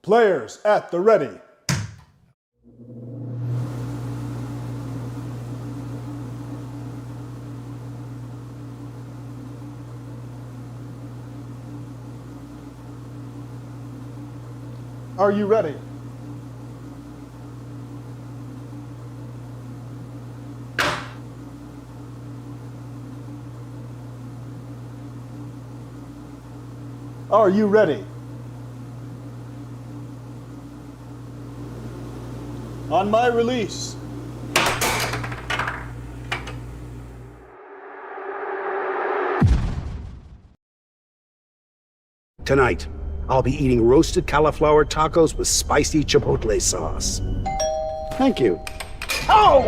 Players at the ready. Are you ready? Are you ready? On my release. Tonight, I'll be eating roasted cauliflower tacos with spicy chipotle sauce. Thank you. Oh!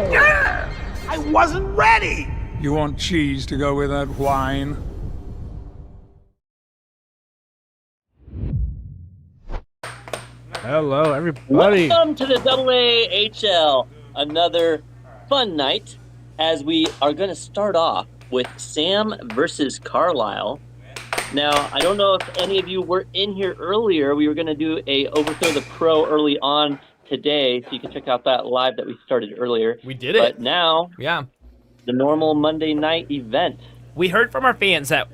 I wasn't ready! You want cheese to go with that wine? Hello, everybody. Welcome to the AAHL. Another fun night as we are going to start off with Sam versus Carlysle. Now, I don't know if any of you were in here earlier. We were going to do a Overthrow the Pro early on today, so you can check out that live that we started earlier. We did it. But now, yeah, the normal Monday night event. We heard from our fans that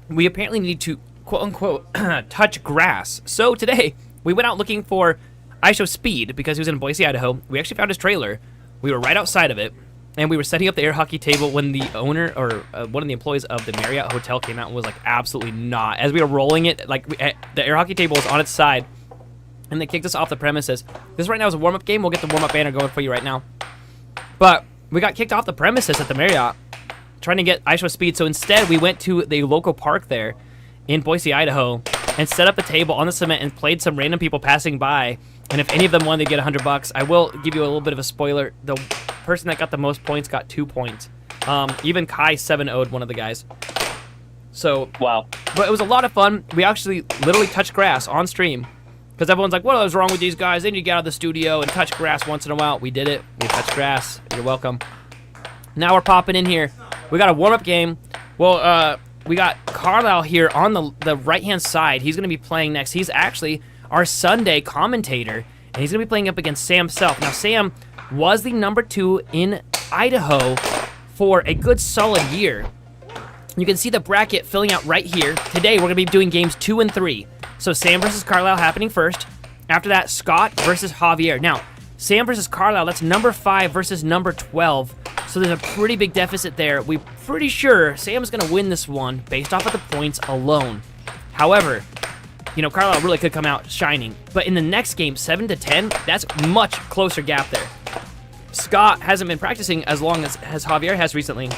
we apparently need to, quote-unquote, touch grass. So today, we went out looking for Aisho Speed because he was in Boise, Idaho. We actually found his trailer. We were right outside of it. And we were setting up the air hockey table when the owner or one of the employees of the Marriott Hotel came out and was like, absolutely not. As we were rolling it, like the air hockey table was on its side, and they kicked us off the premises. This right now is a warm-up game. We'll get the warm-up banner going for you right now. But we got kicked off the premises at the Marriott trying to get Aisho Speed. So instead, we went to the local park there in Boise, Idaho, and set up a table on the cement and played some random people passing by. And if any of them won, they'd get $100. I will give you a little bit of a spoiler. The person that got the most points got 2 points. Even Kai 7-0'd one of the guys. So, wow. But it was a lot of fun. We actually literally touched grass on stream. Because everyone's like, what is wrong with these guys? They need to get out of the studio and touch grass once in a while. We did it. We touched grass. You're welcome. Now we're popping in here. We got a warm-up game. Well, we got Carlysle here on the right-hand side. He's going to be playing next. He's actually our Sunday commentator, and he's going to be playing up against Sam Self. Now, Sam was the number 2 in Idaho for a good solid year. You can see the bracket filling out right here. Today, we're going to be doing games 2 and 3. So, Sam versus Carlysle happening first. After that, Scott versus Javier. Now, Sam versus Carlysle, that's number 5 versus number 12. So there's a pretty big deficit there. We're pretty sure Sam's going to win this one based off of the points alone. However, you know, Carlysle really could come out shining. But in the next game, 7-10, that's much closer gap there. Scott hasn't been practicing as long as Javier has recently.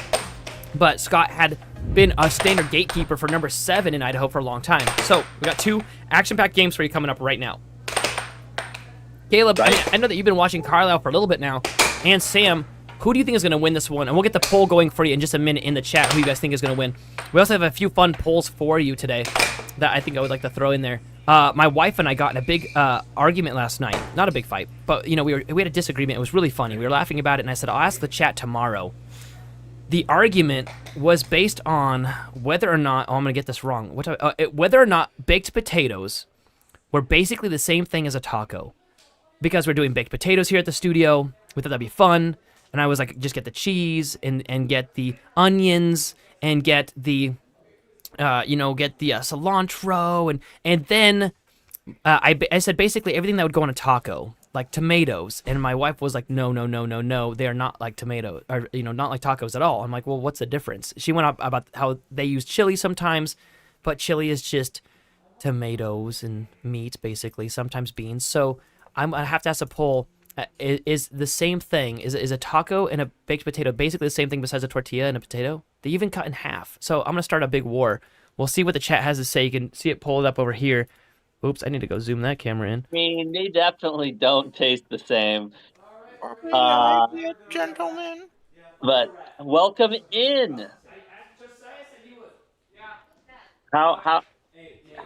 But Scott had been a standard gatekeeper for number 7 in Idaho for a long time. So we got 2 action-packed games for you coming up right now. Caleb, I know that you've been watching Carlysle for a little bit now. And Sam, who do you think is going to win this one? And we'll get the poll going for you in just a minute in the chat, who you guys think is going to win. We also have a few fun polls for you today that I think I would like to throw in there. My wife and I got in a big argument last night. Not a big fight, but you know we had a disagreement. It was really funny. We were laughing about it, and I said, I'll ask the chat tomorrow. The argument was based on whether or not, I'm going to get this wrong, whether or not baked potatoes were basically the same thing as a taco. Because we're doing baked potatoes here at the studio, we thought that'd be fun. And I was like, just get the cheese and get the onions and get the, cilantro and then I said basically everything that would go on a taco, like tomatoes. And my wife was like, no, they are not like tomatoes, or not like tacos at all. I'm like, well, what's the difference? She went up about how they use chili sometimes, but chili is just tomatoes and meat basically, sometimes beans. So I have to ask a poll. Is the same thing, is a taco and a baked potato basically the same thing besides a tortilla and a potato? They even cut in half. So I'm going to start a big war. We'll see what the chat has to say. You can see it pulled up over here. Oops, I need to go zoom that camera in. I mean, they definitely don't taste the same. Gentlemen. But welcome in. How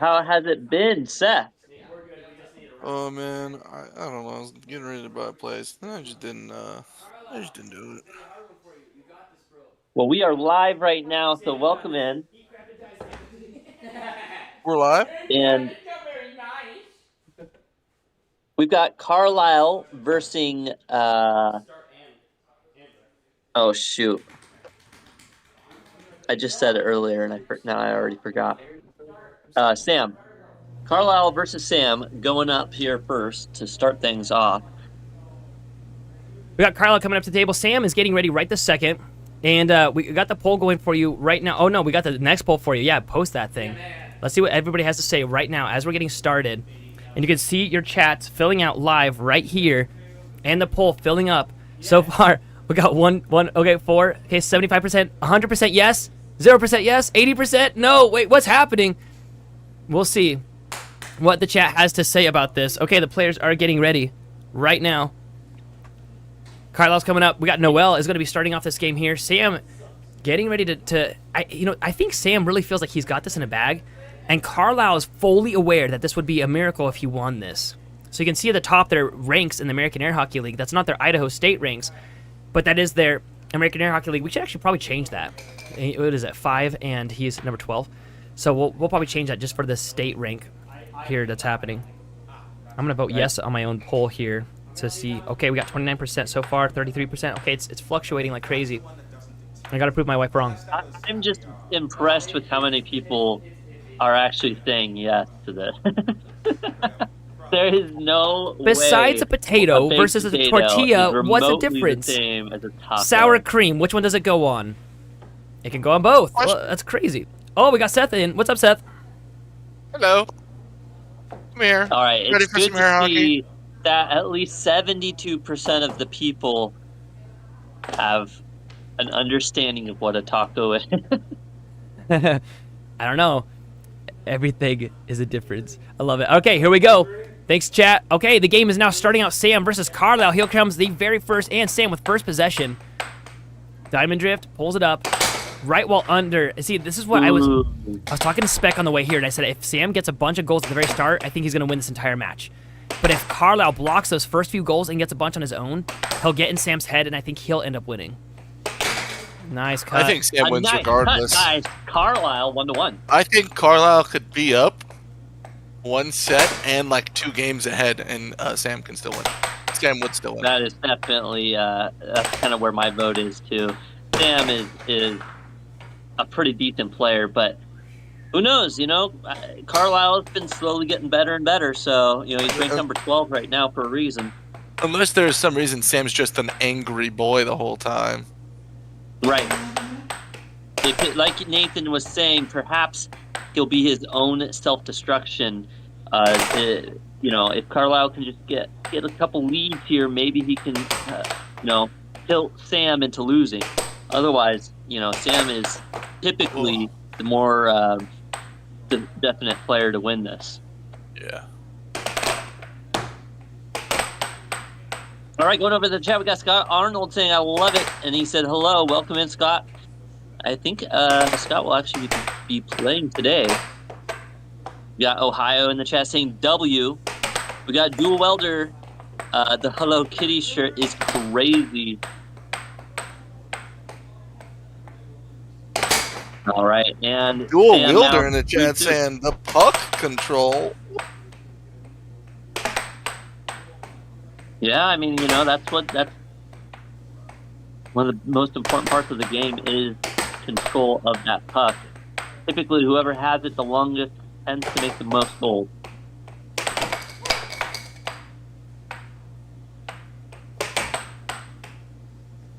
has it been, Seth? Oh man, I don't know. I was getting ready to buy a place, and I just didn't do it. Well, we are live right now, so welcome in. We're live? And We've got Carlyle versus oh shoot. I just said it earlier and now I already forgot. Sam. Carlyle versus Sam going up here first to start things off. We got Carlyle coming up to the table. Sam is getting ready right this second. And we got the poll going for you right now. Oh, no, we got the next poll for you. Yeah, post that thing. Let's see what everybody has to say right now as we're getting started. And you can see your chats filling out live right here. And the poll filling up. So far, we got okay, 4. Okay, 75%, 100% yes, 0% yes, 80% no. Wait, what's happening? We'll see what the chat has to say about this. Okay, the players are getting ready right now. Carlisle's coming up. We got Noel is going to be starting off this game here. Sam getting ready I think Sam really feels like he's got this in a bag, and Carlyle is fully aware that this would be a miracle if he won this. So you can see at the top their ranks in the American Air Hockey League. That's not their Idaho State ranks, but that is their American Air Hockey League. We should actually probably change that. What is it, 5, and he's number 12. So we'll probably change that just for the state rank here that's happening. I'm going to vote yes on my own poll here to see. Okay, we got 29% so far, 33%. Okay, it's fluctuating like crazy. I got to prove my wife wrong. I'm just impressed with how many people are actually saying yes to this. There is no Besides way a potato baked versus a potato tortilla, is what's the remotely difference? The same as a taco. Sour cream, which one does it go on? It can go on both. Well, that's crazy. Oh, we got Seth in. What's up, Seth? Hello. Come here. All right, Ready it's for good some air to see hockey? that at least 72% of the people have an understanding of what a taco is. I don't know. Everything is a difference. I love it. Okay, here we go. Thanks, chat. Okay, the game is now starting out. Sam versus Carlyle. Here comes the very first, and Sam with first possession. Diamond Drift pulls it up. Right while under. See, this is what I was talking to Spec on the way here, and I said if Sam gets a bunch of goals at the very start, I think he's going to win this entire match. But if Carlyle blocks those first few goals and gets a bunch on his own, he'll get in Sam's head, and I think he'll end up winning. Nice cut. I think Sam wins nice regardless. cut, guys. Carlyle 1-1. I think Carlyle could be up one set and like 2 games ahead, and Sam can still win. Sam would still win. That is definitely that's kind of where my vote is too. Sam is a pretty decent player, but who knows? You know, Carlisle has been slowly getting better and better. So you know, he's ranked number 12 right now for a reason. Unless there's some reason Sam's just an angry boy the whole time. Right. Like Nathan was saying, perhaps he'll be his own self-destruction. You know, if Carlisle can just get a couple leads here, maybe he can, you know, tilt Sam into losing. Otherwise, you know, Sam is typically the more definite player to win this. Yeah. All right, going over to the chat, we got Scott Arnold saying, I love it. And he said, hello, welcome in, Scott. I think Scott will actually be playing today. We got Ohio in the chat saying W. We got Dual Welder. The Hello Kitty shirt is crazy. All right, and Dual Sam Wielder now in the chat 3-2. saying the puck control. Yeah, I mean, you know, that's one of the most important parts of the game is control of that puck. Typically, whoever has it the longest tends to make the most goals.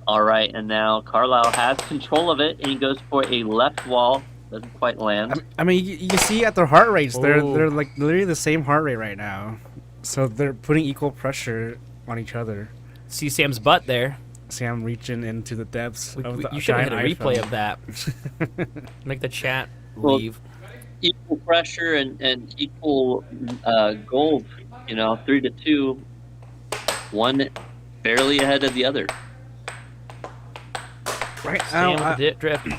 All right, and now Carlisle has control of it, and he goes for a left wall. Doesn't quite land. I mean, you see at their heart rates, they're like literally the same heart rate right now, so they're putting equal pressure on each other. See Sam's butt there. Sam reaching into the depths of the You should have giant hit a replay iPhone. of that. Make the chat Well, leave. Equal pressure and equal goals. You know, 3-2. One barely ahead of the other. Right Sam now, with the drift. he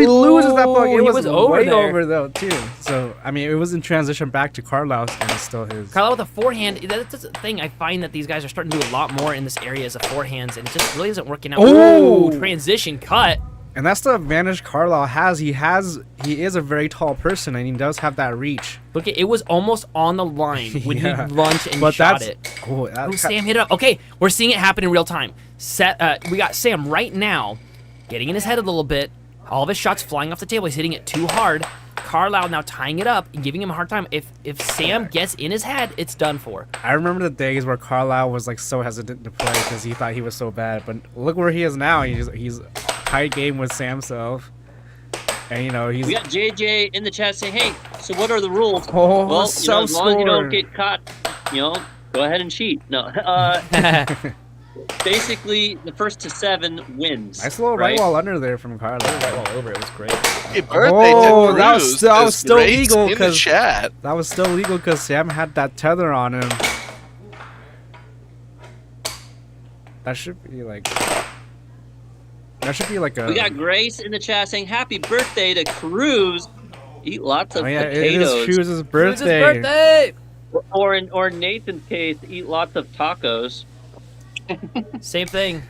loses that puck. He It was was over way there. over though too. So I mean, it was in transition back to Carlisle, and it's still his. Carlisle with a forehand. That's the thing. I find that these guys are starting to do a lot more in this area as a forehands, and it just really isn't working out. Oh! Ooh, transition cut. And that's the advantage Carlyle has. He is a very tall person, and he does have that reach. Look, it was almost on the line when Yeah. he lunged and But shot that's- it. Oh, that- Oh, Sam hit it up. Okay, we're seeing it happen in real time. We got Sam right now getting in his head a little bit. All of his shots flying off the table. He's hitting it too hard. Carlyle now tying it up and giving him a hard time. If Sam gets in his head, it's done for. I remember the days where Carlyle was like so hesitant to play because he thought he was so bad. But look where he is now. He's tight game with Sam self. And you know he's We got JJ in the chat saying, "Hey, so what are the rules?" Oh, well, as long as you self-score. don't get caught, go ahead and cheat. No, basically the first to 7 wins. nice little right wall under there from Carlyle. Right all over. It was great. Happy birthday Oh, to that was Cruz. still- that was There's still Grace legal in the 'cause- chat. That was still legal because Sam had that tether on him. That should be like. That should be like a. We got Grace in the chat saying, "Happy birthday to Cruz. Eat lots of Oh yeah, it potatoes." is Cruz's It was his birthday. birthday. Or in Nathan's case, eat lots of tacos. Same thing.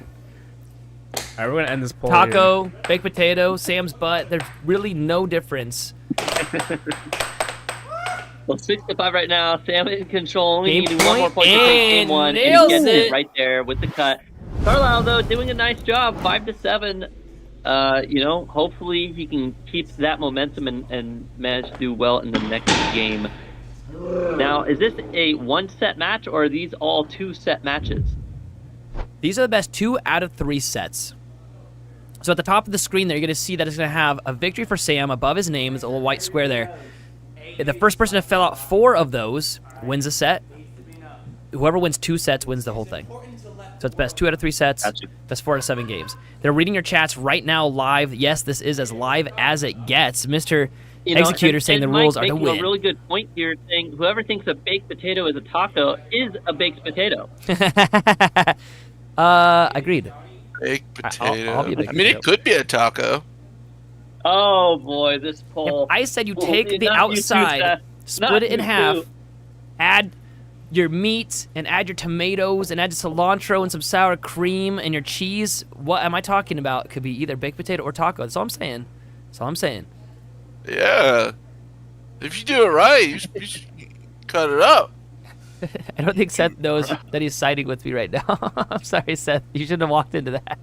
Alright, we're gonna end this poll. here. Taco, baked potato, Sam's butt. There's really no difference. Well, 6-5 right now. Sam in control. Only Game needing one more point point to take and game 1. And he nails gets it. it right there with the cut. Carlyle, though, doing a nice job. 5-7. Hopefully he can keep that momentum and manage to do well in the next game. Now, is this a 1-set match, or are these all 2-set matches? These are the best 2 out of 3 sets. So at the top of the screen there, you're going to see that it's going to have a victory for Sam above his name. There's a little white square there. The first person to fill out 4 of those wins a set. Whoever wins 2 sets wins the whole thing. So it's best 2 out of 3 sets, Gotcha. best 4 out of 7 games. They're reading your chats right now live. Yes, this is as live as it gets. Mr. Executor saying the rules are to Mike making win. a really good point here, saying whoever thinks a baked potato is a taco is a baked potato. Agreed. Baked I'll potato. be a baked I mean, potato. it could be a taco. Oh boy, this poll. I said you Well, take the not you two, outside, Seth. split Not it in you half, two. add your meat and add your tomatoes and add cilantro and some sour cream and your cheese. What am I talking about? It could be either baked potato or taco. That's all I'm saying. That's all I'm saying. Yeah. If you do it right, you should cut it up. I don't think Seth knows that he's siding with me right now. I'm sorry, Seth. You shouldn't have walked into that.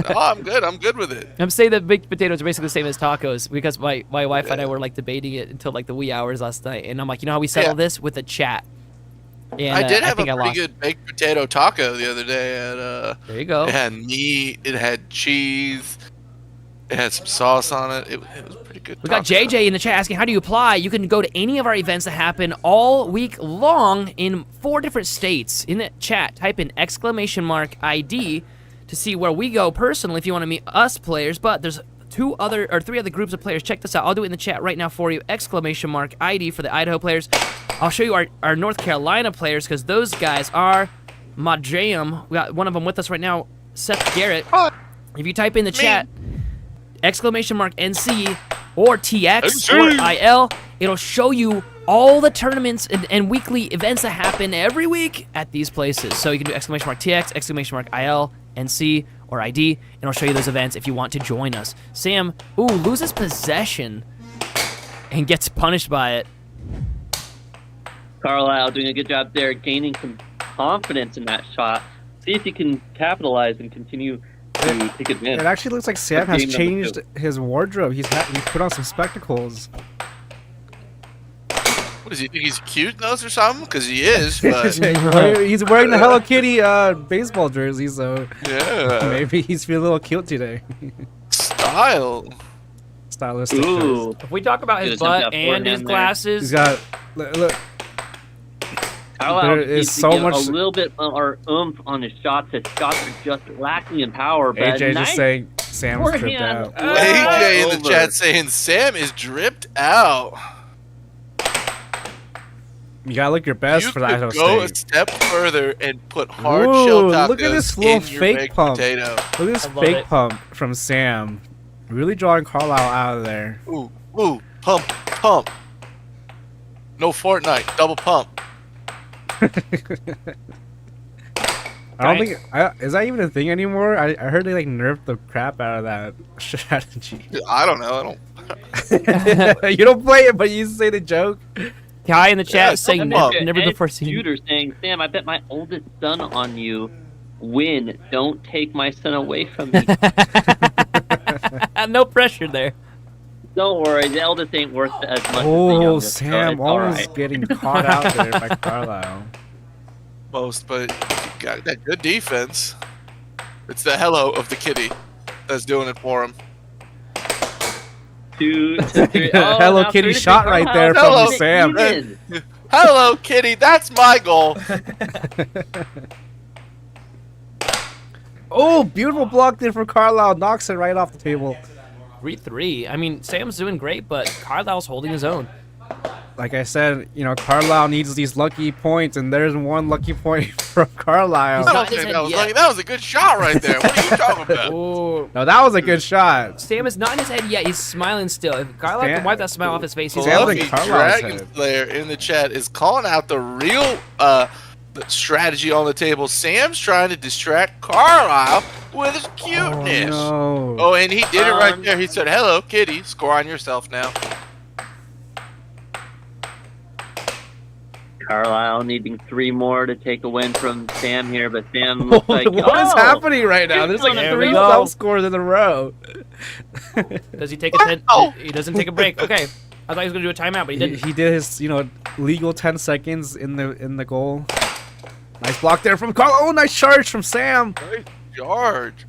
No, I'm good. I'm good with it. I'm saying that baked potatoes are basically the same as tacos because my wife and I were like debating it until like the wee hours last night, and I'm like, you know how we settle this with a chat. And I did have think a I pretty lost. good baked potato taco the other day. There you go. It had meat. It had cheese. It had some sauce on it. It was pretty good. We got taco. JJ in the chat asking, how do you apply? You can go to any of our events that happen all week long in 4 different states. In the chat, type in !ID to see where we go personally if you want to meet us players. But there's 3 other groups of players. Check this out. I'll do it in the chat right now for you. !ID for the Idaho players. I'll show you our North Carolina players because those guys are my jam. We got one of them with us right now, Seth Garrett. If you type in the chat, !NC or TX or IL, it'll show you all the tournaments and weekly events that happen every week at these places. So you can do !TX, !IL, NC, or ID, and it'll show you those events if you want to join us. Sam, loses possession and gets punished by it. Carlyle doing a good job there, gaining some confidence in that shot. See if he can capitalize and continue to take advantage. It actually looks like Sam has Game number changed 2. his wardrobe. He's put on some spectacles. What does he think? He's cute in those or something? Because he is. But He's wearing the Hello Kitty baseball jersey, so yeah, maybe he's feeling a little cute today. style. Stylistic. Ooh. If we talk about his Good attempt butt at and his forehand there. glasses, He's got look. Carlyle There is needs to so give much- a little bit more oomph on his shots. His shots are just lacking in power. But AJ nice just saying Sam's tripped forehand. out. AJ in the Over. chat saying Sam is dripped out. You gotta look your best You for the could Idaho go a State. step further and put hard Ooh, shell tacos look at this little in your fake baked pump. potato. Look at this I love fake it. pump from Sam. Really drawing Carlyle out of there. Ooh, pump, pump. No Fortnite, double pump. I don't think is that even a thing anymore. I heard they like nerfed the crap out of that strategy. I don't know. You don't play it, but you say the joke. Guy in the chat Yeah, saying come on. never before seen. Shooter saying, Sam, I bet my oldest son on you. Win. Don't take my son away from me. No pressure there. Don't worry, the eldest ain't worth as much as the Oh, youngest. So Sam it's all almost right. getting caught out there by Carlyle. Most, but you got that good defense. It's the hello of the kitty that's doing it for him. 2 to 3. Oh, Hello now Kitty 3 to shot 3. right there Hello. from Sam. Even. Hello, kitty. That's my goal. Oh, beautiful block there from Carlyle. Knocks it right off the table. 3-3. I mean, Sam's doing great, but Carlyle's holding his own. Like I said, you know, Carlyle needs these lucky points, and there's one lucky point from Carlyle. I not don't think his that was head lucky. yet. That was a good shot right there. What are you talking about? Oh, No, that was a good shot. Sam is not in his head yet. He's smiling still. If Carlyle can wipe that smile off his face, he's Sam happy. was Fluffy Carlisle's Dragon head. Slayer in the chat is calling out the real the strategy on the table. Sam's trying to distract Carlyle with his cuteness. Oh, no. Oh, and he did it right there. He said, "Hello, kitty. Score on yourself now." Carlisle needing 3 more to take a win from Sam here, but Sam looks like... What is oh! happening right now? There's like There we 3 go. self scores in a row. Does he take a 10? Wow. He doesn't take a break. Okay. I thought he was going to do a timeout, but he He, didn't. he did his, you know, legal 10 seconds in the goal. Nice block there from Carl. Oh, nice charge from Sam. Nice charge.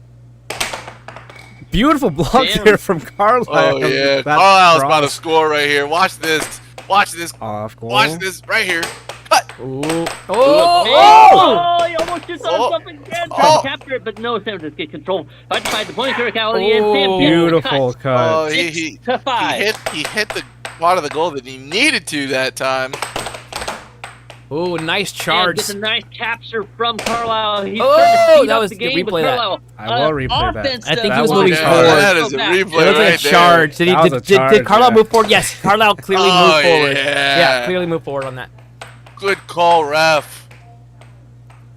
Beautiful block Sam. there from Carlisle. Oh yeah, That Carlisle's about to cross. score right here. Watch this. Watch this. Off goal. Watch this right here. Cut. Ooh. Oh, he almost just on Oh. something again. Oh. Trying to capture it, but no, Sam just get control. Right to find the point for Carile, and Sam gets the Beautiful cut. cut. Oh, 6 he to 5. hit the part of the goal that he needed to that time. Oh, nice Sam charge. gets a nice capture from Carlisle. He's Oh, starting to speed that up was the good. game with Replay that. Carlisle. I will replay that. Offensive I think he was That moving was- forward. That is a Go back. replay It looks like right a charge. Did, he, That was a did charge, Carlisle yeah. move forward? Yes, Carlisle clearly Oh, moved forward. yeah. Yeah, clearly moved forward on that. Good call, ref.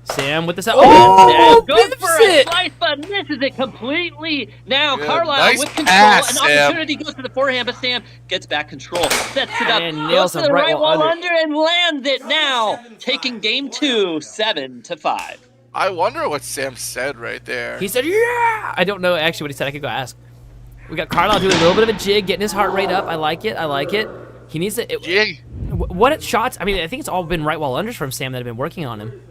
Sam with the set. Sam Oh, goes biffs for a it! slice, but misses it completely. Now Yeah, Carlisle nice with control. pass, An Sam. opportunity goes to the forehand, but Sam gets back control. Sets it up. And Goes nails to a the right right wall wall under. under and lands it now. Taking game 2, 7 to 5. I wonder what Sam said right there. He said, yeah! I don't know actually what he said. I could go ask. We got Carlisle doing a little bit of a jig, getting his heart rate up. I like it. I like it. He needs to... Jig. What shots? I mean, I think it's all been right wall unders from Sam that have been working on him.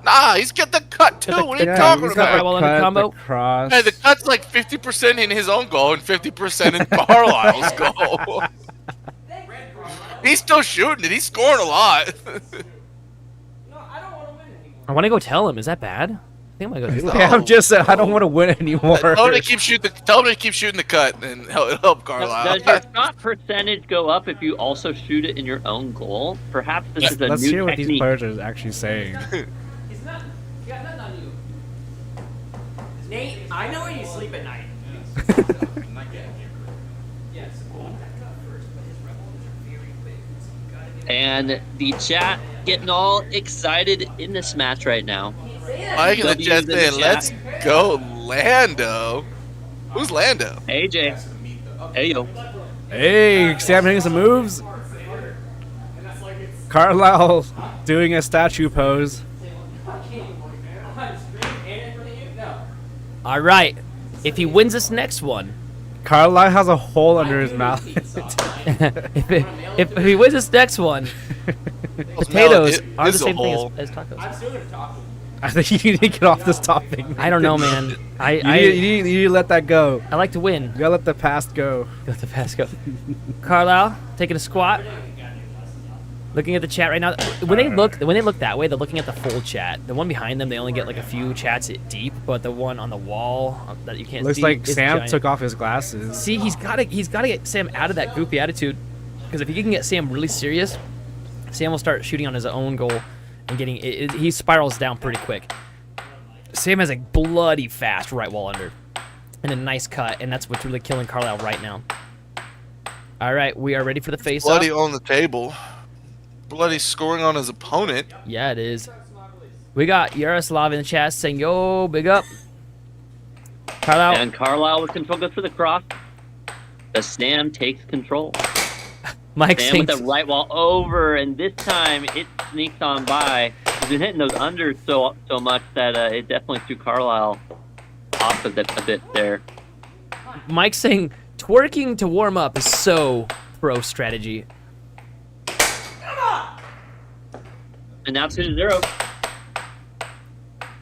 Nah, he's got the cut too. What are you Yeah, talking he's got right the wall about? under cut, combo. the cross. Hey, the cut's like 50% in his own goal and 50% in Carlisle's goal. He's still shooting it. He's scoring a lot. I want to go tell him. Is that bad? I think I'm going to go do Yeah, that. I'm just saying, I don't want to win anymore. Tell him to keep shooting the cut, and help Carlisle. Does your shot percentage go up if you also shoot it in your own goal? Perhaps this is a Let's new hear what these technique. players are actually saying. He's not. He got nothing on you. Nate, I know where you sleep at night. And the chat getting all excited in this match right now. Mike in the W's chat in the saying, chat. "Let's go, Lando." Who's Lando? AJ. Hey yo. Hey, Sam hitting some moves. Carlisle doing a statue pose. All right. If he wins this next one, Carlisle has a hole under his mouth. if he wins this next one, potatoes are the is a same thing hole. as tacos. I think you need to get off this topic. I don't know, man. You need to let that go. I like to win. You gotta let the past go. Let the pass go. Carlisle taking a squat. Looking at the chat right now. When they look that way, they're looking at the full chat. The one behind them, they only get like a few chats deep, but the one on the wall that you can't Looks see like is Sam giant. took off his glasses. See, he's gotta get Sam out of that goofy attitude, because if he can get Sam really serious, Sam will start shooting on his own goal and getting he spirals down pretty quick. Sam has a bloody fast right wall under and a nice cut, and that's what's really killing Carlisle right now. All right, we are ready for the face-off. Bloody on the table. Bloody scoring on his opponent. Yeah, it is. We got Yaroslav in the chat saying, yo, big up. Carlyle. And Carlyle with control goes for the cross. The Sam takes control. Mike Sam with thinks, the right wall over, and this time it sneaks on by. He's been hitting those unders so much that it definitely threw Carlyle off a bit there. Mike's saying twerking to warm up is so pro strategy. And now 2-0.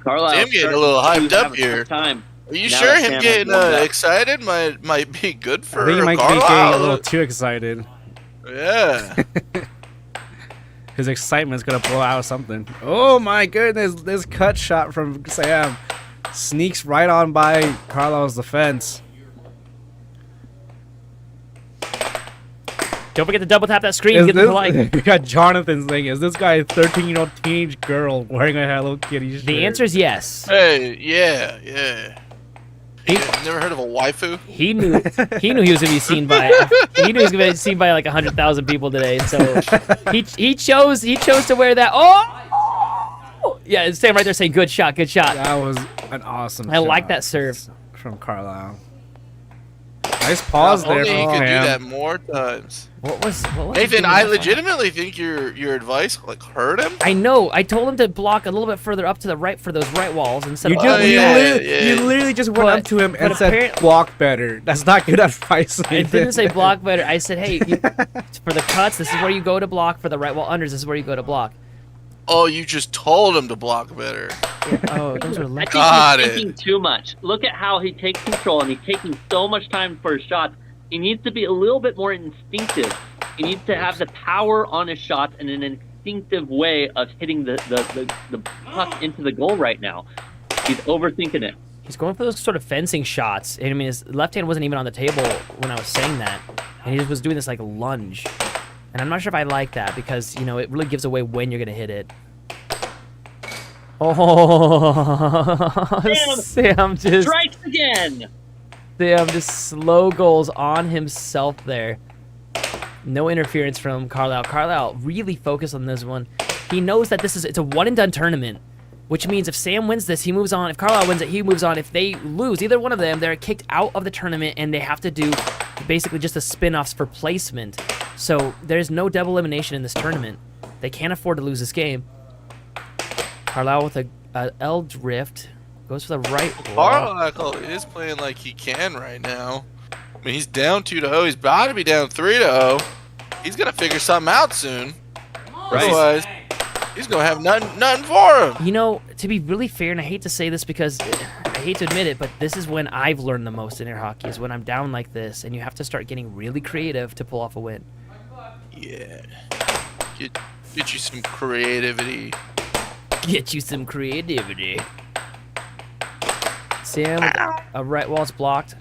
Carlyle Sam getting a little hyped up here. Time. Are you Now sure that him Sam getting has warmed up. excited might be good for I think he might be Carlyle? getting a little too excited. Yeah. His excitement's gonna blow out something. Oh my goodness! This cut shot from Sam sneaks right on by Carlisle's defense. Don't forget to double tap that screen. Is Give them a like. we got Jonathan saying, "Is this guy a 13-year-old teenage girl wearing a Hello Kitty shirt?" The answer is yes. Hey, yeah. He- Never heard of a waifu? He knew he was gonna be seen by like 100,000 people today. So he chose to wear that. Oh, yeah, it's Sam right there saying good shot. That was an awesome. I like shot that serve from Carlyle. Nice pause there Only from he could do Sam. that more times. What was Nathan, he I doing? legitimately think your advice like hurt him. I know. I told him to block a little bit further up to the right for those right walls instead You of. just, yeah. you literally just went But- up to him but and said, apparent- "Block better." That's not good advice. I didn't say block better. I said, hey, for the cuts, this is where you go to block. For the right wall unders, this is where you go to block. Oh, you just told him to block better. Oh, those are I left. think Got he's it. thinking too much. Look at how he takes control, and he's taking so much time for his shots. He needs to be a little bit more instinctive. He needs to have the power on his shots and an instinctive way of hitting the puck into the goal right now. He's overthinking it. He's going for those sort of fencing shots. And I mean, his left hand wasn't even on the table when I was saying that. And he just was doing this like lunge. And I'm not sure if I like that because, you know, it really gives away when you're going to hit it. Oh, Sam just... Strikes again! Sam just slow goals on himself there. No interference from Carlyle. Carlyle really focused on this one. He knows that it's a one and done tournament, which means if Sam wins this, he moves on. If Carlyle wins it, he moves on. If they lose, either one of them, they're kicked out of the tournament and they have to do basically just the spin-offs for placement. So there's no double elimination in this tournament. They can't afford to lose this game. Carlyle with a L drift. Goes for the right wall. Carlyle is playing like he can right now. I mean, he's down 2-0. He's about to be down 3-0. He's gonna figure something out soon. Otherwise, he's gonna have nothing for him. You know, to be really fair, and I hate to say this because I hate to admit it, but this is when I've learned the most in air hockey, is when I'm down like this, and you have to start getting really creative to pull off a win. Yeah. Get you some creativity. Get you some creativity. Sam, a right wall's blocked.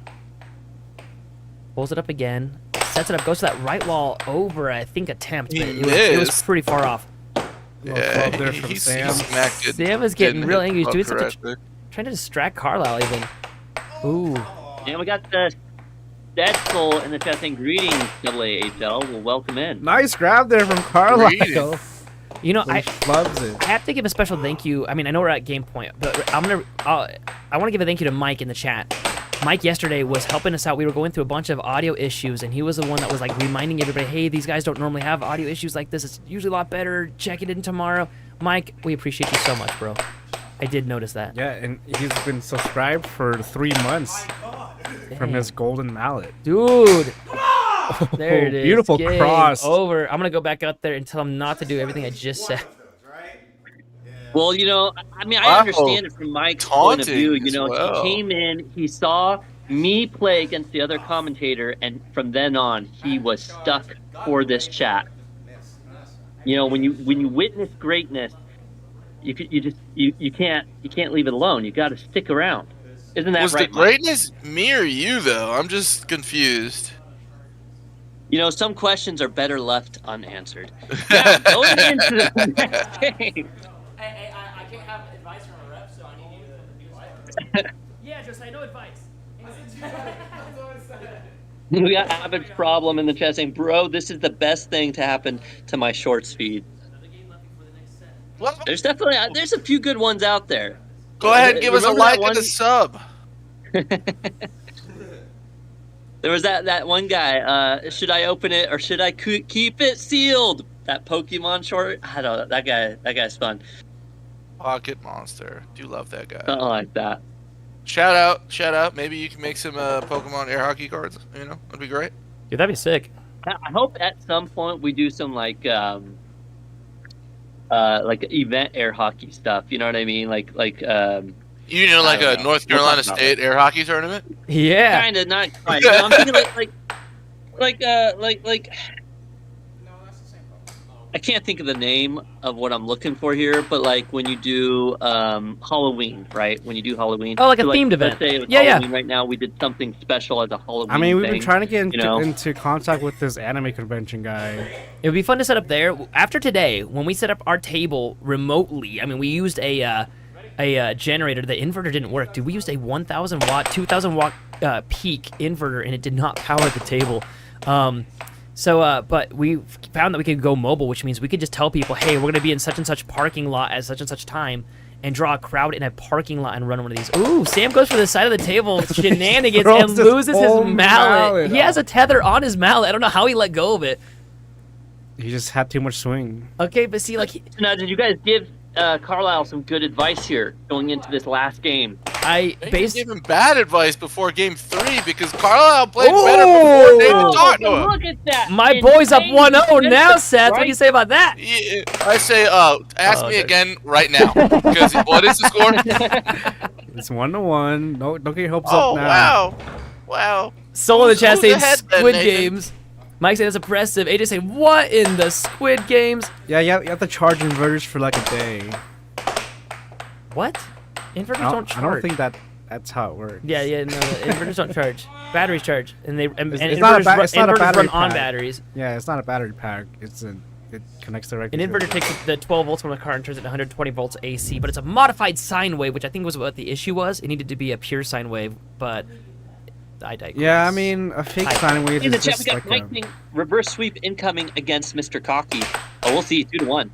Pulls it up again. Sets it up, goes to that right wall over, I think, attempt, but it was pretty far off. Yeah, there from he's Sam. smacked it. Sam is getting Didn't real hit angry. He's the doing puck something, correctly. trying to distract Carlyle even. Ooh. And we got the Deadpool in the chat saying, greetings, AAHL. We'll welcome in. Nice grab there from Carlyle. Greetings. You know, He loves it. I have to give a special thank you. I mean, I know we're at game point, but I want to give a thank you to Mike in the chat. Mike yesterday was helping us out. We were going through a bunch of audio issues, and he was the one that was like reminding everybody, hey, these guys don't normally have audio issues like this. It's usually a lot better. Check it in tomorrow. Mike, we appreciate you so much, bro. I did notice that. Yeah, and he's been subscribed for 3 months from his golden mallet. Dude. There it is. Beautiful Game cross. over. I'm going to go back out there and tell him not to do everything I just said. Well, you know, I mean, I Wow. understand it from Mike's point of view. Taunting You know, as well. he came in, he saw me play against the other commentator, and from then on, he was stuck for this chat. You know, when you witness greatness, you can't leave it alone. You got to stick around. Isn't that Was right, the Mike? greatness me or you though? I'm just confused. You know, some questions are better left unanswered. Now, going into the next game. I can't have advice from a rep, so I need you to do Yeah, just I know advice. We got Avid's problem in the chat saying, bro, this is the best thing to happen to my short speed. Well, There's definitely there's a few good ones out there. go ahead and give us a Remember that like and a one- sub. There was that one guy. Should I open it or should I keep it sealed? That Pokemon short. I don't know. That guy's fun. Pocket Monster. Do love that guy. Something like that. Shout out. Maybe you can make some Pokemon air hockey cards. You know, that'd be great. Dude, that'd be sick. I hope at some point we do some like event air hockey stuff. You know what I mean? Like You know, like I don't a know. North We'll Carolina talk about State air hockey tournament. Yeah. kind of not quite. No, I'm thinking like. I can't think of the name of what I'm looking for here, but like when you do Halloween, right? When you do Halloween. Oh, like a So, themed event. Let's say it's Yeah, yeah. Halloween right now. We did something special as a Halloween. I mean, we've been thing, trying to get you know? into contact with this anime convention guy. It would be fun to set up there. After today, when we set up our table remotely, I mean, we used a generator. The inverter didn't work. Dude, we used a 1,000 watt, 2,000 watt peak inverter, and it did not power the table. But we found that we could go mobile, which means we could just tell people, hey, we're going to be in such and such parking lot at such and such time, and draw a crowd in a parking lot and run one of these. Ooh, Sam goes for the side of the table shenanigans throws and his loses his whole mallet. mallet He has a tether on his mallet. I don't know how he let go of it. He just had too much swing. Okay, but see, like, Now, did you guys give Carlyle some good advice here going into this last game? I Maybe based give him bad advice before game 3 because Carlisle played better before they even talked to him. Look at that! my boy's up insane 1-0 now, defensive, Seth. What do you right? say about that? Yeah, I say, ask me okay. again right now. Because what is the score? It's 1-1. No, don't get your hopes Oh, up now. wow. Soul in the Who's chat saying ahead then, Squid Nathan? Games. Mike saying that's impressive. AJ saying, what in the Squid Games? Yeah, you have to charge inverters for like a day. What? Inverters I don't don't, charge. I don't think that's how it works. Yeah, no, inverters don't charge. Batteries charge, and It's inverters, not a run, it's not a inverters battery run on pack. batteries. Yeah, it's not a battery pack. It connects directly. An to inverter it. takes the 12 volts from the car and turns it to 120 volts AC, but it's a modified sine wave, which I think was what the issue was. It needed to be a pure sine wave, but I digress. Yeah, I mean, a fake Hi. sine wave In the is chat, we just got like Mike saying reverse sweep incoming against Mr. Cocky. Oh, we'll see. 2-1.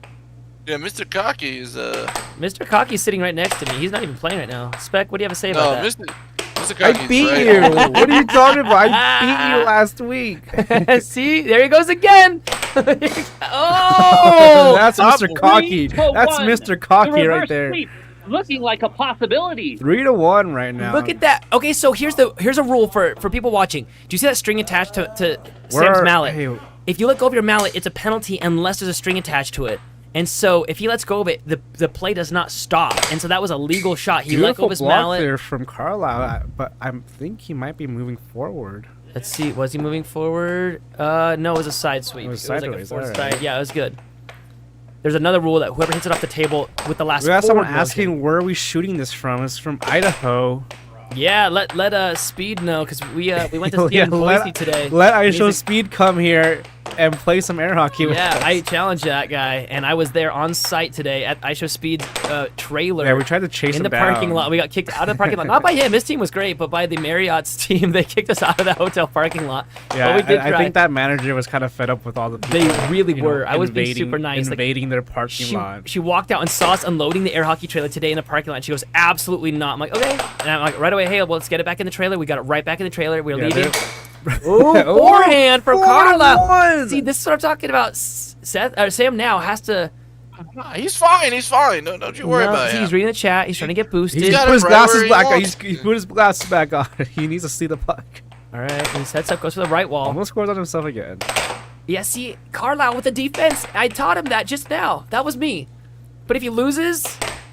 Yeah, Mr. Cocky is, Mr. Cocky's sitting right next to me. He's not even playing right now. Spec, what do you have to say no, about Mr. I Cocky's beat right. you. What are you talking about? I beat you last week. that? See, there he goes again. oh, That's Mr. Cocky. 3-1. That's Mr. The Cocky right reverse there. sweep looking like a possibility. 3-1 right now. look at that. Okay, so here's a rule for people watching. Do you see that string attached to Where- Sam's mallet? hey. If you let go of your mallet, it's a penalty unless there's a string attached to it. And so if he lets go of it, the play does not stop. And so that was a legal shot. He let go Beautiful of his block mallet. there from Carlyle, but I think he might be moving forward. Let's see. Was he moving forward? No, it was a side sweep. It was like a sideways, forward alright. side. Yeah, it was good. There's another rule that whoever hits it off the table with the last We got someone forward motion- asking where are we shooting this from. It's from Idaho. Yeah, let Speed know because we went to see him in Boise today. Let And he's ISO a- Speed come here and play some air hockey with Yeah, us. I challenged that guy, and I was there on site today at ISO Speed's trailer. Yeah, we tried to chase in him the parking down. lot. We got kicked out of the parking lot. Not by him. His team was great, but by the Marriott's team, they kicked us out of the hotel parking lot. Yeah, but we did I try. think that manager was kind of fed up with all the people. They really you know, were. I was being invading- super nice. Like, Invading their parking lot. she walked out and saw us unloading the air hockey trailer today in the parking lot. And she goes, absolutely not. I'm like, okay. And I'm like, right away, hey, well, let's get it back in the trailer. We got it right back in the trailer. We're Yeah, leaving. they're- Ooh, forehand from Carlyle. 4-1. See, this is what I'm talking about. Sam now has to. Nah, he's fine. No, don't you worry No, about see, him. he's reading the chat. He's trying to get boosted. He's got Put his it right glasses where he back on. wants. He put his glasses back on. He needs to see the puck. All right, and he sets up, goes for the right wall. Almost scores on himself again. Yeah, see, Carlyle with the defense. I taught him that just now. That was me. But if he loses,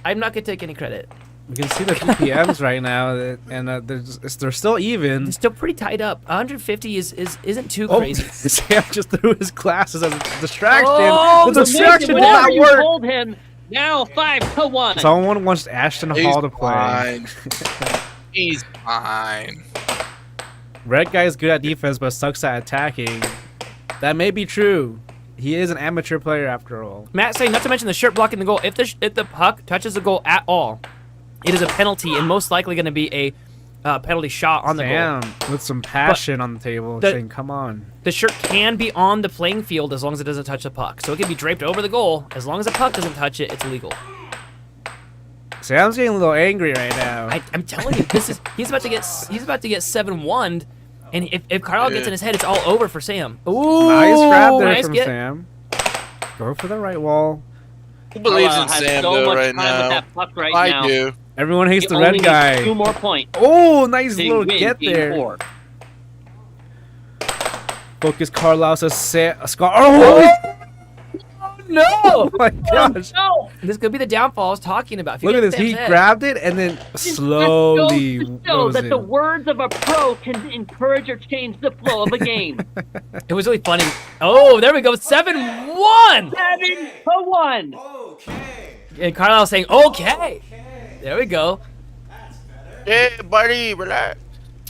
I'm not gonna take any credit. We can see the PPMs right now, and they're still even. It's still pretty tied up. 150 isn't too Oh, crazy. Sam just threw his glasses as a distraction. Oh, the distraction did Whatever not you work. told him. Now 5-1. Someone wants Ashton He's Hall to play. fine. He's fine. Red guy is good at defense, but sucks at attacking. That may be true. He is an amateur player after all. Matt saying, not to mention the shirt blocking the goal. If the puck touches the goal at all, it is a penalty and most likely going to be a penalty shot on the goal. Sam with some passion on the table, saying, "Come on." The shirt can be on the playing field as long as it doesn't touch the puck. So it can be draped over the goal. As long as the puck doesn't touch it, it's legal. Sam's getting a little angry right now. I'm telling you, he's about to get 7-1'd, and if Carlyle gets in his head, it's all over for Sam. Ooh, nice grab there nice from get. Sam. Go for the right wall. Who believes in has Sam so though much right time with now? that puck right I now. do. Everyone hates He the only red needs guy. 2 more points. Oh, nice to little win get game there. 4. Focus Carlyle says Scott. Oh, No! oh my gosh. No! This could be the downfall I was talking about. If you Look at get this. He Sam's head- grabbed it and then slowly Show rose that the in. words of a pro can encourage or change the flow of a game. It was really funny. Oh, there we go. 7-1! 7-1. And Carlisle saying, okay. There we go. Yeah, buddy, relax.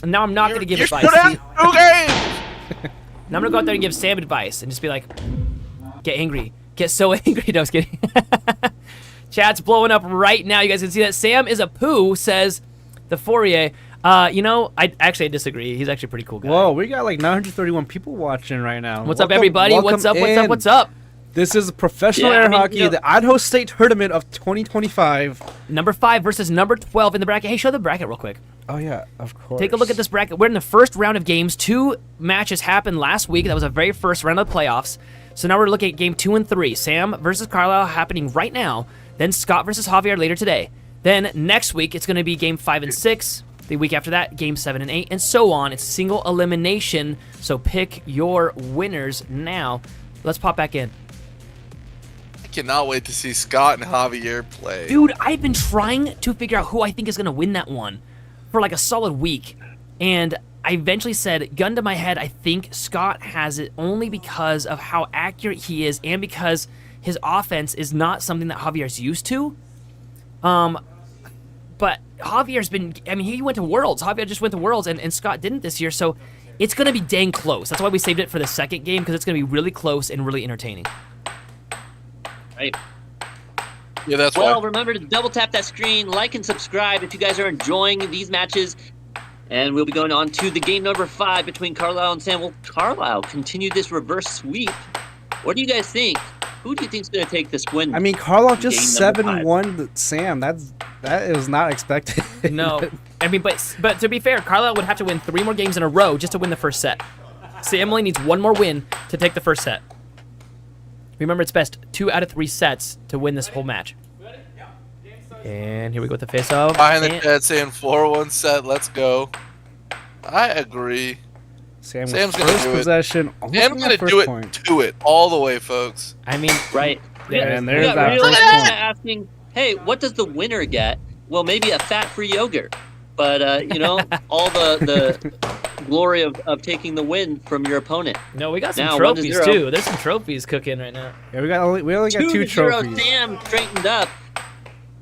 And now I'm not going to give You're advice. still down 2 games. Now I'm going to go out there and give Sam advice and just be like, get angry. Get so angry. No, I was kidding. Chat's blowing up right now. You guys can see that. Sam is a poo, says the Fourier. You know, I disagree. He's actually a pretty cool guy. Whoa, we got like 931 people watching right now. What's up, everybody? What's up? What's up? What's up? This is professional Yeah, air I mean, hockey, you know- the Idaho State Tournament of 2025. Number 5 versus number 12 in the bracket. Hey, show the bracket real quick. Oh yeah, of course. Take a look at this bracket. We're in the first round of games. 2 matches happened last week. That was the very first round of the playoffs. So now we're looking at game 2 and 3. Sam versus Carlisle happening right now. Then Scott versus Javier later today. Then next week, it's going to be game 5 and 6. The week after that, game 7 and 8, and so on. It's single elimination. So pick your winners now. Let's pop back in. I cannot wait to see Scott and Javier play. Dude, I've been trying to figure out who I think is going to win that one for like a solid week. And I eventually said, gun to my head, I think Scott has it only because of how accurate he is and because his offense is not something that Javier's used to. But Javier's been, I mean, he went to Worlds. Javier just went to Worlds, and Scott didn't this year. So it's going to be dang close. That's why we saved it for the second game, because it's going to be really close and really entertaining. Right. Yeah, that's Well, why. remember to double tap that screen, like and subscribe if you guys are enjoying these matches. And we'll be going on to the game number 5 between Carlisle and Sam. Will Carlisle continue this reverse sweep? What do you guys think? Who do you think's going to take this win? I mean, Carlisle just Game number 5. 7-1 Sam. That is not expected. No, I mean, but to be fair, Carlisle would have to win 3 more games in a row just to win the first set. Sam only needs 1 more win to take the first set. Remember, it's best 2 out of 3 sets to win this whole match. And here we go with the face-off. Behind the chat saying 4-1 set, let's go. I agree. Sam Sam's with gonna first do it. possession. almost Sam's on that gonna first do it point. to it all the way, folks. I mean, Right. Yeah, and We there's got that real first listeners point. asking, hey, what does the winner get? Well, maybe a fat-free yogurt. But, you know, all the glory of taking the win from your opponent. no, we got some Now, trophies 1-0. too. There's some trophies cooking right now. Yeah, we only got 2 2-0 trophies. Sam straightened up.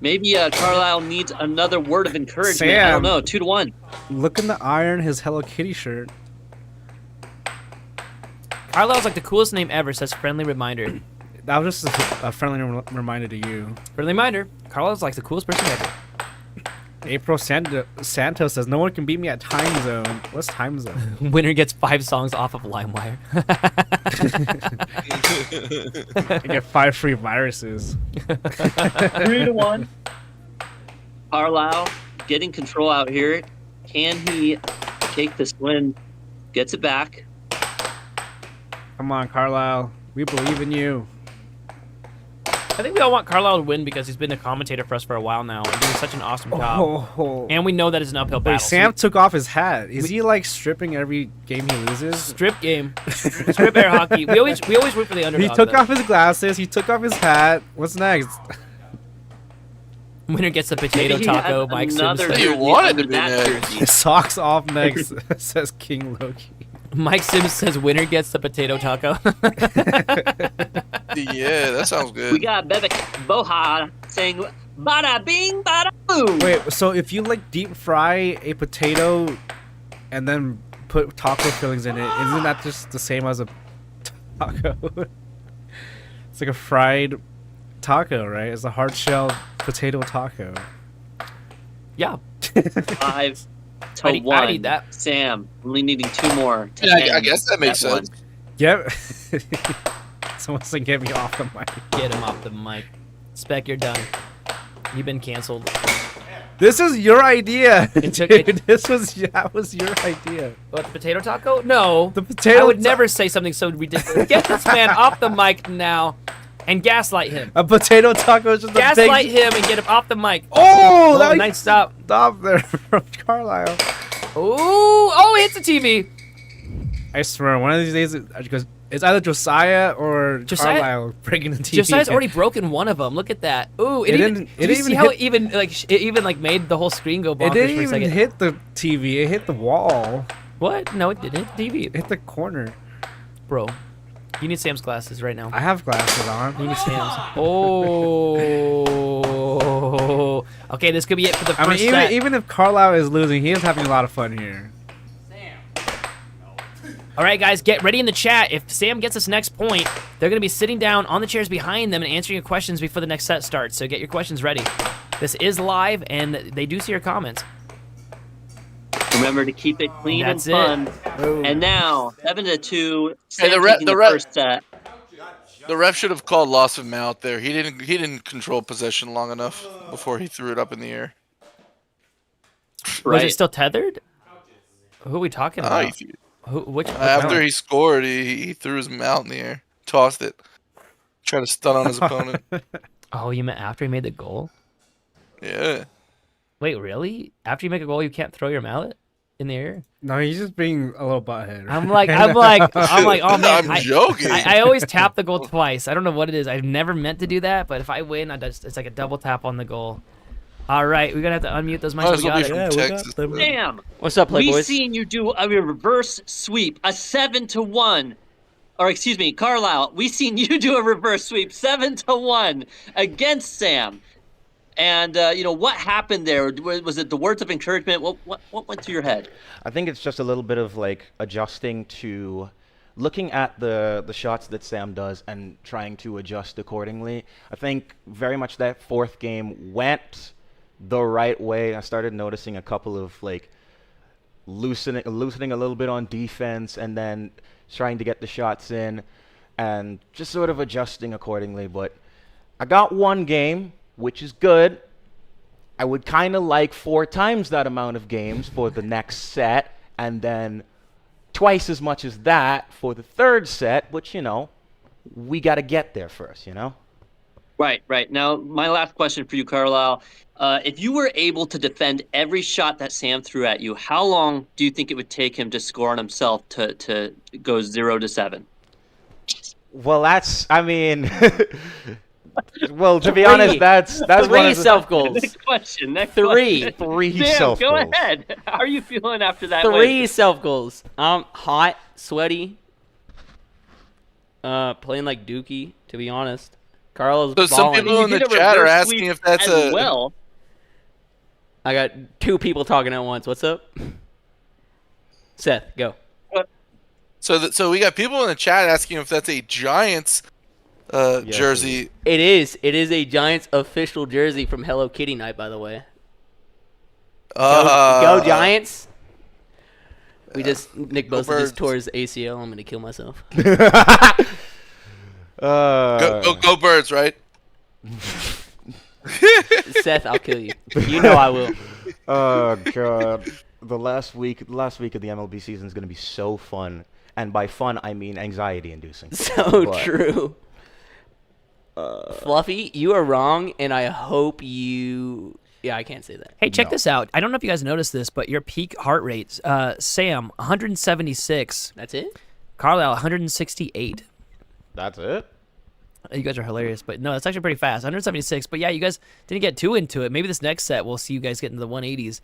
Maybe Carlisle needs another word of encouragement. I Sam. don't know. 2-1. Look in the iron his Hello Kitty shirt. Carlisle's like the coolest name ever, says friendly reminder. That was just a friendly reminder to you. Friendly reminder, Carlisle's like the coolest person ever. April Santos says, no one can beat me at time zone. What's time zone? Winner gets 5 songs off of LimeWire. I get 5 free viruses. 3-1. Carlisle getting control out here. Can he take this win? Gets it back. Come on, Carlisle. We believe in you. I think we all want Carlisle to win because he's been a commentator for us for a while now and doing such an awesome job. Oh. And we know that it's an uphill battle. Wait, Sam took off his hat. Is he like stripping every game he loses? Strip game. Strip air hockey. We always root for the underdog. He took though. off his glasses. He took off his hat. What's next? Winner gets the potato Maybe he taco, has Mike another Sims. You jersey wanted under to be that next. jersey. Socks off next, says King Loki. Mike Sims says winner gets the potato taco. Yeah, that sounds good. We got Bebek Boha saying, bada bing, bada boom. Wait, so if you like deep fry a potato and then put taco fillings in it, isn't that just the same as a taco? It's like a fried taco, right? It's a hard shell potato taco. Yeah. 5 to I'd 1. eat that. Sam, only needing 2 more. To Yeah, I end guess that makes that one. sense. Yep. Someone said get me off the mic. Get him off the mic. Spec, you're done. You've been canceled. This is your idea. It took- Dude, that was your idea. What, the potato taco? No. The potato I would ta- never say something so ridiculous. Get this man off the mic now and gaslight him. A potato taco is just a Gaslight big. him and get him off the mic. Oh, that nice stop. Stop there from Carlyle. Ooh, oh, it hits the TV. I swear, one of these days, because it's either Josiah or Josiah- Carlyle breaking the TV. Josiah's already broken one of them. Look at that. Ooh, it even. didn't- it Did you didn't see even how hit- it even made the whole screen go bonkers It didn't for a even second? hit the TV. It hit the wall. What? No, it didn't hit the TV. It hit the corner. Bro, you need Sam's glasses right now. I have glasses on. You need Sam's. Oh. Okay, this could be it for the first I mean, set. even if Carlyle is losing, he is having a lot of fun here. All right, guys, get ready in the chat. If Sam gets this next point, they're going to be sitting down on the chairs behind them and answering your questions before the next set starts. So get your questions ready. This is live, and they do see your comments. Remember to keep it clean That's and it. fun. And now, 7-2. Hey, Sam the taking the ref- first set. The ref should have called loss of mount there. He didn't control possession long enough before he threw it up in the air. Was Right. it still tethered? Who are we talking Ah, about? Which? After he scored, he threw his mount in the air, tossed it, trying to stun on his opponent. Oh, you meant after he made the goal? Yeah. Wait, really? After you make a goal, you can't throw your mallet in the air? No, he's just being a little butthead. I'm like, oh man. I'm joking. I always tap the goal twice. I don't know what it is. I've never meant to do that, but if I win, it's like a double tap on the goal. All right, we're gonna have to unmute those mics. Might We as well got be it. from we Texas. got them. Sam, What's up, we Playboys? seen you do a reverse sweep, a 7-1. Or excuse me, Carlyle, we seen you do a reverse sweep, 7-1 against Sam. And what happened there? Was it the words of encouragement? What went through your head? I think it's just a little bit of like adjusting to looking at the shots that Sam does and trying to adjust accordingly. I think very much that fourth game went the right way. I started noticing a couple of like loosening a little bit on defense and then trying to get the shots in and just sort of adjusting accordingly. But I got one game, which is good. I would kind of like 4 times that amount of games for the next set, and then twice as much as that for the third set, which, we got to get there first, Right. Now, my last question for you, Carlyle. If you were able to defend every shot that Sam threw at you, how long do you think it would take him to score on himself to go 0-7? Well, well, to be honest, that's one Three of the self-goals. Next question. Three. three Sam, self go goals. ahead. How are you feeling after that? Three win? self-goals. Hot, sweaty. Playing like Dookie, to be honest. Carl's So some balling. people in You the did a chat are reverse asking sweep if that's as a well. I got 2 people talking at once. What's up? Seth, go. So we got people in the chat asking if that's a Giants jersey. It is. It is a Giants official jersey from Hello Kitty Night, by the way. Go Giants. Nick Bosa Birds. just tore his ACL. I'm gonna kill myself. Go Birds, right? Seth, I'll kill you. You know I will. Oh god, the last week of the MLB season is going to be so fun, and by fun I mean anxiety-inducing. So But- true. Fluffy, you are wrong, and I hope you. Yeah, I can't say that. Hey, check this out. I don't know if you guys noticed this, but your peak heart rates, Sam, 176. That's it. Carlyle, 168. That's it. You guys are hilarious, but no, that's actually pretty fast. 176. But yeah, you guys didn't get too into it. Maybe this next set we'll see you guys get into the 180s.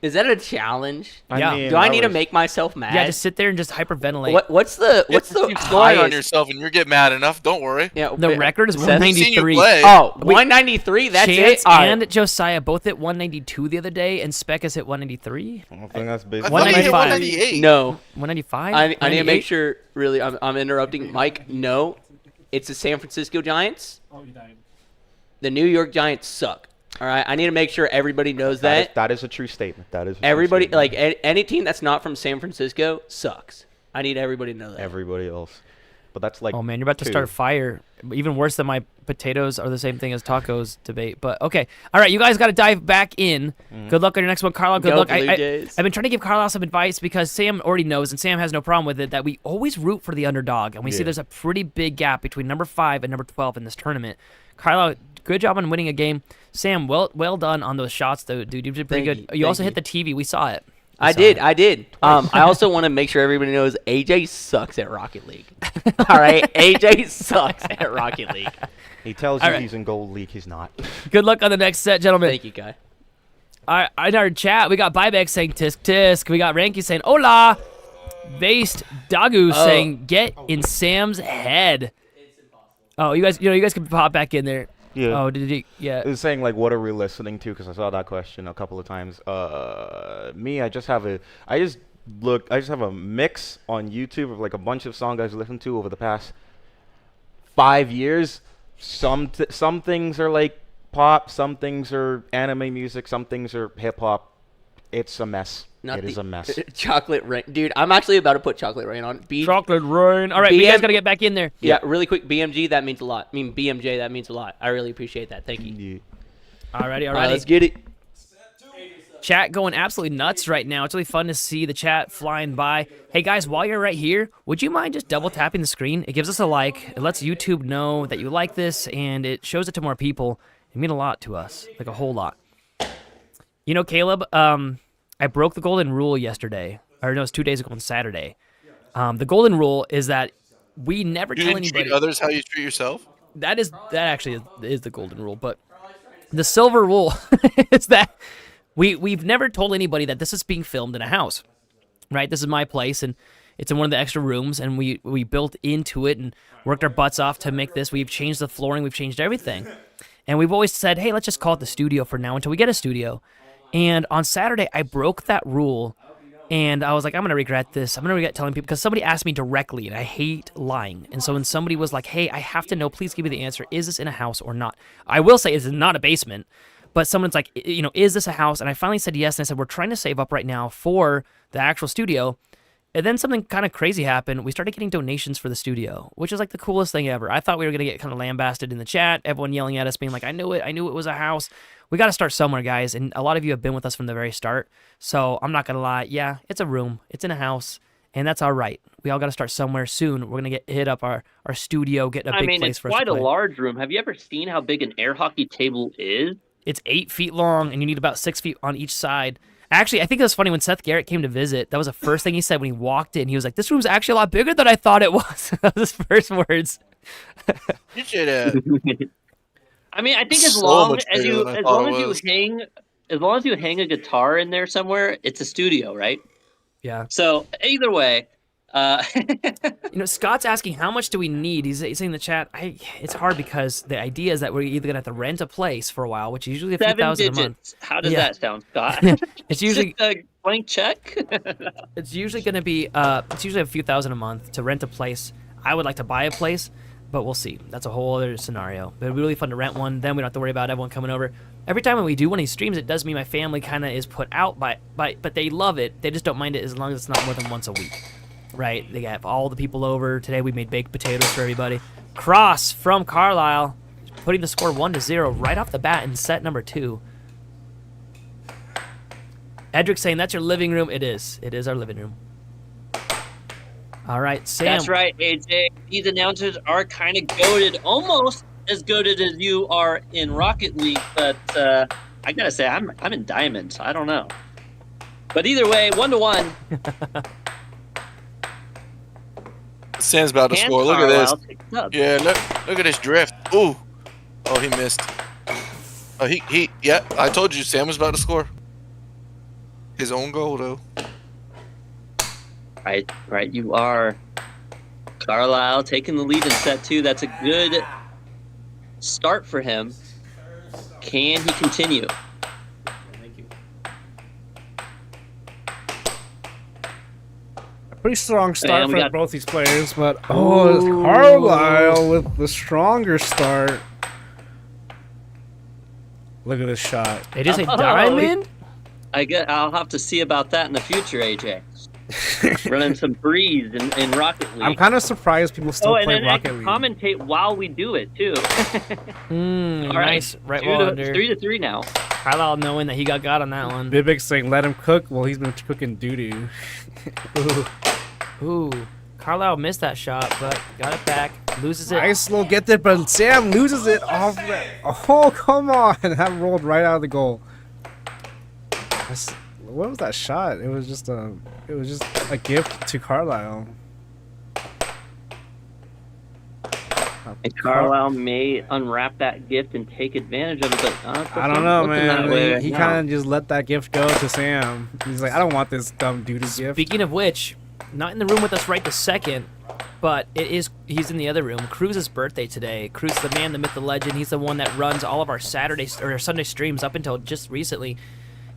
Is that a challenge? Yeah. Do I need to make myself mad? Yeah, just sit there and just hyperventilate. What's the Keep going on highest? yourself and you get mad enough. Don't worry. Yeah, The record is Seth? I've seen you 193. play. Oh, 193. That's Chance it. All right. and Josiah both hit 192 the other day, and Spec has hit 193. I think that's I basically. thought you hit 195. 198. No, 195. I need to 98? make sure. Really, I'm interrupting, Mike. No, it's the San Francisco Giants. Oh, you died. The New York Giants suck. All right, I need to make sure everybody knows that. That is a true statement. That is a Everybody, true statement. like any team that's not from San Francisco sucks. I need everybody to know that. Everybody else. But that's like Oh man, you're about to start a fire. Even worse than my potatoes are the same thing as tacos debate. But okay, all right, you guys got to dive back in. Good luck on your next one, Carlisle. Good Go luck. Blue Jays. I've been trying to give Carlisle some advice because Sam already knows, and Sam has no problem with it, that we always root for the underdog, and we see there's a pretty big gap between number 5 and number 12 in this tournament. Carlisle, good job on winning a game. Sam, well done on those shots, though, dude. You did pretty good. You also hit the TV. We saw it. I did. I also want to make sure everybody knows AJ sucks at Rocket League. All right, AJ sucks at Rocket League. He tells you he's in Gold League. He's not. Good luck on the next set, gentlemen. Thank you, Guy. All right, in our chat, we got Buyback saying tisk tisk. We got Ranky saying hola. Based Dagu saying get in Sam's head. Oh, you guys can pop back in there. Yeah. Oh, did you? Yeah. It was saying like, what are we listening to? Because I saw that question a couple of times. Me, I just have a mix on YouTube of like a bunch of songs I've listened to over the past 5 years. Some things are like pop, some things are anime music, some things are hip hop. It's a mess. It is a mess. Chocolate Rain. Dude, I'm actually about to put Chocolate Rain on. Chocolate Rain. All right, you guys got to get back in there. Yeah, really quick. BMG, that means a lot. I mean, BMJ, that means a lot. I really appreciate that. Thank you. Yeah. All righty. Let's get it. Chat going absolutely nuts right now. It's really fun to see the chat flying by. Hey, guys, while you're right here, would you mind just double tapping the screen? It gives us a like. It lets YouTube know that you like this, and it shows it to more people. It means a lot to us, like a whole lot. You know, Caleb, I broke the golden rule yesterday. Or no, it was 2 days ago on Saturday. The golden rule is that we never tell anybody. Treat others how you treat yourself. That actually is the golden rule. But the silver rule is that we've never told anybody that this is being filmed in a house, right? This is my place, and it's in one of the extra rooms, and we built into it and worked our butts off to make this. We've changed the flooring. We've changed everything. And we've always said, hey, let's just call it the studio for now until we get a studio. And on Saturday, I broke that rule, and I was like, I'm going to regret this. I'm going to regret telling people, because somebody asked me directly, and I hate lying. And so when somebody was like, hey, I have to know, please give me the answer. Is this in a house or not? I will say it's not a basement, but someone's like, is this a house? And I finally said yes, and I said, we're trying to save up right now for the actual studio. And then something kind of crazy happened. We started getting donations for the studio, which is like the coolest thing ever. I thought we were going to get kind of lambasted in the chat, everyone yelling at us, being like, I knew it was a house. We got to start somewhere, guys, and a lot of you have been with us from the very start, so I'm not going to lie. Yeah, it's a room. It's in a house, and that's all right. We all got to start somewhere soon. We're going to hit up our studio, get a big place for us to play. It's quite a large room. Have you ever seen how big an air hockey table is? It's 8 feet long, and you need about 6 feet on each side. Actually, I think it was funny when Seth Garrett came to visit. That was the first thing he said when he walked in. He was like, this room's actually a lot bigger than I thought it was. That was his first words. You should I mean, I think as So long much as bigger you than I thought it was. hang a guitar in there somewhere, it's a studio, right? Yeah. So either way, Scott's asking how much do we need. He's saying in the chat, it's hard because the idea is that we're either gonna have to rent a place for a while, which is usually a few thousand a month. How does that sound, Scott? It's usually just a blank check. It's usually gonna be it's usually a few thousand a month to rent a place. I would like to buy a place, but we'll see. That's a whole other scenario. But it'd be really fun to rent one. Then we don't have to worry about everyone coming over. Every time when we do one of these streams, it does mean my family kind of is put out by, but they love it. They just don't mind it as long as it's not more than once a week. Right, they have all the people over. Today we made baked potatoes for everybody. Cross from Carlyle, putting the score 1-0 right off the bat in set number 2. Edric saying, that's your living room. It is. It is our living room. All right, Sam. That's right, AJ. These announcers are kind of goated, almost as goated as you are in Rocket League, but I gotta say, I'm in Diamond. I don't know. But either way, 1-1. Sam's about to score. Look at this. Yeah, look at this drift. Ooh. Oh, he missed. Oh, yeah, I told you Sam was about to score. His own goal, though. Right, you are. Carlyle taking the lead in set 2. That's a good start for him. Can he continue? Pretty strong start for both these players, but it's Carlyle with the stronger start. Look at this shot. It is a Oh. diamond? I'll have to see about that in the future, AJ. Running some breeze in Rocket League. I'm kind of surprised people still and play then I Rocket can League. commentate while we do it too. All right, Nice. Right wall under. 3-3 now. Carlyle knowing that he got on that one. Bibik saying, let him cook. Well, he's been cooking doo-doo. Ooh. Carlyle missed that shot, but got it back. Loses it. Nice little get there, but Sam loses it off that. Oh, come on. That rolled right out of the goal. What was that shot? It was just a gift to Carlyle. And Carlyle may unwrap that gift and take advantage of it, but I don't know, man. He now. kind of just let that gift go to Sam. He's like, I don't want this dumb doo-doo gift. Speaking of which, not in the room with us right this second, but he's in the other room. Cruz's birthday today. Cruz, the man, the myth, the legend. He's the one that runs all of our Saturday or Sunday streams up until just recently.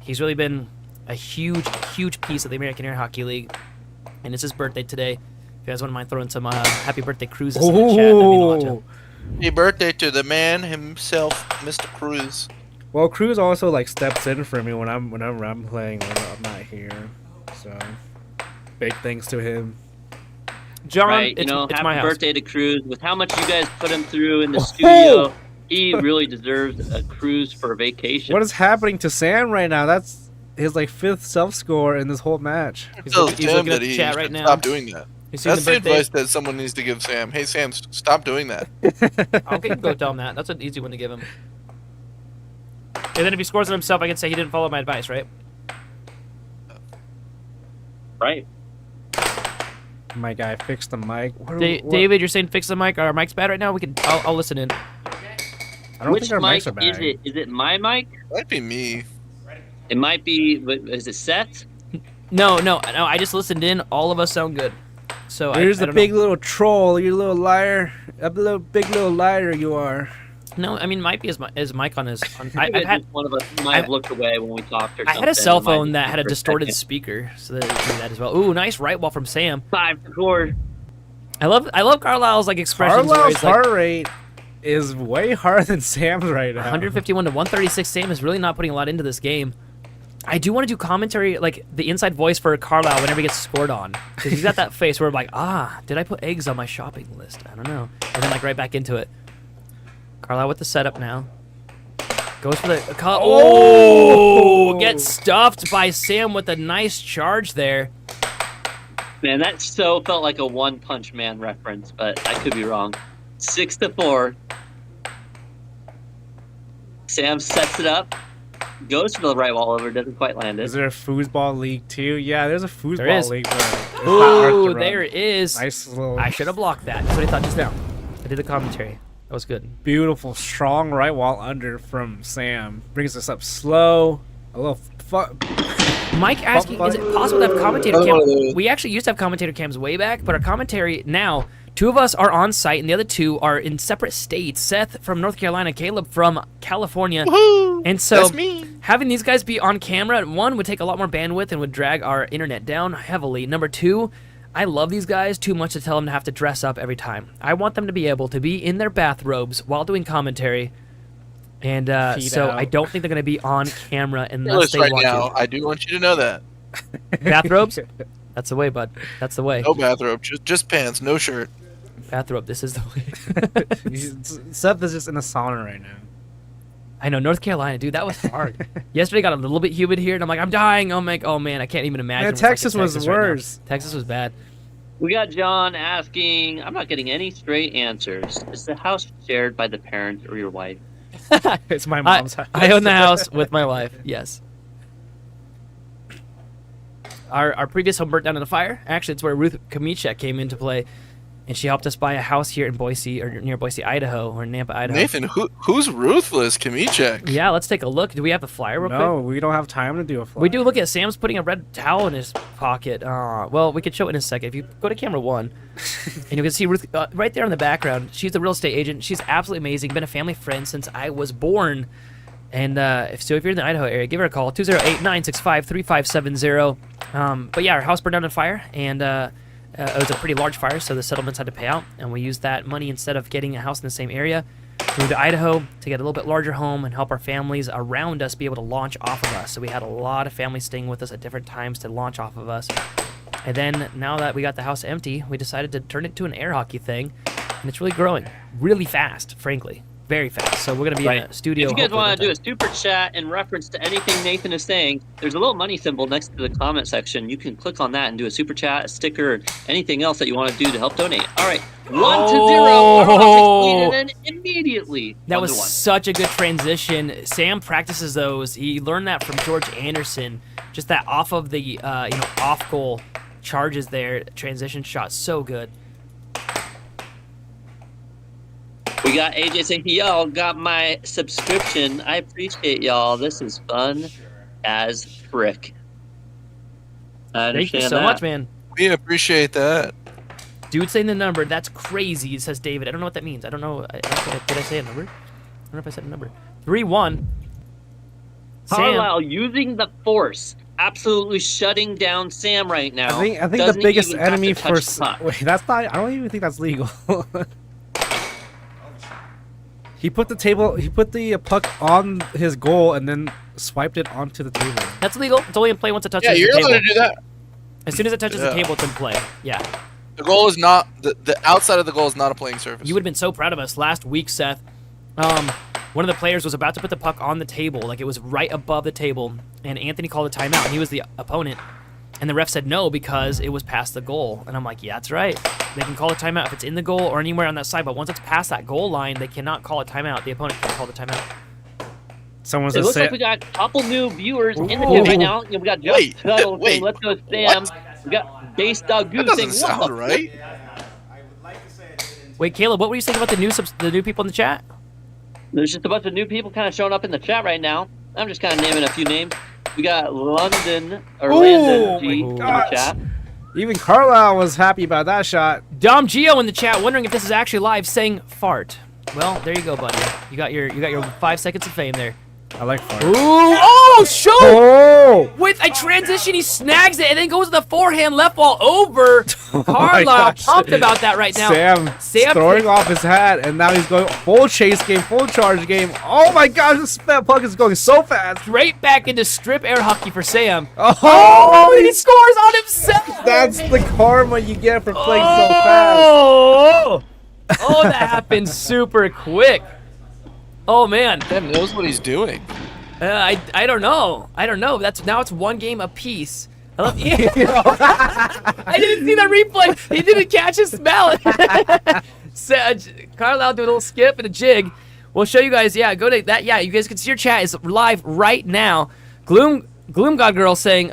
He's really been a huge piece of the American Air Hockey League, and it's his birthday today. If you guys wouldn't mind throwing some happy birthday Cruzes in the chat, that'd mean a lot to him. Happy birthday to the man himself, Mr. Cruz. Well, Cruz also like steps in for me whenever I'm playing when I'm not here. So big thanks to him. John, Right, it's happy my house. birthday to Cruz. With how much you guys put him through in the studio, he really deserves a cruise for a vacation. What is happening to Sam right now? That's his like 5th self-score in this whole match. He's Tells looking Sam at that the he chat should right now. stop doing that. He's seen That's the the birthday. advice that someone needs to give Sam. Hey, Sam, stop doing that. Okay, go tell him that. That's an easy one to give him. And then if he scores it himself, I can say he didn't follow my advice, right? Right. My guy fixed the mic. What David, you're saying fix the mic. Our mic's bad right now. I'll listen in. I don't Which think our mic mics are bad. is it? Is it my mic? Might be me. It might be. Is it Seth? No. I just listened in. All of us sound good. So Here's I the don't big know. little troll, you little liar. Big little liar you are. No, I mean might be his mic on his. Maybe I've had one of us might have looked away when we talked or I something. had a cell It might phone be that had a for distorted second. speaker, so that it did that as well. Ooh, nice right wall from Sam. 5-4. I love Carlisle's like expressions. where Carlisle's he's like, heart rate is way higher than Sam's right now. 151 to 136. Sam is really not putting a lot into this game. I do want to do commentary, like the inside voice for Carlyle whenever he gets scored on, because he's got that face where I'm like, did I put eggs on my shopping list? I don't know. And then like right back into it. Carlyle with the setup now. Goes for the gets stuffed by Sam with a nice charge there. Man, that so felt like a One Punch Man reference, but I could be wrong. 6-4. Sam sets it up. Goes for the right wall over, doesn't quite land Is it. there a foosball league too? Yeah, there's a There is. foosball league. But it's not hard Ooh, to run. there it is. Nice little I should have blocked that. That's what I thought just now. I did the commentary. That was good. beautiful, strong right wall under from Sam. Brings us up slow. A little Mike asking, is it possible to have commentator cam? We actually used to have commentator cams way back, but our commentary now, 2 of us are on site and the other 2 are in separate states. Seth from North Carolina, Caleb from California. Woohoo! And so That's me. having these guys be on camera, 1, would take a lot more bandwidth and would drag our internet down heavily. Number 2, I love these guys too much to tell them to have to dress up every time. I want them to be able to be in their bathrobes while doing commentary. And so out. I don't think they're going to be on camera unless List they right want now, to. I do want you to know that. Bathrobes? That's the way, bud. That's the way. No bathrobe, just pants, no shirt. Bathrobe, this is the way. Seth is just in a sauna right now. I know, North Carolina, dude, that was hard. Yesterday got a little bit humid here, and I'm like, I'm dying. I'm like, oh man, I can't even imagine. Man, what's like in Texas was right now. worse. Texas was bad. We got John asking, I'm not getting any straight answers. Is the house shared by the parents or your wife? It's my mom's house. I own the house with my wife, yes. Our previous home burnt down in a fire. Actually, it's where Ruth Kamichek came into play, and she helped us buy a house here in Boise, or near Boise, Idaho, or Nampa, Idaho. Nathan, who's ruthless? Can we check? Yeah, let's take a look. Do we have the flyer real quick? No, we don't have time to do a fly. We do look at Sam's putting a red towel in his pocket. Well, we could show it in a second. If you go to camera 1, and you can see Ruth right there in the background. She's a real estate agent. She's absolutely amazing. Been a family friend since I was born. And if you're in the Idaho area, give her a call, 208-965-3570. But yeah, our house burned down in fire, and it was a pretty large fire, so the settlements had to pay out. And we used that money instead of getting a house in the same area. moved to Idaho to get a little bit larger home and help our families around us be able to launch off of us. So we had a lot of families staying with us at different times to launch off of us. And then now that we got the house empty, we decided to turn it into an air hockey thing, and it's really growing really fast, frankly. Very fast. So we're going to be in a studio. If you guys want to do a super chat in reference to anything Nathan is saying, there's a little money symbol next to the comment section. You can click on that and do a super chat, a sticker, or anything else that you want to do to help donate. All right, 1-0, and then immediately. That was 1-1. such a good transition. Sam practices those. He learned that from George Anderson. Just that off of the off goal charges there, transition shot, so good. We got AJ saying, y'all got my subscription. I appreciate y'all. This is fun as frick. I Thank you understand so that. much, man. We appreciate that. Dude saying the number, that's crazy, says David. I don't know what that means. I don't know. Did I say a number? I don't know if I said a number. 3-1. Carlyle using the force. Absolutely shutting down Sam right now. I think the Doesn't biggest even have enemy to for... touch the puck. Wait, that's not... I don't even think that's legal. He put the puck on his goal and then swiped it onto the table. That's legal. It's only in play once it touches Yeah, the you're table. allowed to do that. As soon as it touches the table, it's in play. Yeah. The goal is not the outside of the goal is not a playing surface. You would have been so proud of us last week, Seth. One of the players was about to put the puck on the table, like it was right above the table, and Anthony called a timeout, and he was the opponent. And the ref said no because it was past the goal. And I'm like, yeah, that's right. They can call a timeout if it's in the goal or anywhere on that side, but once it's past that goal line, they cannot call a timeout. The opponent can't call the timeout. Someone's It just looks like saying... we got a couple new viewers in the chat right now. We got Jeff Tuttle saying, let's go Sam. We got Base Dog That Goose saying, doesn't what the sound right. Wait, Caleb, what were you saying about the new people in the chat? There's just a bunch of new people kind of showing up in the chat right now. I'm just kind of naming a few names. We got Landon G in the chat. Even Carlyle was happy about that shot. Dom Geo in the chat, wondering if this is actually live, saying fart. Well, there you go, buddy. You got your 5 seconds of fame there. I like fart. Ooh! Oh, shoot! Oh! With a transition, he snags it and then goes to the forehand left wall over. Carlyle pumped about that right now. Sam throwing off his hat, and now he's going full chase game, full charge game. Oh my gosh, this puck is going so fast. Straight back into strip air hockey for Sam. Oh, he scores on himself. That's the karma you get for playing so fast. Oh, that happened super quick. Oh man, Sam knows what he's doing. I don't know. Now it's one game apiece. I didn't see the replay. He didn't catch his smell. Carlyle do a little skip and a jig. We'll show you guys. Yeah, go to that. Yeah, you guys can see your chat is live right now. Gloom God Girl saying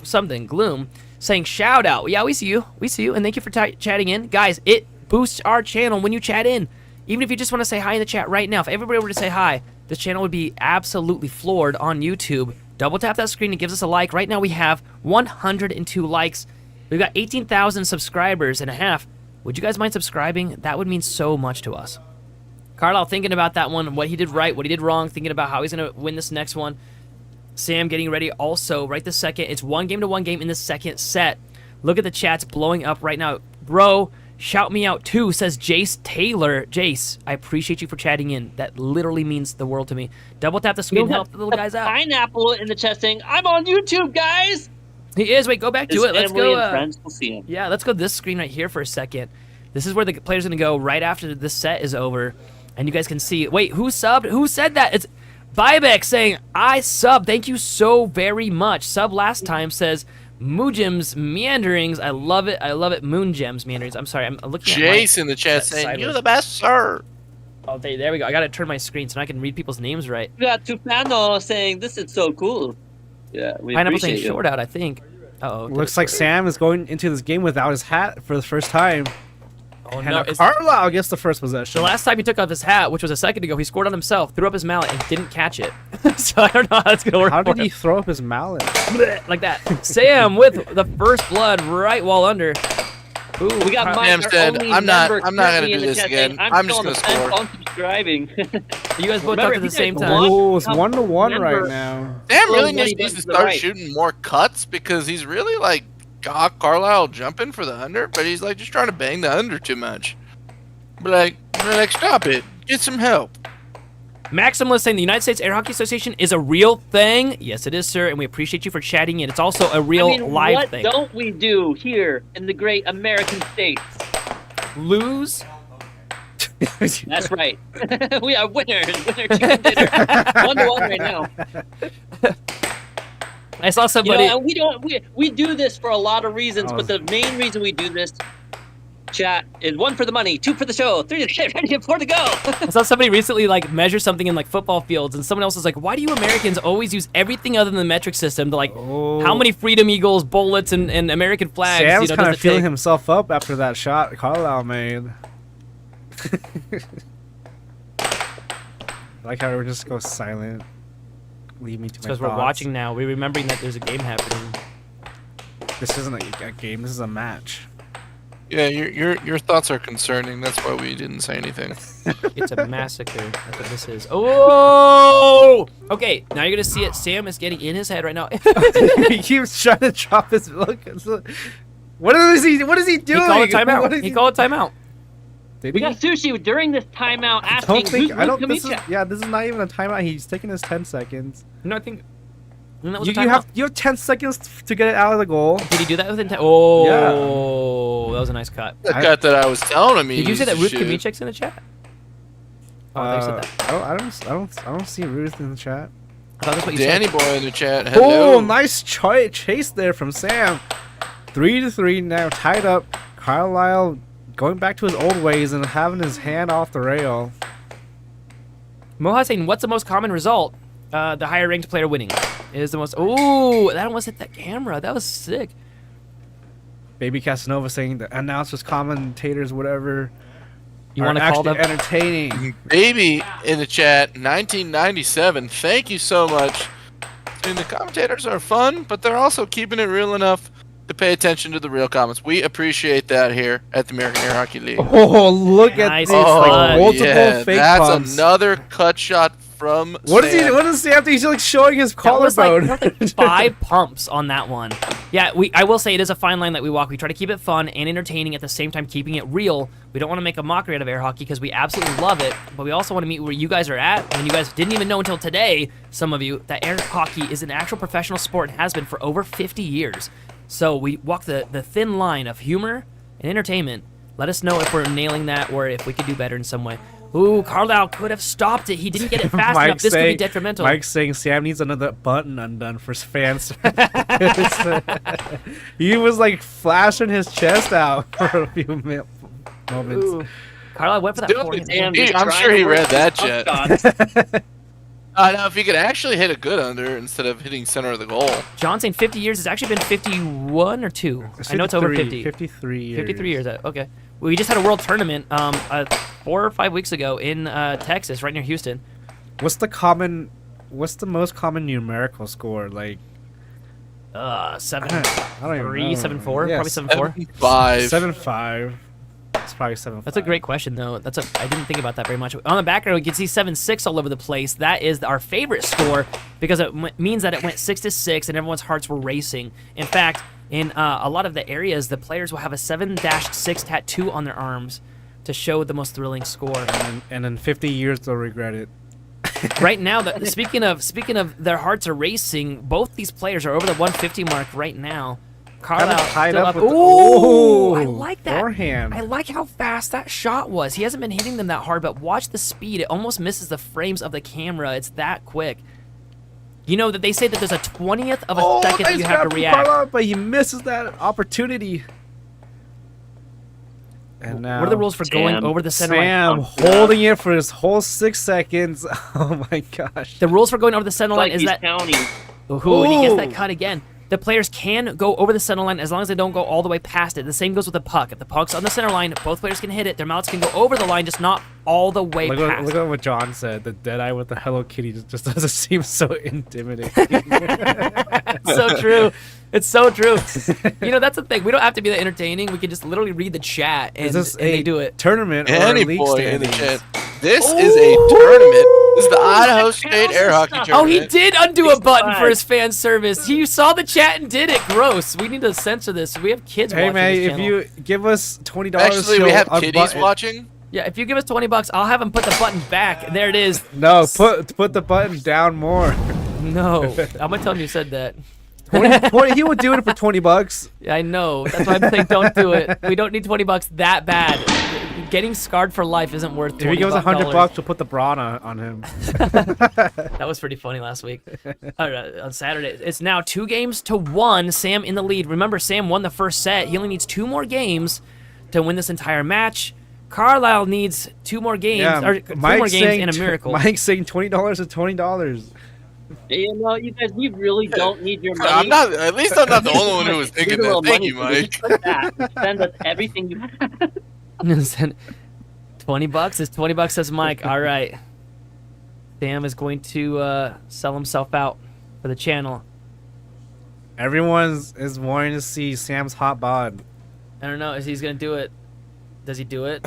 something. Gloom saying shout out. Yeah, we see you, and thank you for chatting in, guys. It boosts our channel when you chat in. Even if you just want to say hi in the chat right now, if everybody were to say hi, this channel would be absolutely floored on YouTube. Double tap that screen and gives us a like. Right now we have 102 likes. We've got 18,000 subscribers and a half. Would you guys mind subscribing? That would mean so much to us. Carlyle thinking about that one, what he did right, what he did wrong, thinking about how he's going to win this next one. Sam getting ready also right this second. It's 1 game to 1 game in the second set. Look at the chats blowing up right now. Bro, shout me out too, says Jace Taylor. Jace, I appreciate you for chatting in. That literally means the world to me. Double tap the screen and help the little guys out. Pineapple in the chat saying, I'm on YouTube, guys. He is. Wait, go back to His it. Let's family go. and friends will see him. Yeah, let's go this screen right here for a second. This is where the player's going to go right after this set is over. And you guys can see. Wait, who subbed? Who said that? It's Buyback saying, I sub. Thank you so very much. Sub last time says, Moojim's Meanderings. I love it. I love it. Moongem's Meanderings. I'm sorry. I'm looking at Jace in the chat saying, you're the best, sir. Oh, there we go. I got to turn my screen so I can read people's names right. We got Tufano saying, this is so cool. Yeah, we Pineapple appreciate saying you. short out, I think. Uh-oh. Looks like Sam is going into this game without his hat for the first time. Oh, And no. Carlyle gets the first possession. The last time he took off his hat, which was a second ago, he scored on himself, threw up his mallet, and didn't catch it. So I don't know how that's going to work. How for did he him. throw up his mallet? Like that. Sam with the first blood right wall under. Ooh, We got Mike, Sam our said, only I'm not member, gonna currently do in the this chat again. saying, I'm just still gonna on the score. unsubscribing. You guys both Remember, talked if at the you same guys time. want- Oh, it's Come 1-1 right remember- now. Sam really Little needs to buddy start right. shooting more cuts because he's really like got Carlyle jumping for the under, but he's like just trying to bang the under too much. But like stop it. Get some help. Maximalist saying the United States Air Hockey Association is a real thing. Yes, it is, sir, and we appreciate you for chatting in. It's also a real live thing. What don't we do here in the great American states? Lose? That's right. We are winners. Winner chicken dinner. 1-1 right now. I saw somebody. And we do this for a lot of reasons, but the main reason we do this, chat, is 1 for the money, 2 for the show, 3 to get ready, 4 to go. I saw somebody recently like measure something in like football fields, and someone else was like, "Why do you Americans always use everything other than the metric system to like how many Freedom Eagles, bullets, and American flags?" Sam's kind does of it feeling take? himself up after that shot Carlyle made. I like how we just go silent. Leave me to my Because thoughts. we're watching now. We're remembering that there's a game happening. This isn't a game. This is a match. Yeah, your thoughts are concerning. That's why we didn't say anything. It's a massacre. That's what this is. Oh! Okay, now you're gonna see it. Sam is getting in his head right now. He keeps trying to drop his look. What is he doing? He called a timeout. He called a timeout. Did We he? got Sushi during this timeout I asking don't think. who's I don't. with This is, Kamicha. yeah, this is not even a timeout. He's taking his 10 seconds. No, I think. That was You, a you timeout. have 10 seconds to get it out of the goal. Did he do that within 10? Oh, that was a nice cut. The cut that I was telling him. Did you say that Ruth Shit. Kamichek's in the chat? Oh, I thought you said that. I don't see Ruth in the chat. I thought that's what you Danny said. boy in the chat. Hello. Oh, nice chase there from Sam. 3-3 now, tied up. Carlyle going back to his old ways and having his hand off the rail. Moha saying, "What's the most common result? The higher ranked player winning is the most." Oh, that almost hit that camera. That was sick. Baby Casanova saying the announcers, commentators, whatever. You want to call them? entertaining? Baby in the chat, 1997. Thank you so much. I mean, the commentators are fun, but they're also keeping it real enough to pay attention to the real comments. We appreciate that here at the American Air Hockey League. Oh, look Nice. at this! Oh, Like multiple yeah, fake that's pumps. another cut shot from What is he? Sam. What is Sam? He's like showing his That was like, collarbone. that was like 5 pumps on that one. Yeah, I will say it is a fine line that we walk. We try to keep it fun and entertaining at the same time, keeping it real. We don't want to make a mockery out of air hockey because we absolutely love it, but we also want to meet where you guys are at. And you guys didn't even know until today, some of you, that air hockey is an actual professional sport and has been for over 50 years. So we walk the thin line of humor and entertainment. Let us know if we're nailing that or if we could do better in some way. Ooh, Carlyle could have stopped it. He didn't get it fast enough. This could be detrimental. Mike's saying Sam needs another button undone for fans. He was like flashing his chest out for a few moments. Ooh. Carlyle went for that Dude, forehand. Damn, Dude, just I'm trying sure to he work read that tough shots. Now, if he could actually hit a good under instead of hitting center of the goal. John saying 50 years. It's actually been 51 or 2. I know it's over 50. 53 years. 53 years. Okay. We just had a world tournament 4 or 5 weeks ago in Texas, right near Houston. What's the most common numerical score? Like 7 I don't even 3, know. 7 4, Yeah, probably 7 4. 5. 7-5. It's probably 7-5. That's a great question, though. I didn't think about that very much. On the background, we can see 7-6 all over the place. That is our favorite score because it means that it went 6-6 and everyone's hearts were racing. In fact, in a lot of the areas, the players will have a 7-6 tattoo on their arms to show the most thrilling score. And in 50 years they'll regret it. Right now, speaking of their hearts are racing, both these players are over the 150 mark right now. Carlyle tied still up up. with the- Ooh, I Ooh, like that. forehand. I like how fast that shot was. He hasn't been hitting them that hard, but watch the speed. It almost misses the frames of the camera. It's that quick. You know that they say that there's a 20th of a second that you have to react. Carlyle, but he misses that opportunity. And now What are the rules for going Sam. over the center Sam line? holding it for his whole 6 seconds. Oh my gosh. The rules for going over the center line Like is he's that. counting. Ooh, and he gets that Ooh. cut again. The players can go over the center line as long as they don't go all the way past it. The same goes with the puck. If the puck's on the center line, both players can hit it. Their mouths can go over the line, just not all the way past. Look at what John said. The dead eye with the Hello Kitty just doesn't seem so intimidating. It's so true. It's so true. You know, that's the thing. We don't have to be that entertaining. We can just literally read the chat and, Is this and they do it. tournament or Danny league boy in the standings? chat. This is a tournament. This is the Idaho State Air Hockey Tournament. Oh, he did undo a button for his fan service. He saw the chat and did it. Gross. We need to censor this. We have kids Hey watching man, this if channel. you give us $20, Actually, we he'll have kiddies unbutton- watching. Yeah, if you give us $20, I'll have him put the button back. There it is. No, put the button down more. No, I'm gonna tell him you said that. 20, he would do it for $20. Yeah, I know. That's why I'm saying don't do it. We don't need $20 that bad. Getting scarred for life isn't worth $20. If he gives us $100, we'll put the brawn on him. That was pretty funny last week. On Saturday. It's now 2-1. Sam in the lead. Remember, Sam won the first set. He only needs 2 more games to win this entire match. Carlyle needs 2 more games, or 2 more games and a miracle. Mike's saying $20 is $20. You know, you guys, we really don't need your money. I'm not. At least I'm not the only one who was thinking that. Thank you, Mike. Send us everything you have. $20 is $20, says Mike. All right. Sam is going to sell himself out for the channel. Everyone is wanting to see Sam's hot bod. I don't know. Is he's gonna do it? Does he do it?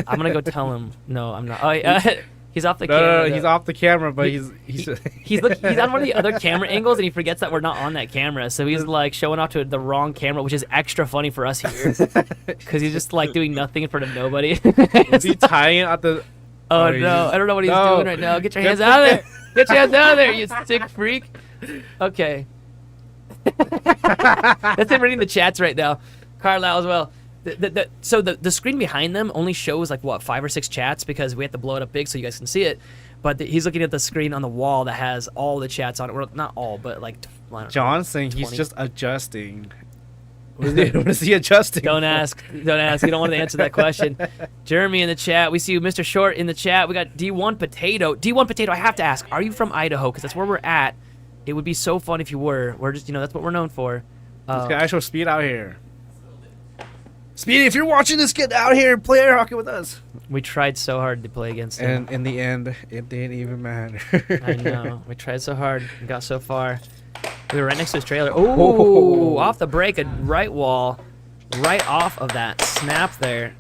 I'm gonna go tell him. No, I'm not. Oh, he's off the camera. No, he's off the camera, but he's he's on one of the other camera angles, and he forgets that we're not on that camera. So he's like showing off to the wrong camera, which is extra funny for us here, because he's just like doing nothing in front of nobody. Is he tying it at the? Oh no, I don't know what he's doing right now. Get your hands out of there! Get your hands out of there, you sick freak! Okay. That's him reading the chats right now. Carlyle as well. So the screen behind them only shows like what 5 or 6 chats because we have to blow it up big so you guys can see it. But he's looking at the screen on the wall that has all the chats on it. Well, not all, but like John's saying 20. He's just adjusting. What is he adjusting? Don't ask. Don't ask. You don't want to answer that question. Jeremy in the chat. We see you, Mr. Short in the chat. We got D1 Potato. D1 Potato. I have to ask. Are you from Idaho? Because that's where we're at. It would be so fun if you were. We're just that's what we're known for. Let's get actual Speed out here. Speedy, if you're watching this, get out here and play air hockey with us. We tried so hard to play against him. And in the end, it didn't even matter. I know. We tried so hard and got so far. We were right next to his trailer. Oh, off the break, a right wall. Right off of that snap there.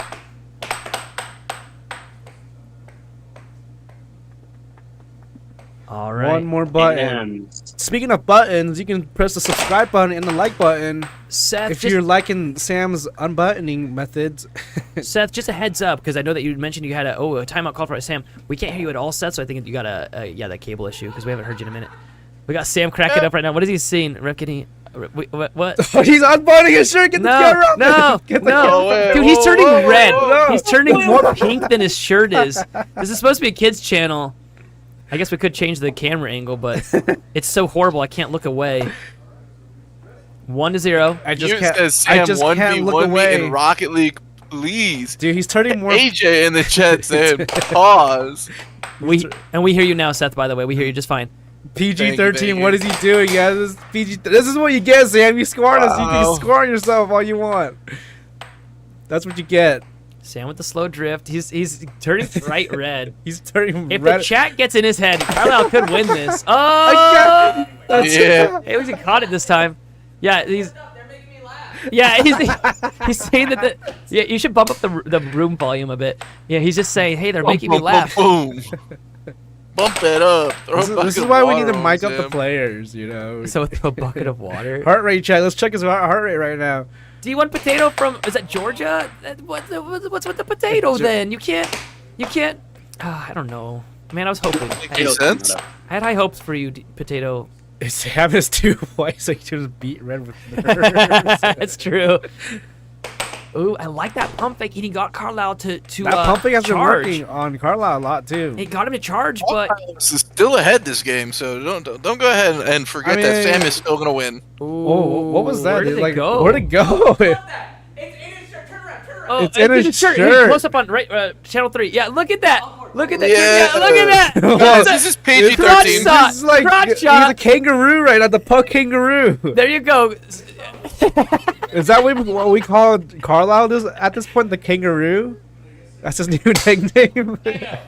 All right. One more button. Speaking of buttons, you can press the subscribe button and the like button. Seth, if you're liking Sam's unbuttoning methods. Seth, just a heads up, because I know that you mentioned you had a timeout call for Sam. We can't hear you at all, Seth, so I think you got that cable issue, because we haven't heard you in a minute. We got Sam cracking up right now. What is he seeing? Rep, can he... What? Oh, he's unbuttoning his shirt. Get the camera up. No. Dude, he's turning red. He's turning more pink than his shirt is. This is supposed to be a kid's channel. I guess we could change the camera angle, but it's so horrible I can't look away. 1-0. I just can't look 1v1 away. me in Rocket League, please. Dude, he's turning more. AJ in the chat said, pause. We hear you now, Seth. By the way, we hear you just fine. PG-13. What is he doing? Yeah, this is PG. This is what you get, Sam. You scored us. You can score on yourself all you want. That's what you get. Sam with the slow drift. He's turning bright red. He's turning if red. the chat gets in his head, Carlyle could win this. Oh! Yeah. Hey, he caught it this time. Yeah, he's... Yeah, he's saying that you should bump up the room volume a bit. Yeah, he's just saying, hey, they're making me laugh. Boom. Bump that up. This is why we need to mic up the players, you know. So with a bucket of water. Heart rate check. Let's check his heart rate right now. D1 Potato from, is that Georgia? What's with the potato then? You can't. I don't know. Man, I was hoping. Makes sense. I had high hopes for you, Potato. Sam is too white, so he just beat red with nerves. It's true. Ooh, I like that pump fake. He got Carlyle to that pump fake has been charge. working on Carlyle a lot too. It got him to charge, but He's still ahead this game, so don't go ahead and forget that Sam is still gonna win. Oh, what was that? Where did it go? Where'd it go? It's in his shirt. Turn around. Oh, it's in his shirt. Close up on channel 3. Yeah, look at that. Look at that. Yeah. Look at that. Guys, this is PG-13. Crotch This is like crotch shot. he's a kangaroo right now, the puck kangaroo. There you go. Is that what we call Carlyle at this point, the kangaroo? That's his new nickname.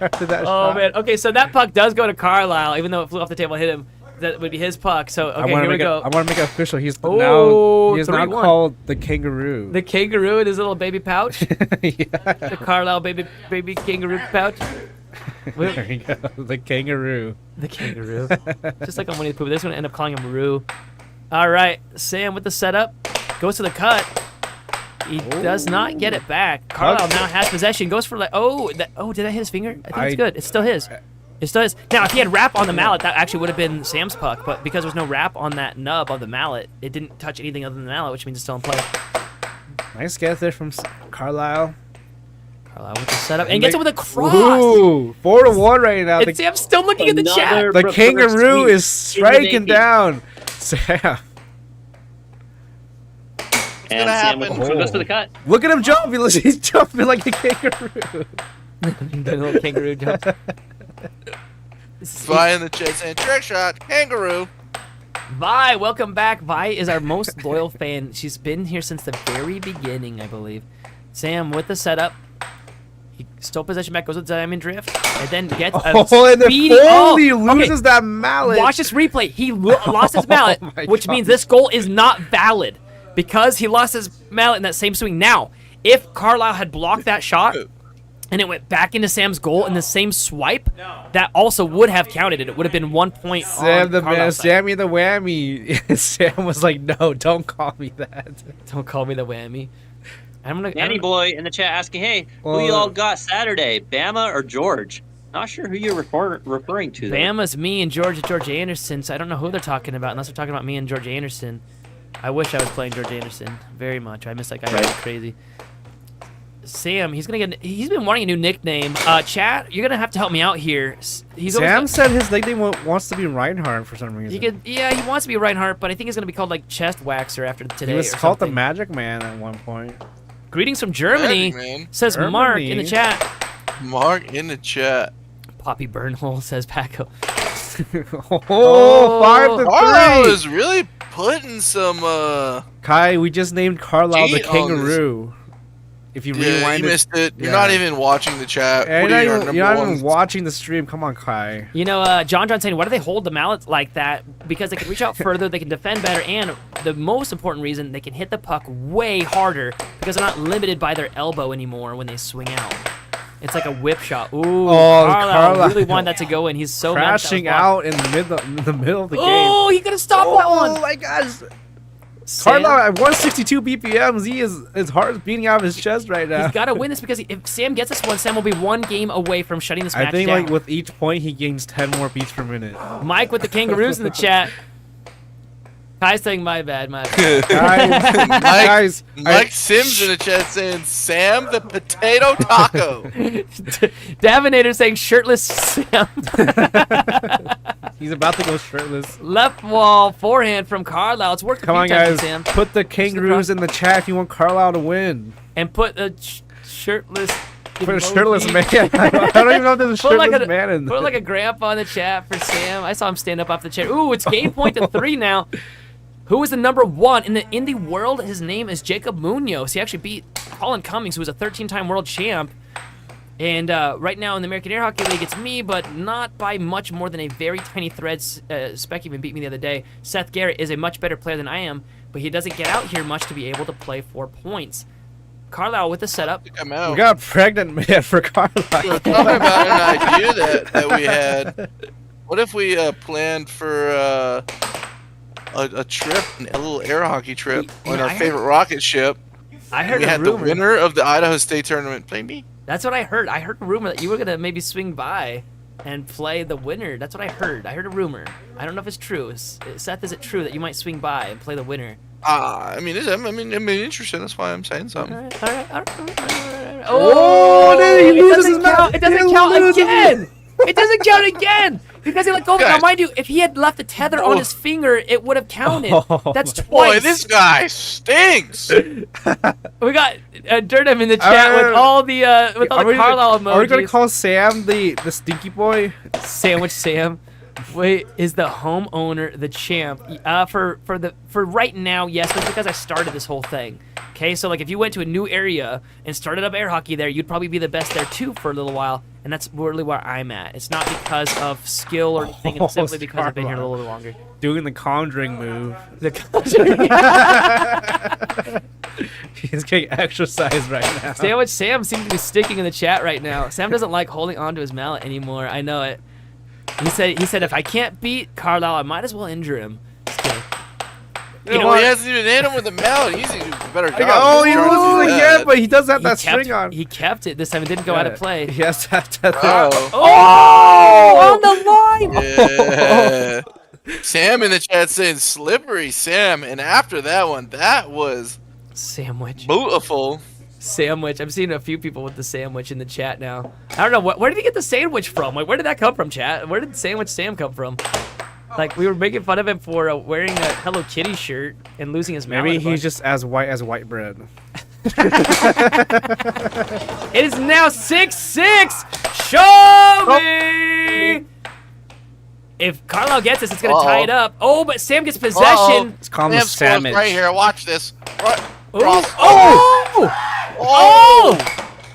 After that shot. Man. Okay, so that puck does go to Carlyle, even though it flew off the table and hit him. That would be his puck. So okay, here we go. I want to make it official. He's now 3-1. called the kangaroo. The kangaroo in his little baby pouch. Yeah. The Carlyle baby kangaroo pouch. There you go. The kangaroo. The kangaroo. Just like on Winnie the Pooh. This is going to end up calling him Roo. All right. Sam with the setup. Goes to the cut. He does not get it back. Carlyle now has possession. Goes for like, did I hit his finger? I think it's good. It's still his. It's still his. Now, if he had wrap on the mallet, that actually would have been Sam's puck. But because there's no wrap on that nub of the mallet, it didn't touch anything other than the mallet, which means it's still in play. Nice get there from Carlyle. Carlyle with the setup and gets it with a cross. Ooh, 4-1 right now. And Sam's still looking at the chat. The kangaroo is striking down Sam. And Sam goes for the cut. Look at him jump. He's jumping like a kangaroo. The little kangaroo jump. Vi in the chat saying, trick shot, kangaroo. Vi, welcome back. Vi is our most loyal fan. She's been here since the very beginning, I believe. Sam with the setup. He stole possession back, goes with Diamond Drift, and then gets a and speedy... then Foley loses that mallet. Watch this replay. He lost his mallet, which means this goal is not valid because he lost his mallet in that same swing. Now, if Carlyle had blocked that shot and it went back into Sam's goal in the same swipe, that also would have counted it. It would have been 1 point Sam the man, Sammy the whammy. Sam was like, no, don't call me that. Don't call me the whammy. Danny Boy in the chat asking, hey, who you all got Saturday, Bama or George? Not sure who you're referring to there. Bama's me and George Anderson, so I don't know who they're talking about unless they're talking about me and George Anderson. I wish I was playing George Anderson very much. I miss that guy like crazy. Sam, he's been wanting a new nickname. Chat, you're gonna have to help me out here. Sam said his nickname wants to be Reinhardt for some reason. He wants to be Reinhardt, but I think he's gonna be called like Chest Waxer after today. He was called the Magic Man at one point. Greetings from Germany, says Germany. Mark in the chat. Mark in the chat. Poppy Burnhole says Paco. 5-3. Carlyle is really putting some. Kai, we just named Carlyle the kangaroo. If you rewind you missed it. You're not even watching the chat. You're not even watching the stream. Come on, Kai. You know, John saying, why do they hold the mallets like that? Because they can reach out further, they can defend better, and the most important reason, they can hit the puck way harder because they're not limited by their elbow anymore when they swing out. It's like a whip shot. Ooh, Carlyle really wanted that to go in. He's so crashing out in the middle of the game. Oh, he could have stopped that one. Oh my gosh. Carlyle at 162 BPMs, his heart is beating out of his chest right now. He's got to win this because if Sam gets this one, Sam will be 1 game away from shutting this match down. I think like with each point, he gains 10 more beats per minute. Mike with the kangaroos in the chat. Kai's saying my bad. Guys, Mike Sims in the chat saying Sam the potato taco. Davinator saying shirtless Sam. He's about to go shirtless. Left wall forehand from Carlyle. It's worked. Come on, guys. Sam. Put the kangaroos in the chat if you want Carlyle to win. And put a shirtless. Put a shirtless man. I don't even know if there's a shirtless man in there. Put like a grandpa in the chat for Sam. I saw him stand up off the chair. Ooh, it's game point to 3 now. Who is the #1 in the indie world? His name is Jacob Munoz. He actually beat Colin Cummings, who was a 13-time world champ. And right now in the American Air Hockey League, it's me, but not by much more than a very tiny thread. Spec even beat me the other day. Seth Garrett is a much better player than I am, but he doesn't get out here much to be able to play 4 points. Carlyle with the setup. We got a pregnant man for Carlyle. We're talking about an idea that we had. What if we planned for a trip, a little air hockey trip on our favorite rocket ship? I heard we had the winner of the Idaho State tournament play me. That's what I heard. I heard a rumor that you were gonna maybe swing by and play the winner. That's what I heard. I heard a rumor. I don't know if it's true. Seth, is it true that you might swing by and play the winner? I mean, I'm interested. That's why I'm saying something. All right. Oh, he loses his count. It doesn't count again. It doesn't count again because he let go of it. Now, mind you, if he had left a tether on his finger, it would have counted. That's twice. Boy, this guy stinks. We got Dirtam in the chat with all the Carlyle emojis. Are we gonna call Sam the stinky boy? Sandwich Sam. Wait, is the homeowner the champ? For right now, yes, but because I started this whole thing. Okay, so like if you went to a new area and started up air hockey there, you'd probably be the best there too for a little while, and that's really where I'm at. It's not because of skill or anything, it's simply because I've been here a little bit longer. Doing the conjuring move. The conjuring. He's getting exercise right now. Sandwich Sam seems to be sticking in the chat right now. Sam doesn't like holding on to his mallet anymore. I know it. He said if I can't beat Carlyle, I might as well injure him. Just kidding. You know, he hasn't even hit him with the mallet. He's a better job. Oh, he He's trying to do loses that. again, but he does have that kept, string on. He kept it this time. It didn't go out of play. Yes, that. Oh. On the line. Yeah. Sam in the chat saying slippery Sam, and after that one, that was Sandwich. beautiful. Sandwich. I'm seeing a few people with the sandwich in the chat now. I don't know where did he get the sandwich from? Like, where did that come from, chat? Where did Sandwich Sam come from? Like, we were making fun of him for wearing a Hello Kitty shirt and losing his mallet. Maybe he's just as white as white bread. It is now 6-6. Show me. If Carlyle gets this, it's going to tie it up. Oh, but Sam gets possession. It's called the Sam's close sandwich. right here. Watch this. Right.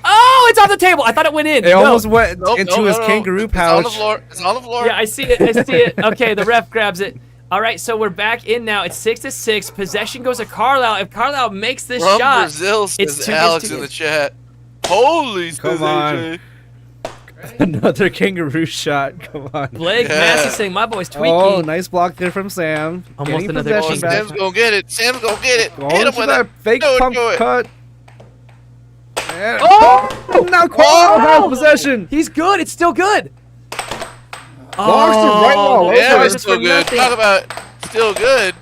Oh, it's off the table. I thought it went in. It almost went into his kangaroo It's on the pouch. floor. It's on the floor. Yeah, I see it. I see it. Okay, the ref grabs it. All right, so we're back in now. It's 6-6. Possession goes to Carlyle. If Carlyle makes this From shot, Brazil, it's says 2 Alex games. in the chat. Holy, Come says on. AJ. Another kangaroo shot. Come on. Blake Yeah. Massey saying my boy's tweaking. Oh, nice block there from Sam. Almost Getting another possession king. back. Sam's gonna get it. Sam's gonna get it. Going Hit him for with that it. fake Do it, pump do it. cut. And now Carlyle has possession. He's good. It's still good. Walks it right all over Yeah, it. it's still good. Talk about still good.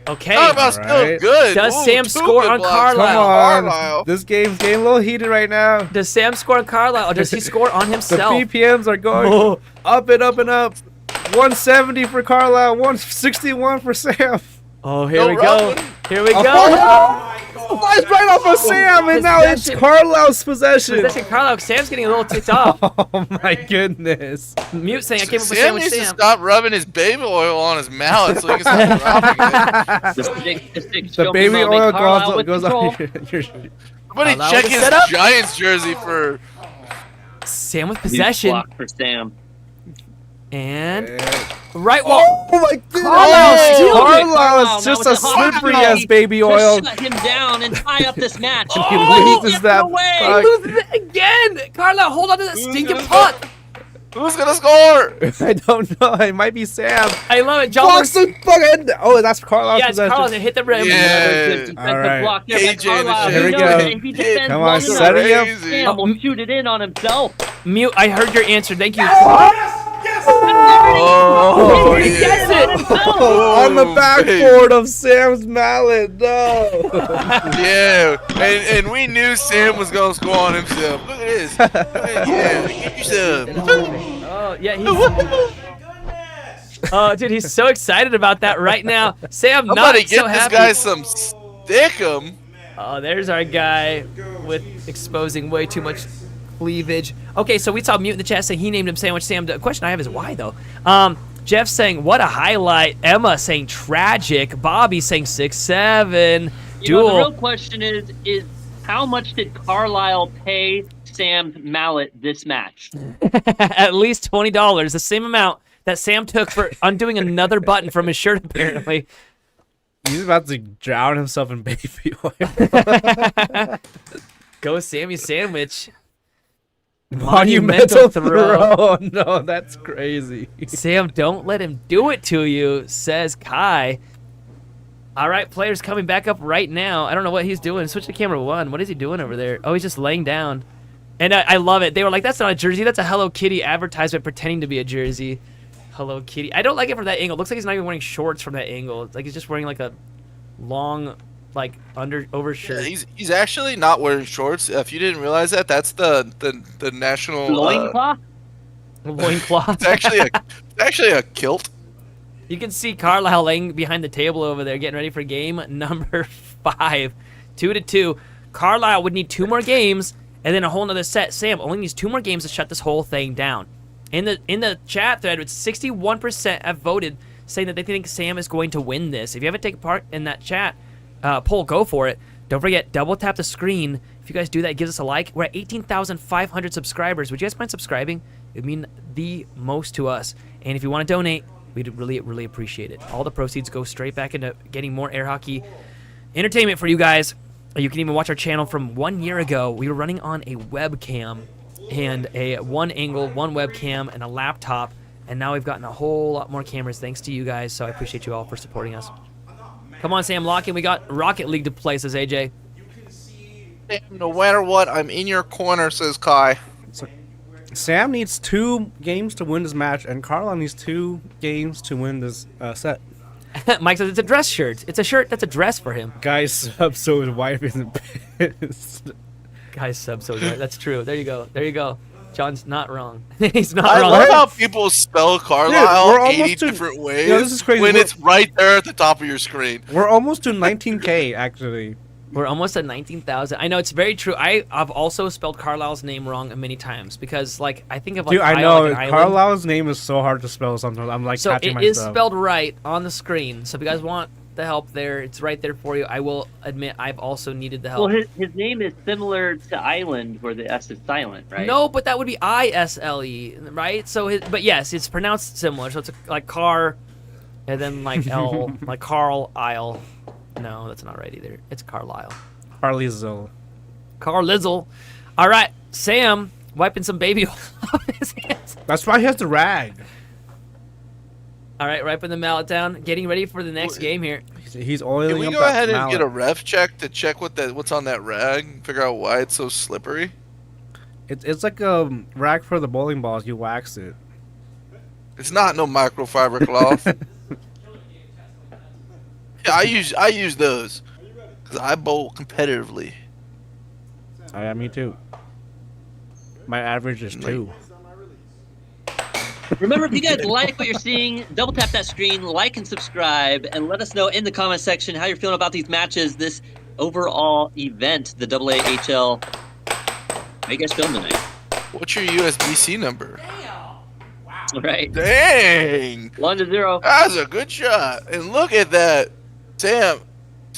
Okay. Talk about still Alright. good. Does Ooh, Sam 2 score good on blocks. Come Carlyle? on. This game's getting a little heated right now. Does Sam score on Carlyle, or does he score on The himself? PPMs are going up and up and up. 170 for Carlyle, 161 for Sam. Oh, here No we go. rubbing. Here we go. Flies right off of Sam, and now it's Possession. Carlisle's possession. Possession Carlyle. Sam's getting a little ticked off. Oh my goodness. Mute saying I came up with Sam Sandwich needs to Sam. stop rubbing his baby oil on his mallet so he can stop dropping it. The baby oil goes on your Somebody Allow check the his setup. Giants jersey for. Sam with possession. Block for Sam. And right wall. Oh my goodness. Carlisle steals it. Carlisle is just as slippery as baby oil. To shut him down and tie up this match. He Oh, loses give that it away. He puck. loses it again. Carlisle, hold on to that stinking puck. Who's gonna score? I don't know. It might be Sam. I love it. John Blocks the fucking. Oh, that's Carlisle's yeah, it's possession. Carlisle. It hit the rim. Yeah. Good defensive All right. block there by AJ in the Carlisle. chat. Here we He knows go. that if he defends Come on, long set enough, it up. Crazy. Sam will shoot it in on himself. Mute. I heard your answer. Thank you. Oh, He gets it. On the backboard of Sam's mallet. No. Yeah, and we knew Sam was gonna score on himself. Look at this. Look at, yeah, get you some. Oh yeah. Oh, dude, he's so excited about that right now. Sam, not Somebody get so this happy. guy some stickum. Oh, there's our guy with exposing way too much cleavage. Okay, so we saw Mute in the chat saying he named him Sandwich Sam. The question I have is why, though? Jeff saying, what a highlight. Emma saying tragic. Bobby saying 6'7". You know, the real question is how much did Carlisle pay Sam's mallet this match? At least $20. The same amount that Sam took for undoing another button from his shirt, apparently. He's about to drown himself in baby oil. Go Sammy Sandwich. Monumental throw. No, that's crazy. Sam, don't let him do it to you, says Kai. All right, players coming back up right now. I don't know what he's doing. Switch to camera 1. What is he doing over there? Oh, he's just laying down. And I love it. They were like, that's not a jersey. That's a Hello Kitty advertisement pretending to be a jersey. Hello Kitty. I don't like it from that angle. It looks like he's not even wearing shorts from that angle. It's like he's just wearing like a long, like over shirt. Yeah, he's actually not wearing shorts. If you didn't realize that, that's the national Loincloth? Loincloth. It's actually a kilt. You can see Carlisle laying behind the table over there, getting ready for game number 5. 2-2. Carlisle would need 2 more games and then a whole nother set. Sam only needs 2 more games to shut this whole thing down. In the chat thread, it's 61% have voted saying that they think Sam is going to win this. If you haven't taken part in that chat poll, go for it. Don't forget, double tap the screen. If you guys do that, it gives us a like. We're at 18,500 subscribers. Would you guys mind subscribing? It would mean the most to us. And if you want to donate, we'd really, really appreciate it. All the proceeds go straight back into getting more air hockey entertainment for you guys. You can even watch our channel from 1 year ago. We were running on a webcam and a one angle, one webcam, and a laptop. And now we've gotten a whole lot more cameras thanks to you guys. So I appreciate you all for supporting us. Come on, Sam, lock in. We got Rocket League to play, says AJ. No matter what, I'm in your corner, says Kai. Sam needs 2 games to win this match, and Carlyle needs 2 games to win this set. Mike says it's a dress shirt. It's a shirt that's a dress for him. Guys, sub so his wife isn't pissed. Guys, sub so good. That's true. There you go. There you go. John's not wrong. He's not I wrong. love how people spell Carlyle we're 80 almost to- different ways this is crazy. when We're- it's right there at the top of your screen. We're almost to 19K, actually. We're almost at 19,000. I know, it's very true. I've also spelled Carlisle's name wrong many times because, like, I think of, like, Dude, I Isle know. like an island. Carlisle's name is so hard to spell sometimes. I'm, like, So catching it is myself. spelled right on the screen. So if you guys want the help there, it's right there for you. I will admit I've also needed the help. Well, his name is similar to Island, where the S is silent, right? No, but that would be ISLE, right? So, but yes, it's pronounced similar. So it's like car, and then like L, like Carlisle. No, that's not right either. It's Carlisle. Carlysle. Carlizzle. All right, Sam wiping some baby oil off his hands. That's why he has the rag. All right, wiping the mallet down, getting ready for the next game here. He's oiling Can we up go that ahead and mallet. get a ref check to check what's on that rag and figure out why it's so slippery? It's like a rag for the bowling balls. You wax it. It's not no microfiber cloth. Yeah, I use those because I bowl competitively. Yeah, me too. My average is 2. Remember, if you guys like what you're seeing, double tap that screen, like and subscribe, and let us know in the comment section how you're feeling about these matches, this overall event, the AAHL. How you guys feeling tonight? What's your USB-C number? Right. Dang! 1-0. That's a good shot. And look at that, Sam.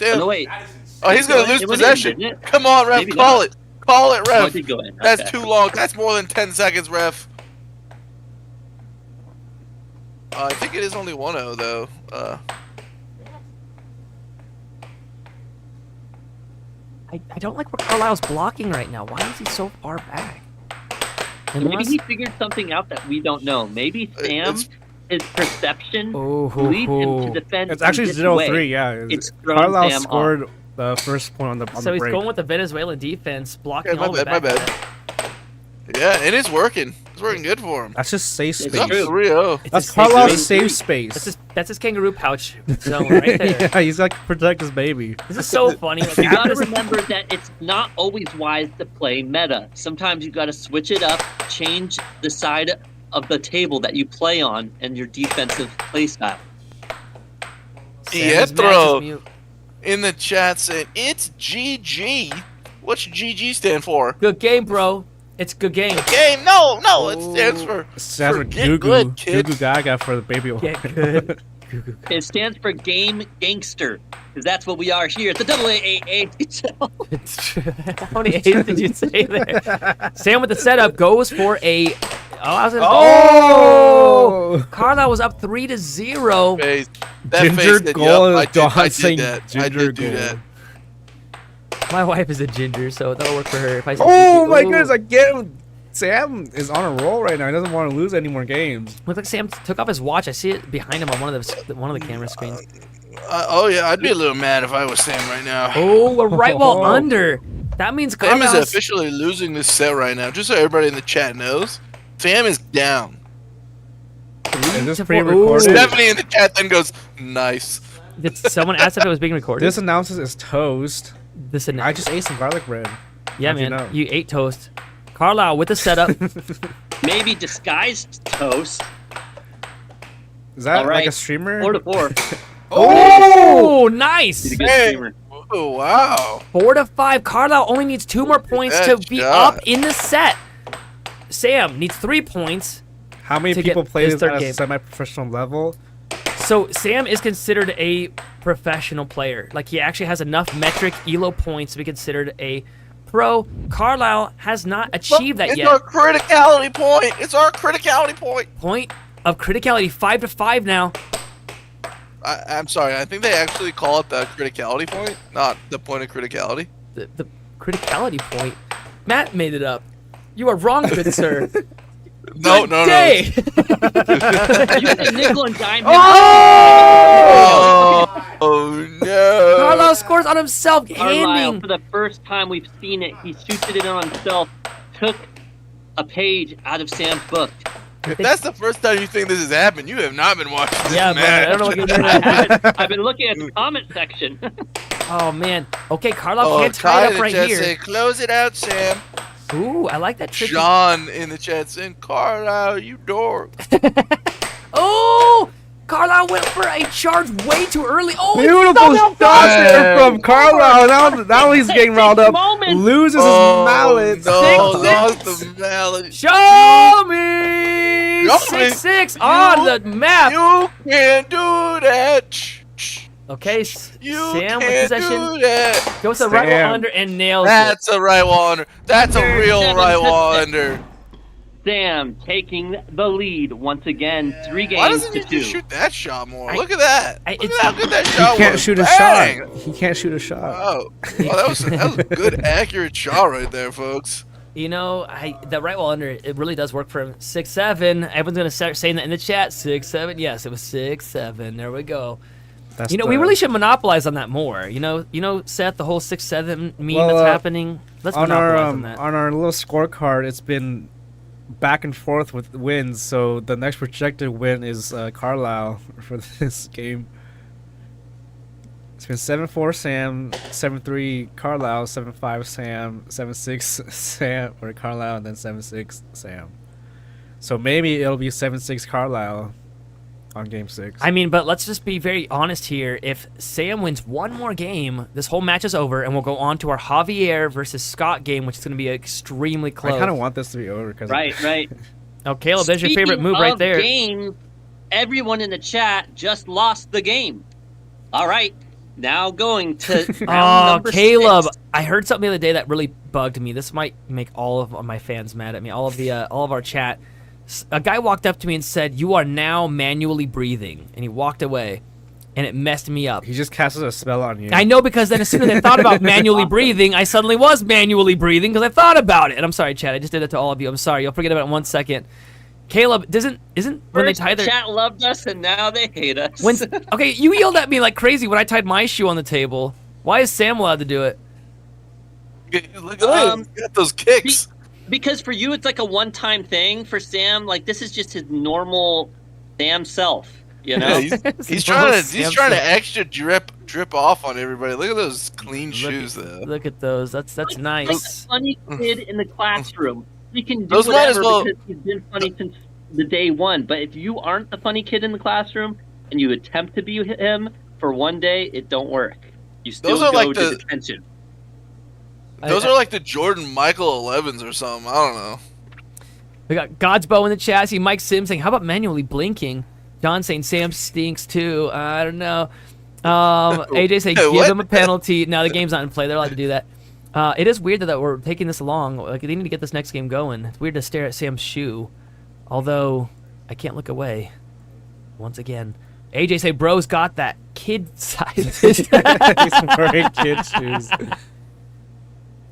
Oh, no, wait. Oh, he's gonna lose It went in, possession. didn't it? Come on, ref, Maybe call not. it. Call it, Oh, it ref. did go in. That's Okay. too long. That's more than 10 seconds, ref. I think it is only 1-0 though. I don't like where Carlisle's blocking right now. Why is he so far back? Maybe Unless- he figured something out that we don't know. Maybe Sam, his perception Oh, leads him to defend. It's actually in this 0-3, way. yeah. It's thrown Carlisle Sam scored off. the first point on the So he's break. going with the Venezuelan defense, blocking Yeah, my all the way bad, my back. bad. Yeah, and it's working. It's working good for him. That's just safe It's space. Up true. 3-0. That's his Carlisle's safe safe space. That's his kangaroo pouch zone right there. Yeah, he's like protect his baby. This is so funny. Like, You gotta after- remember that it's not always wise to play meta. Sometimes you gotta switch it up, change the side of the table that you play on, and your defensive play style. Sam's Pietro. match is mute. In the chat saying it's GG. What's GG stand for? Good game, bro. It's a good game. Game? No, it stands for. Stands for get Goo good, kid. Goo Gaga for the baby oil. Get good. It stands for Game Gangster, because that's what we are here at the AAHL. It's true. How many A's did you say there? Sam with the setup goes for a. Oh! Carlisle was up 3-0. Face. That Ginger face said, goal yup, is Dawn I saying did that. I ginger did do goal. that. My wife is a ginger, so that'll work for her. If I say Oh my Ooh. goodness! I get him. Sam is on a roll right now. He doesn't want to lose any more games. Looks like Sam took off his watch. I see it behind him on one of the camera screens. Oh yeah, I'd be a little mad if I was Sam right now. Oh, we're right well under. That means Sam is Carlisle's officially losing this set right now. Just so everybody in the chat knows, Sam is down. Is this to pre-recorded? Stephanie in the chat then goes, "Nice." Did someone asked if it was being recorded? This announces is toast. This I just ate some garlic bread. yeah, How'd you man. know? You ate toast. Carlisle with the setup. Maybe disguised toast. Is that All right. like a streamer? 4-4. Oh, nice. He's a good Hey. streamer. Oh wow. 4-5. Carlisle only needs 2 more points to Good be job. up in the set. Sam needs 3 points. How many to people get play his this third at a game. semi-professional level? So Sam is considered a professional player. Like he actually has enough metric elo points to be considered a pro. Carlisle has not achieved that it's yet. our criticality point. It's our criticality point. Point of criticality 5-5 now. I'm sorry. I think they actually call it the criticality point, not the point of criticality. The criticality point. Matt made it up. You are wrong, good sir. No. Day. You got a nickel and dime. Oh force on himself, Carlyle, handing. for the first time we've seen it, he shoots it in on himself, took a page out of Sam's book. If that's the first time you think this has happened, you have not been watching this Yeah, man, match. I don't know what you're doing. I've been looking at the comment section. Oh, man. Okay, Carlyle Oh, can't tie it Ty up right just here. say, close it out, Sam. Ooh, I like that trick. John in the chat saying, Carlisle, you dork. Oh! Carlyle went for a charge way too early. Oh, Beautiful shot there from Carlyle. Now he's getting riled up. Moment. Loses his mallet. No, 6-6. lost the mallet. Show me! Show me. 6-6 on the map. You can't do that. Okay, You Sam with can't possession. do that. Goes to the right Sam. wall under and nails it. That's a right wall under. That's a real 7 right to wall 6. under. Sam taking the lead once again, 3 Why games doesn't to he 2. just shoot that shot more? I- Look at that. I- Look it's- at how good that He shot can't was. shoot a Bang. shot. He can't shoot a shot. Oh, that was a good, accurate shot right there, folks. You know, the right wall under, it really does work for him. 6-7. Everyone's going to start saying that in the chat. 6-7. Yes, it was 6-7. There we go. That's You know, we really should monopolize on that more. You know, Seth, the whole 6-7 meme Well, that's happening. Let's on monopolize on that. our little scorecard. It's been back and forth with wins. So the next projected win is Carlyle for this game. It's been 7-4 Sam, 7-3 Carlyle, 7-5 Sam, 7-6 Sam or Carlyle, and then 7-6 Sam. So maybe it'll be 7-6 Carlyle on game 6. I mean, but let's just be very honest here. If Sam wins one more game, this whole match is over, and we'll go on to our Javier versus Scott game, which is going to be extremely close. I kind of want this to be over because Right. Oh, Caleb, there's your favorite Speaking move right of there. Games, everyone in the chat just lost the game. All right, now going to round Oh, number Caleb! 6. I heard something the other day that really bugged me. This might make all of my fans mad at me. All of our chat. A guy walked up to me and said, "You are now manually breathing," and he walked away, and it messed me up. he just casted a spell on you. I know, because then as soon as I thought about manually breathing, I suddenly was manually breathing because I thought about it. And I'm sorry, Chad. I just did that to all of you. I'm sorry. You'll forget about it in 1 second. Caleb, isn't when they First, tie their chat loved us, and now they hate us. okay, you yelled at me like crazy when I tied my shoe on the table. Why is Sam allowed to do it? Look at him. He got those kicks. Because for you, it's like a one-time thing. For Sam, like this is just his normal Sam self. You know. Yeah, he's trying to extra drip off on everybody. Look at those clean shoes though. Look at those. That's Like nice. a funny kid in the classroom. He can do Those might as whatever well- because he's been funny since the day one. But if you aren't the funny kid in the classroom and you attempt to be him for one day, it don't work. You still Those are go like to the- detention. Those are like the Jordan Michael 11s or something. I don't know. We got God's Bow in the chat. See Mike Sims saying, "How about manually blinking?" John saying Sam stinks too. I don't know. AJ saying, "Give What? him a penalty." No, the game's not in play. They're allowed to do that. It is weird that we're taking this along. Like, they need to get this next game going. It's weird to stare at Sam's shoe. Although, I can't look away. Once again. AJ say, "Bro's got that kid size." He's wearing kid shoes.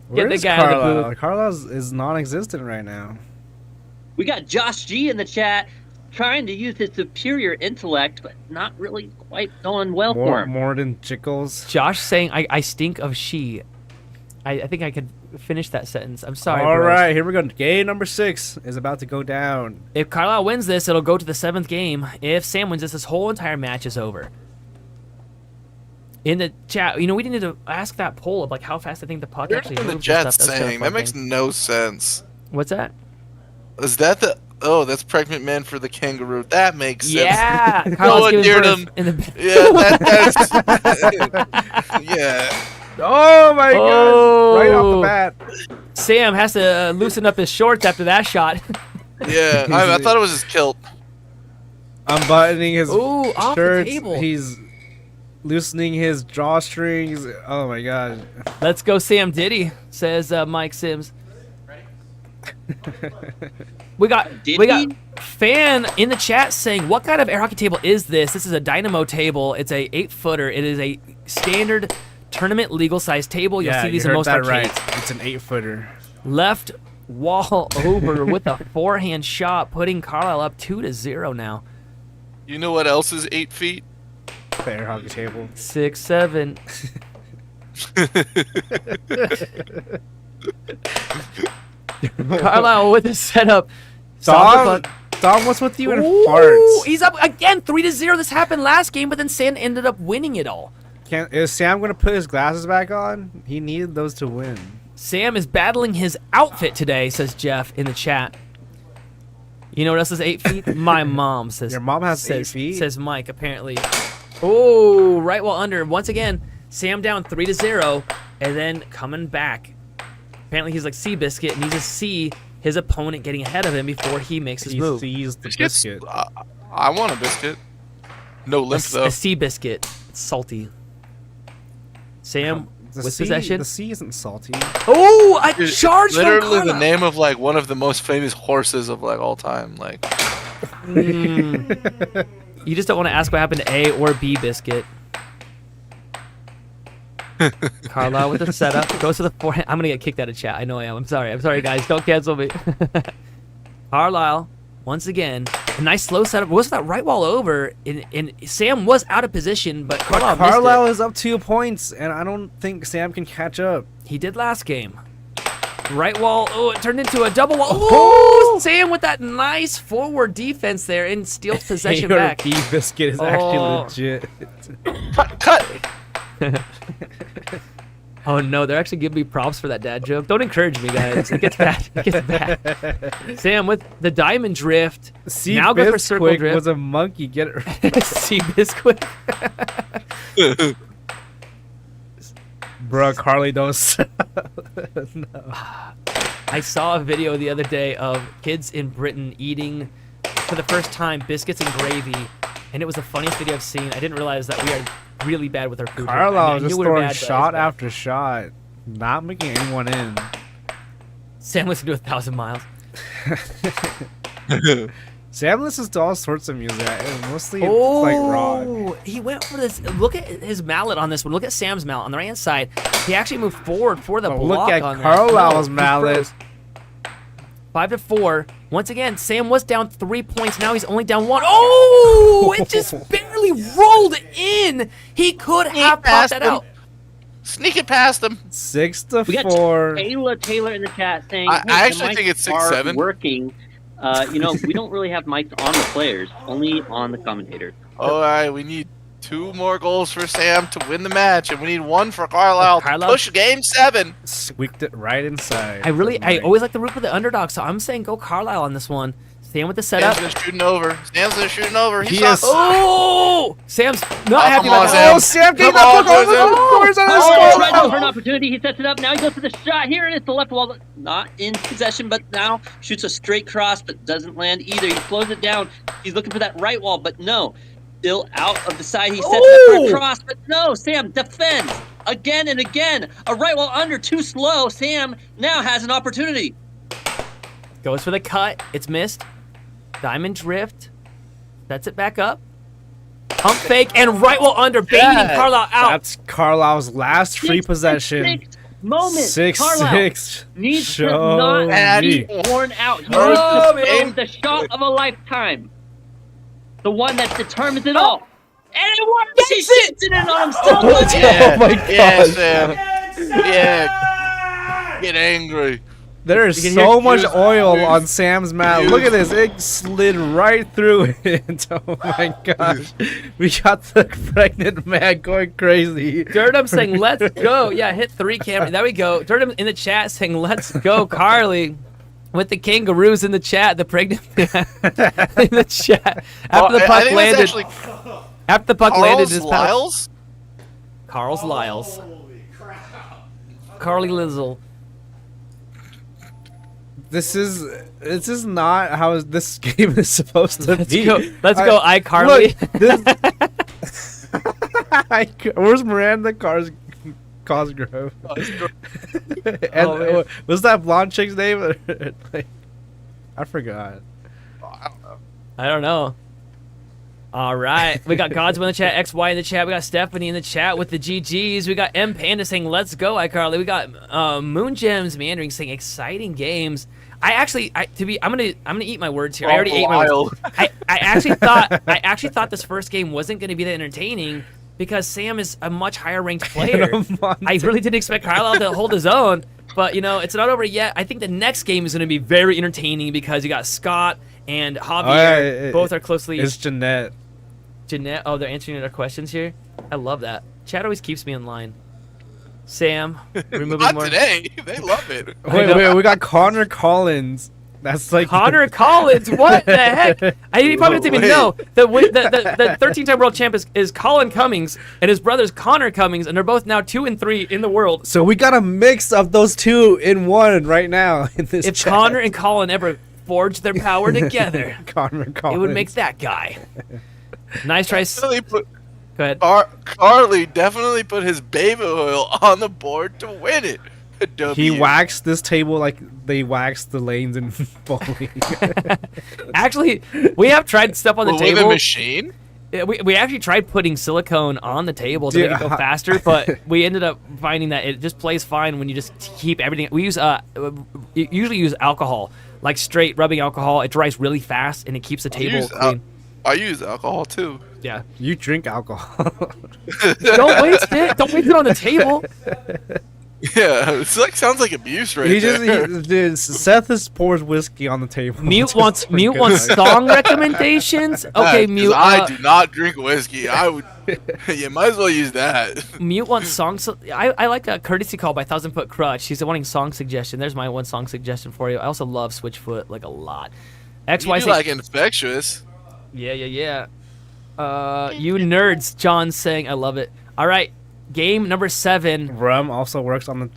Where the is guy out of the Carlyle? booth. Carlisle is non-existent right now. We got Josh G in the chat trying to use his superior intellect, but not really quite going well for him. More than Jickles. Josh saying, I stink of she. I think I could finish that sentence. I'm sorry, All bros. right, here we go. Game number 6 is about to go down. If Carlisle wins this, it'll go to the 7th game. If Sam wins this whole entire match is over. In the chat, we need to ask that poll of like how fast I think the puck You're actually in moves the and chat stuff. That's kinda saying fun that makes thing. no sense. What's that? Is that the? Oh, that's pregnant man for the kangaroo. That makes sense. Yeah, No Carlisle's one giving dared birth him. in the. Yeah, that's yeah. Oh my god! Right off Oh. the bat. Sam has to loosen up his shorts after that shot. Yeah, I thought it was his kilt. Unbuttoning his Ooh, off the shirts. table. He's loosening his drawstrings. Oh my god. Let's go, Sam Diddy, says Mike Sims. We got fan in the chat saying, "What kind of air hockey table is this? This is a dynamo table. It's a 8-footer. It is a standard tournament legal size table. You'll Yeah, see these you in heard most that arcades. right. It's an 8-footer. Left wall over with a forehand shot, putting Carlisle up 2-0 now. You know what else is 8 feet? The air hockey table. 6-7. Carlyle with his setup. Dom, what's with you and Ooh, farts? he's up again, 3-0. This happened last game, but then Sam ended up winning it all. Is Sam gonna put his glasses back on? He needed those to win. Sam is battling his outfit today, says Jeff in the chat. You know what else is 8 feet? My mom says. Your mom has 8 says, feet? Says Mike, apparently. Oh, right while under. Once again, Sam down 3-0, and then coming back. Apparently he's like Seabiscuit, and needs to see his opponent getting ahead of him before he makes his move. He sees the Biscuits? biscuit. I want a biscuit. No limp, though. A Seabiscuit. It's salty. Sam with possession. The sea isn't salty. Oh, I charged from Literally the Carlyle. name of like one of the most famous horses of like all time. Like, You just don't want to ask what happened to A or B biscuit. Carlyle with the setup. Goes to the forehand. I'm going to get kicked out of chat. I know I am. I'm sorry. I'm sorry, guys. Don't cancel me. Carlyle, once again, a nice slow setup. Was that right wall over? And Sam was out of position, but Carlyle is up 2 points, and I don't think Sam can catch up. He did last game. Right wall. Oh, it turned into a double wall. Oh, Sam with that nice forward defense there and steals possession back. B biscuit is actually legit. cut. Oh no, they're actually giving me props for that dad joke. Don't encourage me, guys. It gets bad. It gets bad. Sam with the diamond drift. Now go for circle drift. Was a monkey. Get it right. Sea Bisquick. Bro, Carly, don't stop. No. I saw a video the other day of kids in Britain eating for the first time biscuits and gravy, and it was the funniest video I've seen. I didn't realize that we are really bad with our food. Carlisle just we were throwing bad, shot after shot, not making anyone in. Sam listened to 1,000 miles. Sam listens to all sorts of music, mostly it's like rock. He went for this. Look at his mallet on this one. Look at Sam's mallet on the right hand side. He actually moved forward for the block. Look at on Carlisle's mallet. 5-4. Once again, Sam was down 3 points. Now he's only down 1. Oh! It just barely rolled in. He could have popped that out. Sneak it past them. 6-4. We got Taylor in the chat saying, I hey, the actually mics think it's are 6-7. working. We don't really have mics on the players, only on the commentators. All right, we need 2 more goals for Sam to win the match, and we need 1 for Carlyle to push game 7. Squeaked it right inside. I always like to root for the underdog, so I'm saying go Carlyle on this one. Sam with the setup. Sam's shooting over. Sam's shooting over. He is. Oh! Sam's not happy about that. Sam. Oh, Sam Come getting on, Right now for an opportunity. He sets it up. Now he goes for the shot. Here it is, the left wall. Not in possession, but now shoots a straight cross, but doesn't land either. He slows it down. He's looking for that right wall, but no. Still out of the side. He sets it up for a cross, but no. Sam defends again and again. A right wall under, too slow. Sam now has an opportunity. Goes for the cut. It's missed. Diamond drift. Sets it back up. Pump fake and right wall under, baiting Carlyle out. That's Carlisle's last free possession. 6 moment. 6-6. Needs to not be worn out. He needs to aim the shot of a lifetime. The one that determines it all. And it works! He shits it in on himself. Oh my god. Yeah, Sam. Yeah. Get angry. There is so much oil on Sam's mat. Look at this. It slid right through it. Oh my gosh. We got the pregnant man going crazy. Durdum saying, let's go. Yeah, hit 3 camera. There we go. Durdum in the chat saying, let's go, Carly. With the kangaroos in the chat, the pregnant man in the chat. After the puck landed. After the puck landed in his Lyles? Carl's Lyles. Carly Lizzle. This is not how this game is supposed to be. Let's go, iCarly. Look, where's Miranda Cosgrove? And was that blonde chick's name? I forgot. I don't know. All right. We got Godswill in the chat, XY in the chat. We got Stephanie in the chat with the GGs. We got M Panda saying, let's go, iCarly. We got Moon Gems Meandering saying, exciting games. I'm gonna eat my words here. I already ate my words. I actually thought this first game wasn't gonna be that entertaining, because Sam is a much higher ranked player. I really didn't expect Carlyle to hold his own, but it's not over yet. I think the next game is going to be very entertaining because you got Scott and Javier. Both are closely. It's Jeanette. Jeanette. Oh, they're answering our questions here. I love that. Chat always keeps me in line. Sam, removing Not more. today. They love it. Wait, we got Connor Collins. That's like Connor Collins. What the heck? You probably didn't even know the 13-time world champ is Colin Cummings, and his brother's Connor Cummings, and they're both now 2 and 3 in the world. So we got a mix of those two in one right now in this. If chat. Connor and Colin ever forged their power together, Connor Collins. it would make that guy. Nice try. Go ahead. Carly definitely put his baby oil on the board to win it. He waxed this table like they waxed the lanes in bowling. Actually, we have tried stuff on the With table. a machine? We actually tried putting silicone on the table to make it go faster, but we ended up finding that it just plays fine when you just keep everything. We usually use alcohol, like straight rubbing alcohol. It dries really fast and it keeps the table clean. I use alcohol too. Yeah. You drink alcohol. Don't waste it. Don't waste it on the table. Yeah, it's like sounds like abuse right there. Dude, Seth just pours whiskey on the table. Mute wants song recommendations. Okay, Mute. I do not drink whiskey. I would. You might as well use that. Mute wants songs. I like a courtesy call by 1,000 Foot Crutch. She's wanting song suggestion. There's my one song suggestion for you. I also love Switchfoot like a lot. You do like Infectious. Yeah. You nerds, John's saying. I love it. All right. Game number 7. Rum also works on the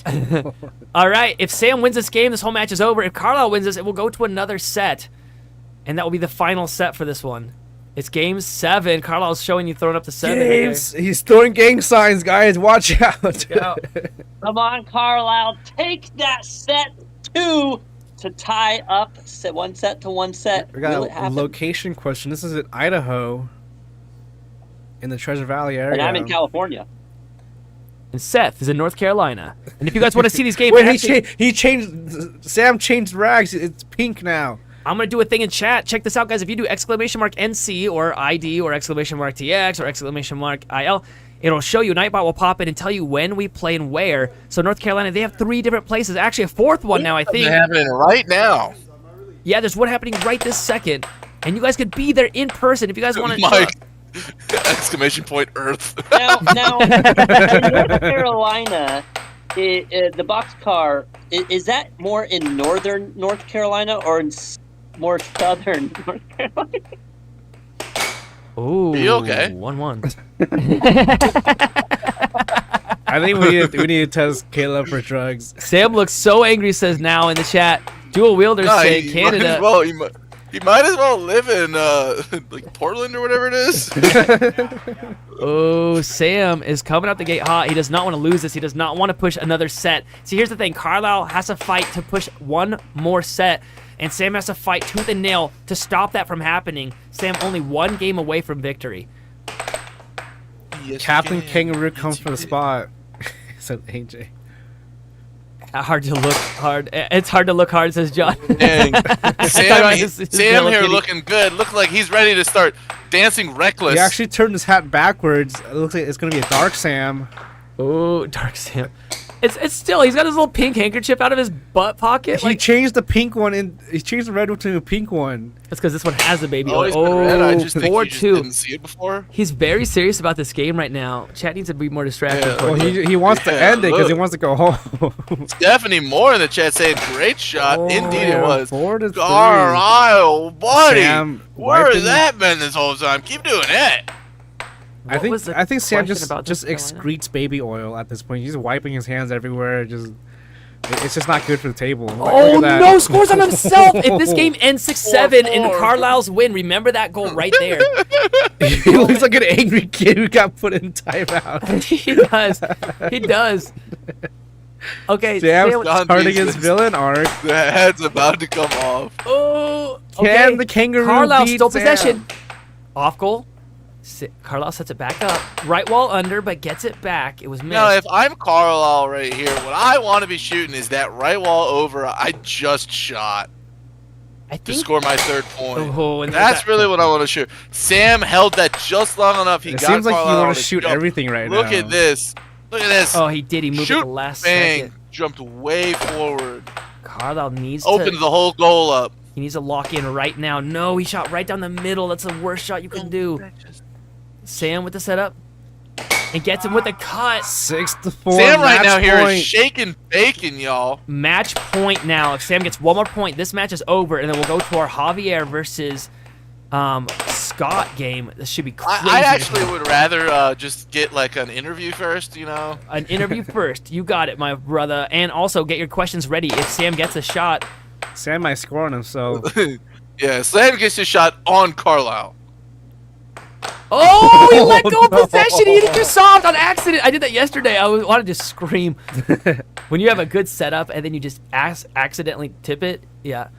table. All right. If Sam wins this game, this whole match is over. If Carlyle wins this, it will go to another set. And that will be the final set for this one. It's game 7. Carlisle's showing you throwing up the 7. Games. He's throwing gang signs, guys. Watch out. Come on, Carlyle. Take that set 2 to tie up one set to one set. We got a location question. This is in Idaho. In the Treasure Valley area. And I'm in California. And Seth is in North Carolina. And if you guys want to see these games... Wait, he changed... Sam changed rags. It's pink now. I'm going to do a thing in chat. Check this out, guys. If you do !NC or ID or !TX or !IL, it'll show you. Nightbot will pop in and tell you when we play and where. So North Carolina, they have 3 different places. Actually, a 4th one now, I think. It's happening right now. Yeah, there's one happening right this second. And you guys could be there in person if you guys want to... Exclamation point Earth. Now in North Carolina, the boxcar, is that more in northern North Carolina or in more southern North Carolina? Ooh. Are you okay? 1-1. I think we need to test Caleb for drugs. Sam looks so angry, says now in the chat. Dual wielders say Canada. He might as well live in like Portland or whatever it is. Oh, Sam is coming out the gate hot. He does not want to lose this. He does not want to push another set. See, here's the thing. Carlyle has to fight to push one more set, and Sam has to fight tooth and nail to stop that from happening. Sam only 1 game away from victory. Yes, Captain Kangaroo comes for the spot, said AJ. Hard to look hard. It's hard to look hard, says John. Dang. Sam here looking good. Look like he's ready to start dancing reckless. He actually turned his hat backwards. It looks like it's going to be a Dark Sam. Oh, Dark Sam. It's still, he's got his little pink handkerchief out of his butt pocket. He changed the pink one, and he changed the red one to a pink one. That's because this one has a baby Oh, oil. it's been red. I just think you 4-2. just didn't see it before. He's very serious about this game right now. Chat needs to be more distracted. Yeah. Well, he wants to end it because he wants to go home. Stephanie Moore in the chat saying, "Great shot." Indeed, it was. 4-3. Carlyle, buddy. Sam Where wiping- has that been this whole time? Keep doing it. I think Sam question about just North Carolina? excretes baby oil at this point. He's wiping his hands everywhere. It's just not good for the table. Oh, Look at that. no, scores on himself. If this game ends 6-7 and Carlisle's win, remember that goal right there. He looks like an angry kid who got put in timeout. He does. He does. Okay, Sam Sam- starting his villain arc. The head's about to come off. Oh, Can the kangaroo Carlisle beat still Sam? possession. Off goal. Carlisle sets it back up. Right wall under, but gets it back. It was missed. Now, if I'm Carlyle right here, what I want to be shooting is that right wall over I just shot. I to think. score my third point. Oh, and That's really what I want to shoot. Sam held that just long enough. He It got seems like you Carlyle want on to his shoot jump. everything right now. Look at this. Look at this. Oh, he did. He moved Shoot, at the last bang. second. Jumped way forward. Carlyle needs Opened to. the whole goal up. He needs to lock in right now. No, he shot right down the middle. That's the worst shot you can do. Sam with the setup. And gets him with the cut. 6-4. Sam right now here point. is shaking bacon, y'all. Match point now. If Sam gets one more point, this match is over, and then we'll go to our Javier versus Scott game. This should be crazy. I actually would rather just get like an interview first, you know. An interview first. You got it, my brother. And also get your questions ready. If Sam gets a shot, Sam might score on him, so. Yeah, Sam gets his shot on Carlyle. oh, he let go of possession. He hit it too soft on accident. I did that yesterday. I wanted to scream. When you have a good setup and then you just accidentally tip it, yeah.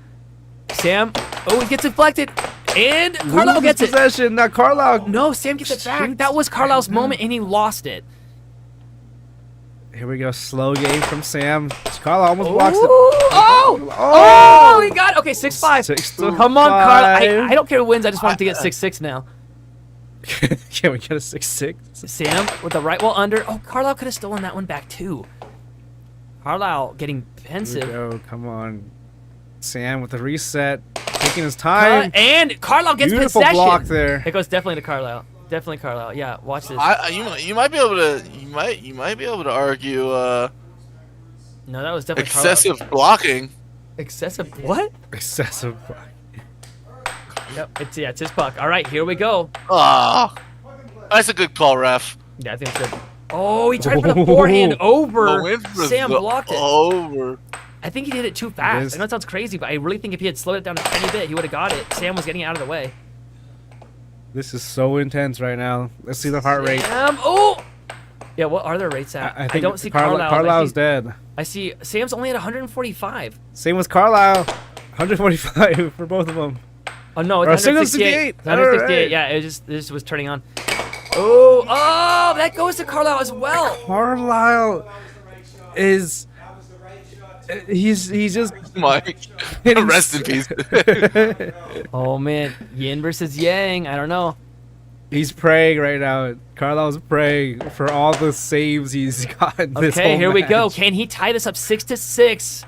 Sam, oh, he gets deflected. And Carlyle Loses gets it. possession, not Carlyle. No, Sam gets it back. That was Carlisle's moment, and he lost it. Here we go, slow game from Sam. Carlyle almost blocks it. Oh, he got it. Okay, 6-5. 6-5. Come on, Carlyle. I don't care who wins. I just want him to get 6-6 now. Can we get a 6-6? Sam with the right wall under. Oh, Carlyle could have stolen that one back, too. Carlyle getting pensive. Here we go, come on. Sam with the reset, taking his time. And Carlyle gets Beautiful possession. block there. It goes definitely to Carlyle. Definitely Carlyle. Yeah, watch this. You might be able to you might be able to argue No, that was definitely excessive Carlyle. blocking. Excessive what? Excessive block. Yep, it's his puck. All right, here we go. Ah, that's a good call, ref. Yeah, I think it's good. Oh, he tried for the forehand over. Went for Sam the blocked it. Over. I think he did it too fast. I know it sounds crazy, but I really think if he had slowed it down a tiny bit, he would have got it. Sam was getting out of the way. This is so intense right now. Let's see the heart rate. Oh! Yeah, what are their rates at? I think don't see Carlyle. Carlyle's dead. I see Sam's only at 145. Same with Carlyle. 145 for both of them. Oh, no, Or it's 168. 168, Alright. yeah, this was turning on. Oh, that goes to Carlyle as well. Carlyle is... He's just... Mike, rest in peace. Oh, man. Yin versus Yang. I don't know. He's praying right now. Carlisle's praying for all the saves he's gotten this whole Okay, here we go. match. Can he tie this up 6-6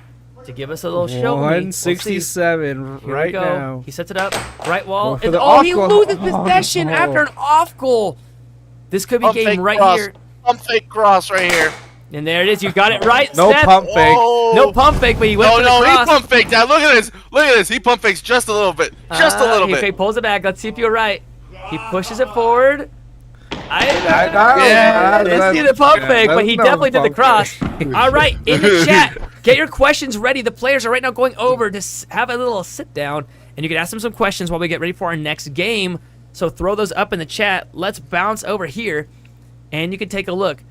to give us a little show? 167 Here right we go. now. He sets it up. Right wall. Going for And, the he off goal. loses possession Oh. after an off goal. This could be Pump game fake right cross. here. Pump fake cross right here. And there it is. You got it right, No Seth. pump fake. Oh. No pump fake, but he went for the No, he cross. pump faked that. Look at this. Look at this. He pump fakes just a little bit. Just a little He bit. pulls it back. Let's see if you're right. He pushes it forward. Yeah, I didn't see the pump fake, but he no definitely did the pump cross. fake. All right, in the chat, get your questions ready. The players are right now going over to have a little sit down, and you can ask them some questions while we get ready for our next game. So throw those up in the chat. Let's bounce over here, and you can take a look.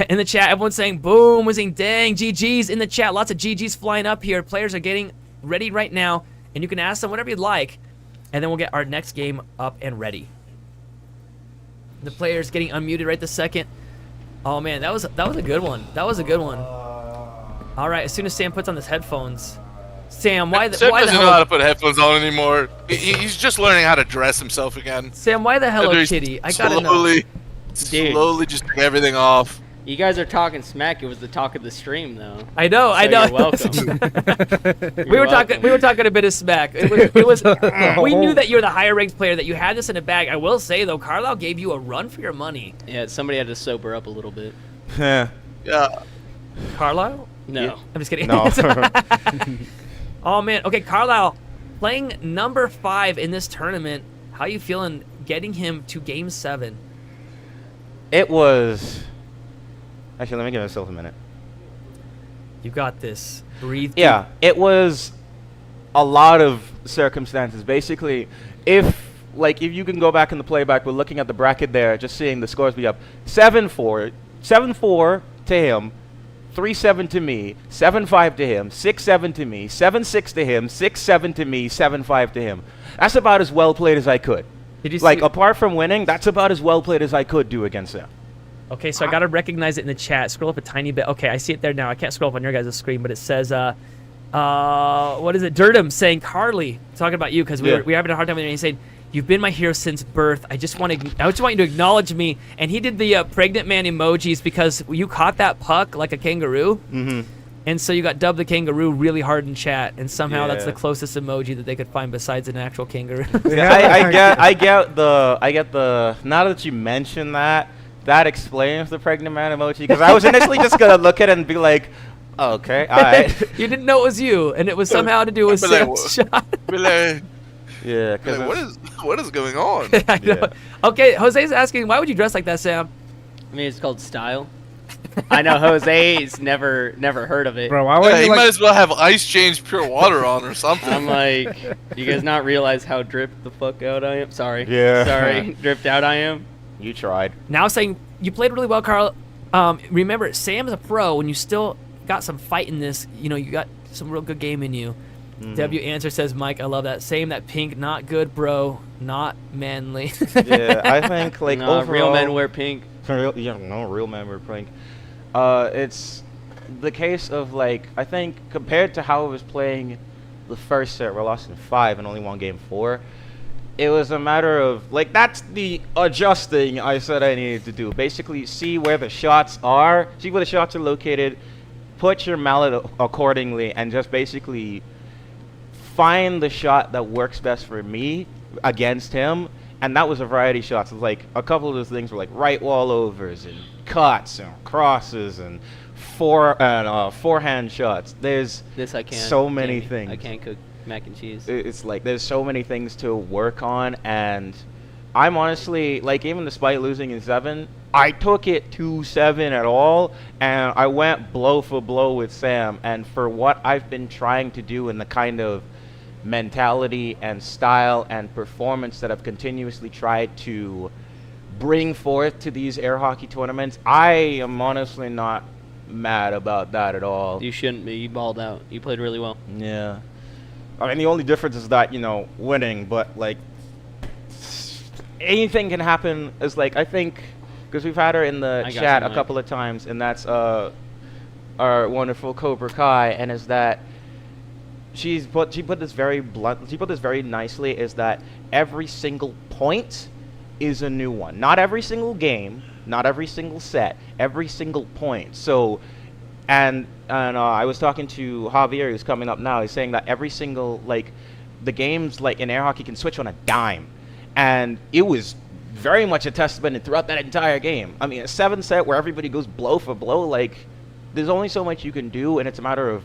In the chat, everyone's saying boom, we're saying dang, GG's in the chat. Lots of GG's flying up here. Players are getting ready right now, and you can ask them whatever you'd like, and then we'll get our next game up and ready. The player's getting unmuted right this second. Oh man, that was a good one. That was a good one. All right, as soon as Sam puts on his headphones, Sam, why the Sam doesn't know how hell? to put headphones on anymore. He's just learning how to dress himself again. Sam, why the Hello He's Kitty? I gotta know. slowly just take everything off. You guys are talking smack. It was the talk of the stream, though. I know. So you're welcome. We were talking a bit of smack. It was we knew that you were the higher ranked player, that you had this in a bag. I will say though, Carlyle gave you a run for your money. Yeah, somebody had to sober up a little bit. Yeah. Carlyle? No. I'm just kidding. No. Oh man. Okay, Carlyle, playing number 5 in this tournament. How you feeling getting him to Game 7? It was... Actually, let me give myself a minute. You got this. Breathe. Yeah, it was a lot of circumstances. Basically, if you can go back in the playback, we're looking at the bracket there, just seeing the scores be up. 7-4 to him, 3-7 to me, 7-5 to him, 6-7 to me, 7-6 to him, 6-7 to me, 7-5 to him. That's about as well played as I could. Did you Like, see? apart from winning, that's about as well played as I could do against him. Okay, so I gotta recognize it in the chat. Scroll up a tiny bit. Okay, I see it there now. I can't scroll up on your guys' screen, but it says What is it? Dirtum saying Carly, talking about you because we were having a hard time with it. And he's saying, "You've been my hero since birth. I just want you to acknowledge me." And he did the pregnant man emojis because you caught that puck like a kangaroo. Mm-hmm. And so you got dubbed the kangaroo really hard in chat, and somehow that's the closest emoji that they could find besides an actual kangaroo. I get the. Now that you mention that explains the pregnant man emoji. Because I was initially just gonna look at it and be like, oh, okay, all right. You didn't know it was you, and it was somehow to do with Sam's shot. Yeah, because what is going on? I know. Okay, Jose's asking, why would you dress like that, Sam? I mean, it's called style. I know Jose's never heard of it. Bro, why would He might as well have Ice James pure water on or something. I'm like, you guys not realize how dripped the fuck out I am? Sorry. Yeah. Sorry, dripped out I am. You tried. Now saying, you played really well, Carl. Remember, Sam's a pro, and you still got some fight in this. You know, you got some real good game in you. W answer says, Mike, I love that. Same, that pink, not good, bro. Not manly. Yeah, I think, like, No, overall... real men wear pink. Real men wear pink. It's the case of, like, I think compared to how I was playing the first set, where I lost in 5 and only won game 4, it was a matter of, like, that's the adjusting I said I needed to do. Basically, see where the shots are, see where the shots are located, put your mallet accordingly, and just basically find the shot that works best for me against him. And that was a variety of shots. It was like a couple of those things were like right wall overs and cuts and crosses and forehand shots. There's so many things. I can't cook mac and cheese. It's like there's so many things to work on, and I'm honestly, like, even despite losing in 7, I took it to 7 at all, and I went blow for blow with Sam. And for what I've been trying to do and the kind of mentality and style and performance that I've continuously tried to bring forth to these air hockey tournaments, I am honestly not mad about that at all. You shouldn't be. You balled out. You played really well. Yeah. I mean, the only difference is that, you know, winning, but, like, anything can happen. Is like, I think, because we've had her in the chat a couple of times, and that's our wonderful Cobra Kai, and is that she put this very nicely, is that every single point is a new one. Not every single game, not every single set, every single point. So, and I was talking to Javier, who's coming up now. He's saying that every single, like, the games, like, in air hockey can switch on a dime. And it was very much a testament throughout that entire game. I mean, a 7 set where everybody goes blow for blow, like, there's only so much you can do, and it's a matter of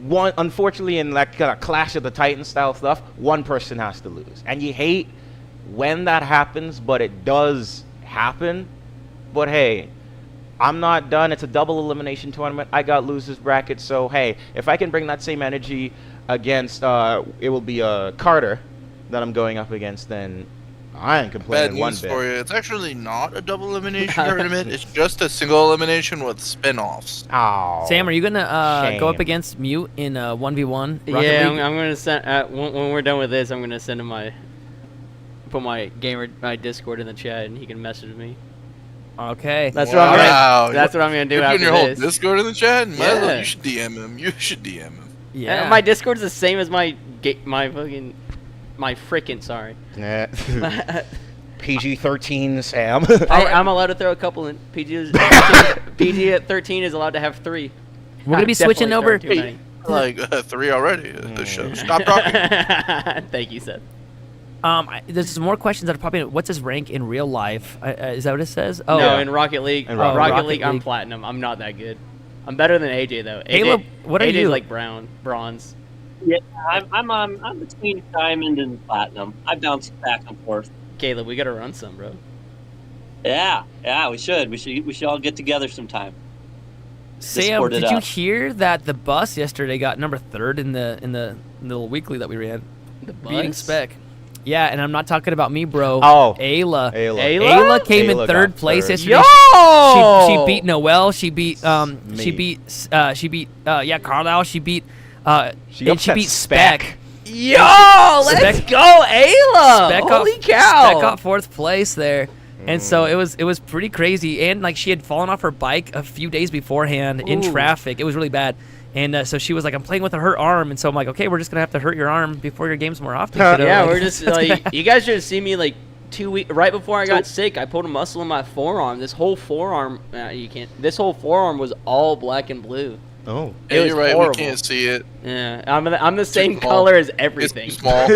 one. Unfortunately, in that kind of Clash of the Titans style stuff, one person has to lose. And you hate when that happens, but it does happen. But hey, I'm not done. It's a double elimination tournament. I got losers bracket, so hey, if I can bring that same energy against, it will be Carter that I'm going up against, then I ain't complaining one bit. Bad news for you. It's actually not a double elimination tournament. It's just a single elimination with spin-offs. Oh, Sam, are you gonna go up against Mute in 1v1? Yeah, I'm gonna send when we're done with this. I'm gonna send him put my Discord in the chat, and he can message me. Okay. That's what I'm gonna do. You're after putting your whole this. Discord in the chat? Yeah. You should DM him. You should DM him. Yeah. My Discord's the same as my frickin' sorry. Nah. PG-13, Sam. I'm allowed to throw a couple in. PG at 13 is allowed to have 3. We're gonna be switching over. Like 3 already. Stop talking. Thank you, Seth. There's some more questions that are popping up. What's his rank in real life? Is that what it says? Oh, no, in Rocket League. Rocket League, I'm platinum. I'm not that good. I'm better than AJ though. Caleb, what are AJ's you? like bronze. Yeah, I'm between diamond and platinum. I bounce back and forth. Caleb, we gotta run some, bro. Yeah, we should. We should all get together sometime. Sam, did you hear that the bus yesterday got number 3rd in the little weekly that we ran? The bus? Beating Spec. Yeah, and I'm not talking about me, bro. Oh, Ayla. Ayla came in 3rd place yesterday. Yo! She beat Noelle. She beat Carlysle. She beat Spec. Yo, let's go, Ayla! Holy cow! Spec got 4th place there. And so it was pretty crazy. And like she had fallen off her bike a few days beforehand in traffic. It was really bad. And so she was like, I'm playing with her arm. And so I'm like, okay, we're just going to have to hurt your arm before your games more often. Yeah, we're just like, you guys should have seen me like 2 weeks, right before I got sick. I pulled a muscle in my forearm. This whole forearm, this whole forearm was all black and blue. Oh. Yeah, you're right. horrible. We can't see it. Yeah, I'm the same small. color as It's everything. too small.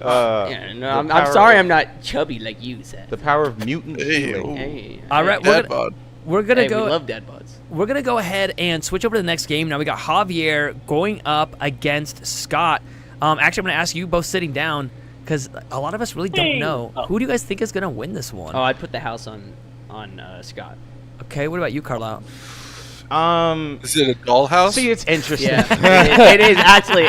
Yeah, no, I'm sorry I'm not chubby like you said. The power of mutant Hey, healing. Hey, All right, Dad bod. we're going to hey, go. we love dead buds. We're going to go ahead and switch over to the next game. Now we got Javier going up against Scott. Actually, I'm going to ask you both sitting down because a lot of us really don't know. Who do you guys think is going to win this one? Oh, I'd put the house on Scott. Okay, what about you, Carlyle? Is it a dollhouse? See, it's interesting. Yeah, it is actually.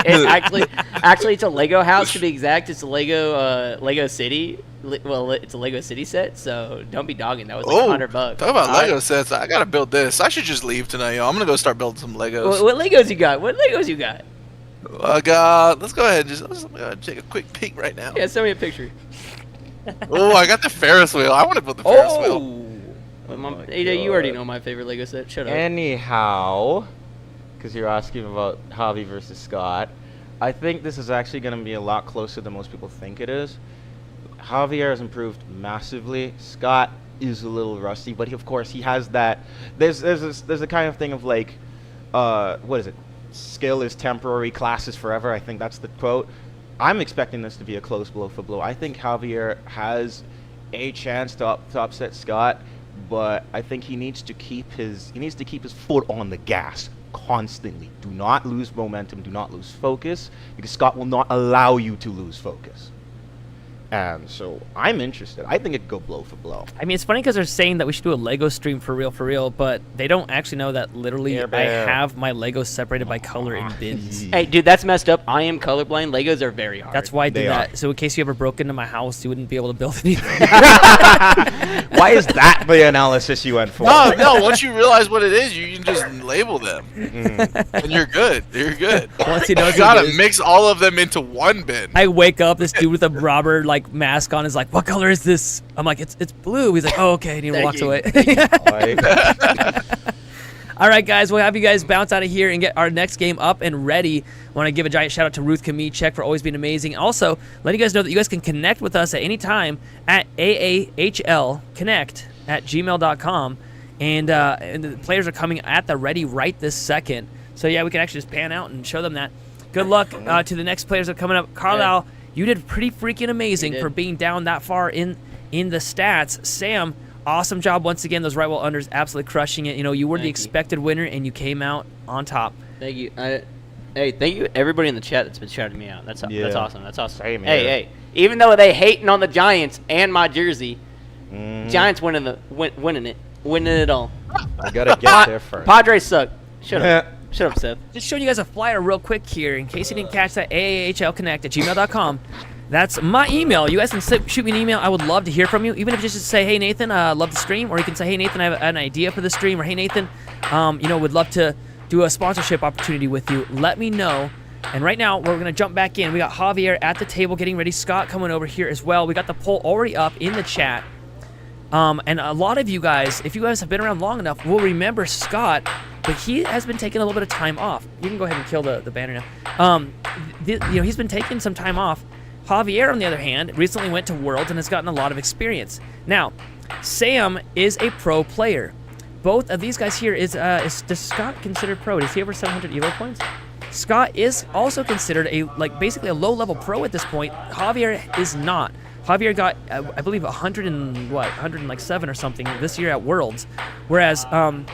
Actually, it's a Lego house to be exact. It's a Lego City. Well, it's a Lego City set. So don't be dogging. That was like $100. Talk about Lego sets. I gotta build this. I should just leave tonight, yo. I'm gonna go start building some Legos. What Legos you got? What Legos you got? I got. Let's go ahead. Let's take a quick peek right now. Yeah, send me a picture. Oh, I got the Ferris wheel. I want to build the Ferris wheel. AJ, you already know my favorite Lego set. Shut up. Anyhow, because you're asking about Javi versus Scott, I think this is actually going to be a lot closer than most people think it is. Javier has improved massively. Scott is a little rusty, but of course he has that. There's a kind of thing of like, what is it? Skill is temporary, class is forever. I think that's the quote. I'm expecting this to be a close blow for blow. I think Javier has a chance to upset Scott, but I think he needs to keep his foot on the gas constantly. Do not lose momentum. Do not lose focus, because Scott will not allow you to lose focus. And so I'm interested. I think it could go blow for blow. I mean, it's funny because they're saying that we should do a Lego stream for real, but they don't actually know that literally Yeah, I bear. have my Legos separated by color in bins. Hey, dude, that's messed up. I am colorblind. Legos are very hard. That's why I did They that. are. So in case you ever broke into my house, you wouldn't be able to build anything. Why is that the analysis you went for? No. Once you realize what it is, you can just label them, and you're good. You're good. Once he knows You what it gotta is. mix all of them into one bin. I wake up, this dude with a robber like mask on is like, "What color is this?" I'm like, "It's blue." He's like, "Oh, okay," and he Thank walks you. away. Like, All right, guys, we'll have you guys bounce out of here and get our next game up and ready. I want to give a giant shout out to Ruth Kamichek for always being amazing. Also, letting you guys know that you guys can connect with us at any time at AAHLconnect@gmail.com. And the players are coming at the ready right this second. So, yeah, we can actually just pan out and show them that. Good luck to the next players that are coming up. Carlyle, you did pretty freaking amazing for being down that far in the stats. Sam, awesome job once again. Those right wall unders, absolutely crushing it. You know, you were the expected winner, and you came out on top. Thank you. Hey, thank you everybody in the chat that's been shouting me out. That's Yeah. awesome. That's awesome. Same Hey, here. hey. Even though they hating on the Giants and my jersey, Giants winning it all. I gotta get there first. Padres suck. Shut up. Shut up, Seth. Just showing you guys a flyer real quick here in case you didn't catch that. AAHLconnect@gmail.com. That's my email. You guys can shoot me an email. I would love to hear from you. Even if you just say, "Hey Nathan, love the stream," or you can say, "Hey Nathan, I have an idea for the stream," or "Hey Nathan, would love to do a sponsorship opportunity with you." Let me know. And right now we're gonna jump back in. We got Javier at the table getting ready. Scott coming over here as well. We got the poll already up in the chat. And a lot of you guys, if you guys have been around long enough, will remember Scott, but he has been taking a little bit of time off. You can go ahead and kill the banner now. He's been taking some time off. Javier, on the other hand, recently went to Worlds and has gotten a lot of experience. Now, Sam is a pro player. Both of these guys here does Scott considered pro? Does he have over 700 Elo points? Scott is also considered basically a low-level pro at this point. Javier is not. Javier got, I believe, 107 or something this year at Worlds. Whereas, a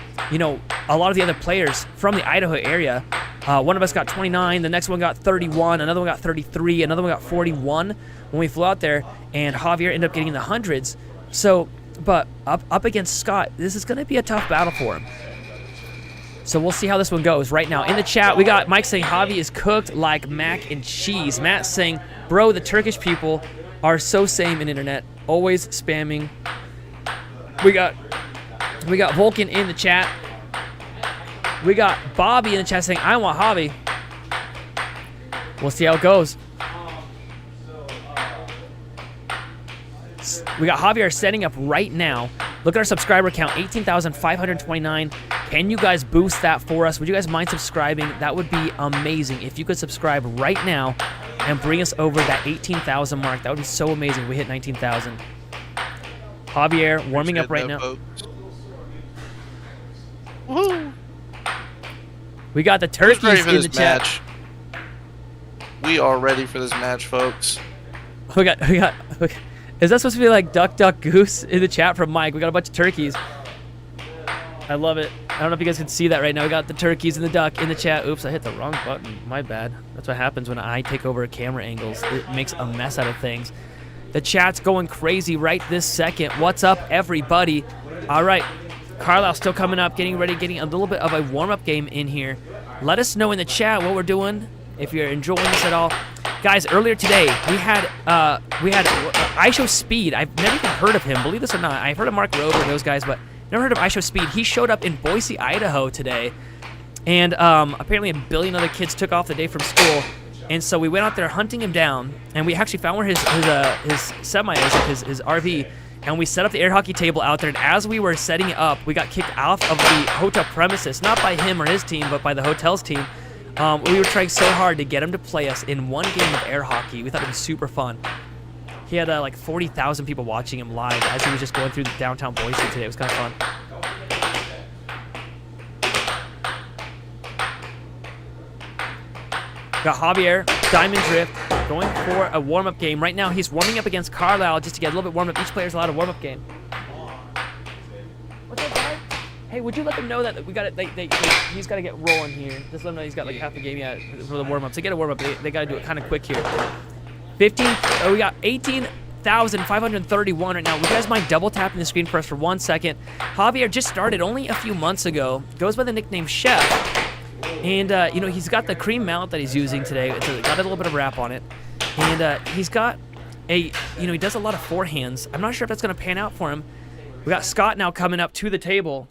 lot of the other players from the Idaho area, one of us got 29, the next one got 31, another one got 33, another one got 41 when we flew out there, and Javier ended up getting in the hundreds. So, but up against Scott, this is going to be a tough battle for him. So we'll see how this one goes. Right now, in the chat, we got Mike saying Javi is cooked like mac and cheese. Matt saying, bro, the Turkish people are so same in internet, always spamming. We got Vulcan in the chat. We got Bobby in the chat saying, I want Javi. We'll see how it goes. We got Javier setting up right now. Look at our subscriber count, 18,529. Can you guys boost that for us? Would you guys mind subscribing? That would be amazing. If you could subscribe right now and bring us over that 18,000 mark, that would be so amazing. We hit 19,000. Javier warming up right now. Folks. We got the Who's turkeys ready for in this the chat. match? We are ready for this match, folks. We got. Is that supposed to be like duck, duck, goose in the chat from Mike? We got a bunch of turkeys. I love it. I don't know if you guys can see that right now. We got the turkeys and the duck in the chat. Oops, I hit the wrong button. My bad. That's what happens when I take over camera angles. It makes a mess out of things. The chat's going crazy right this second. What's up, everybody? All right. Carlyle still coming up, getting ready, getting a little bit of a warm-up game in here. Let us know in the chat what we're doing, if you're enjoying this at all. Guys, earlier today, we had ISO Speed. I've never even heard of him, believe this or not. I've heard of Mark Rover and those guys, but never heard of ISO Speed. He showed up in Boise, Idaho today, and apparently a billion other kids took off the day from school, and so we went out there hunting him down, and we actually found where his semi is, his RV, and we set up the air hockey table out there, and as we were setting it up, we got kicked off of the hotel premises, not by him or his team, but by the hotel's team. We were trying so hard to get him to play us in one game of air hockey. We thought it was super fun. He had like 40,000 people watching him live as he was just going through the downtown Boise today. It was kind of fun. Got Javier, Diamond Drift, going for a warm-up game. Right now, he's warming up against Carlyle just to get a little bit warmed up. Each player's allowed a warm-up game. What's up, guys? Hey, would you let them know that we got it? He's got to get rolling here. Just let him know he's got like half the game yet for the warm-up. To get a warm-up, they got to do it kind of quick here. We got 18,531 right now. Would you guys mind double tapping the screen for us for 1 second? Javier just started only a few months ago. Goes by the nickname Chef. And, he's got the cream mount that he's using today. It's got a little bit of wrap on it. And he's got he does a lot of forehands. I'm not sure if that's going to pan out for him. We got Scott now coming up to the table.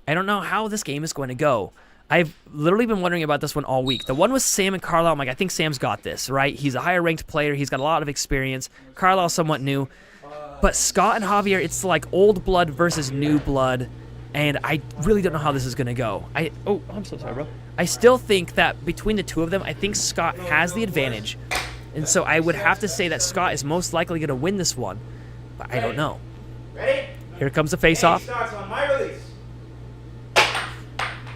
I don't know how this game is going to go. I've literally been wondering about this one all week. The one with Sam and Carlyle, I'm like, I think Sam's got this, right? He's a higher-ranked player. He's got a lot of experience. Carlyle's somewhat new. But Scott and Javier, it's like old blood versus new blood. And I really don't know how this is going to go. I'm so sorry, bro. I still think that between the two of them, I think Scott has the advantage. And so I would have to say that Scott is most likely going to win this one. But I don't know. Ready? Here comes the face-off. Starts on my release.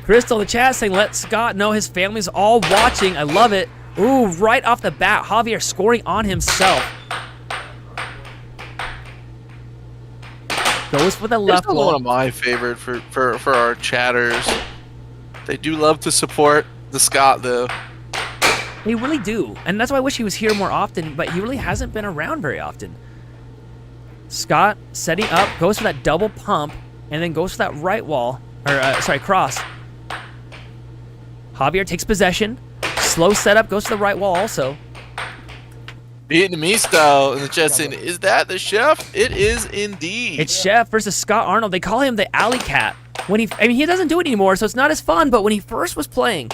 Crystal in the chat saying, let Scott know his family's all watching. I love it. Ooh, right off the bat, Javier scoring on himself. Goes for the left One wall. of my favorite for our chatters. They do love to support the Scott, though. They really do. And that's why I wish he was here more often, but he really hasn't been around very often. Scott setting up, goes for that double pump, and then goes for that right wall. Cross. Javier takes possession. Slow setup, goes to the right wall also. Vietnamese style in the chat saying, is that the Chef? It is indeed. It's Chef versus Scott Arnold. They call him the Alley Cat. He doesn't do it anymore, so it's not as fun, but when he first was playing,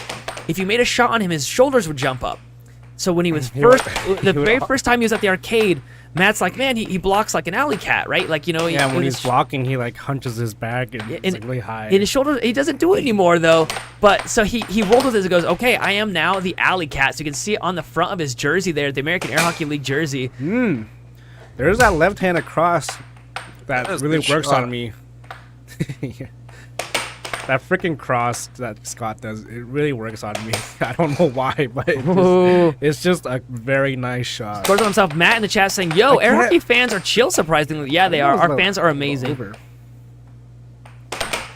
if you made a shot on him, his shoulders would jump up. So when he was the very first time he was at the arcade, Matt's like, man, he blocks like an alley cat, right? Like, Yeah, when he's blocking, he like hunches his back and it's like really high. In his shoulder, he doesn't do it anymore though. But so he rolled with it and goes, okay, I am now the alley cat. So you can see it on the front of his jersey there, the American Air Hockey League jersey. There's that left-handed cross that really works on me. That freaking cross that Scott does, it really works on me. I don't know why, but it's just a very nice shot. Scores on himself. Matt in the chat saying, yo, air hockey fans are chill, surprisingly. Yeah, they are. Our fans are amazing.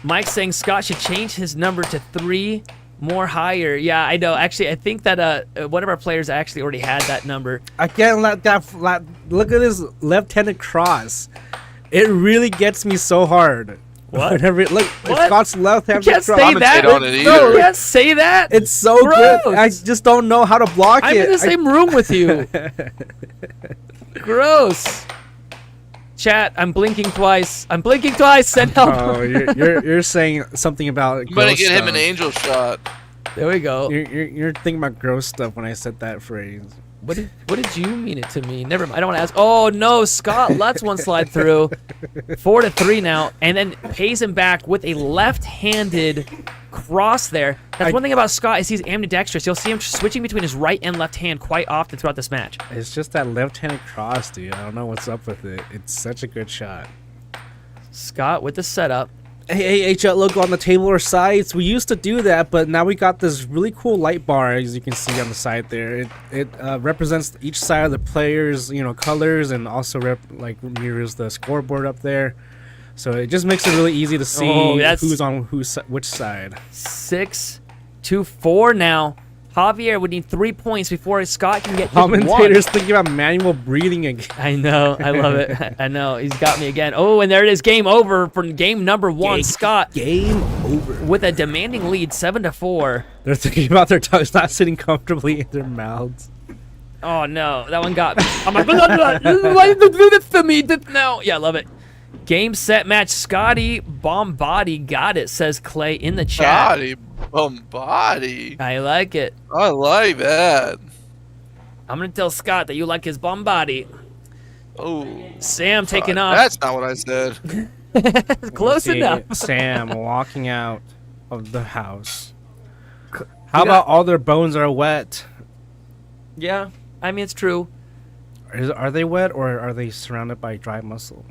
Mike saying Scott should change his number to 3 more higher. Yeah, I know. Actually, I think that one of our players actually already had that number. I can't let that look at his left-handed cross. It really gets me so hard. What? Look, Scott's left-handed cross. You can't say that. No, you can't say that. It's so good. I just don't know how to block it. I'm in the same room with you. Gross. Chat, I'm blinking twice. Send help. Oh, you're saying something about. You better get him an angel shot. There we go. You're thinking about gross stuff when I said that phrase. What did you mean it to mean? Never mind. I don't want to ask. Oh no, Scott lets one slide through. 4-3 now, and then pays him back with a left-handed cross there. That's one thing about Scott is he's ambidextrous. You'll see him switching between his right and left hand quite often throughout this match. It's just that left-handed cross, dude. I don't know what's up with it. It's such a good shot. Scott with the setup. AAHL logo on the table or sides. We used to do that, but now we got this really cool light bar, as you can see on the side there. It represents each side of the players, colors, and also mirrors the scoreboard up there. So it just makes it really easy to see who's on which side. 6-4 now. Javier would need 3 points before Scott can get commentators thinking about manual breathing again. I know. I love it. I know. He's got me again. Oh, and there it is. Game over for game number 1. Scott. Game over. With a demanding lead, 7-4. They're thinking about their tongues not sitting comfortably in their mouths. Oh, no. That one got me. I'm like, why did you do this to me? No. Yeah, I love it. Game, set, match. Scotty Bombadi got it, says Clay in the chat. Scotty Bombadi. I like it. I like that. I'm going to tell Scott that you like his Bombadi. Oh. Sam taking off. That's not what I said. Close enough. Sam walking out of the house. How about all their bones are wet? Yeah, I mean, it's true. Are they wet or are they surrounded by dry muscle?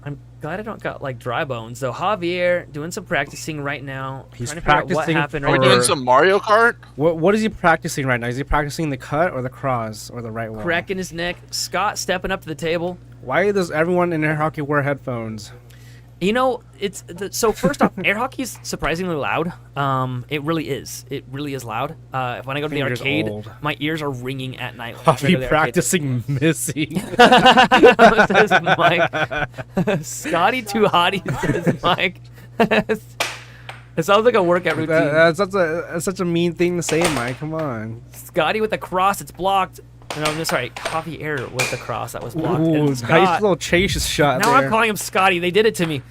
I'm glad I don't got like dry bones. So Javier doing some practicing right now. He's trying to figure out what practicing happened Are we right doing there. some Mario Kart? What is he practicing right now? Is he practicing the cut or the cross or the right one? Cracking his neck. Scott stepping up to the table. Why does everyone in air hockey wear headphones? You know, so first off, air hockey is surprisingly loud. It really is. It really is loud. When I go to the Fingers arcade, old. my ears are ringing at night. Are you practicing missing? Says Mike. Scotty too hottie, says Mike. It sounds like a workout routine. That's such a mean thing to say, Mike. Come on. Scotty with the cross, it's blocked. No, sorry, Javier with the cross that was blocked. Ooh, And Scott, nice little chase shot now there. I'm calling him Scotty. They did it to me.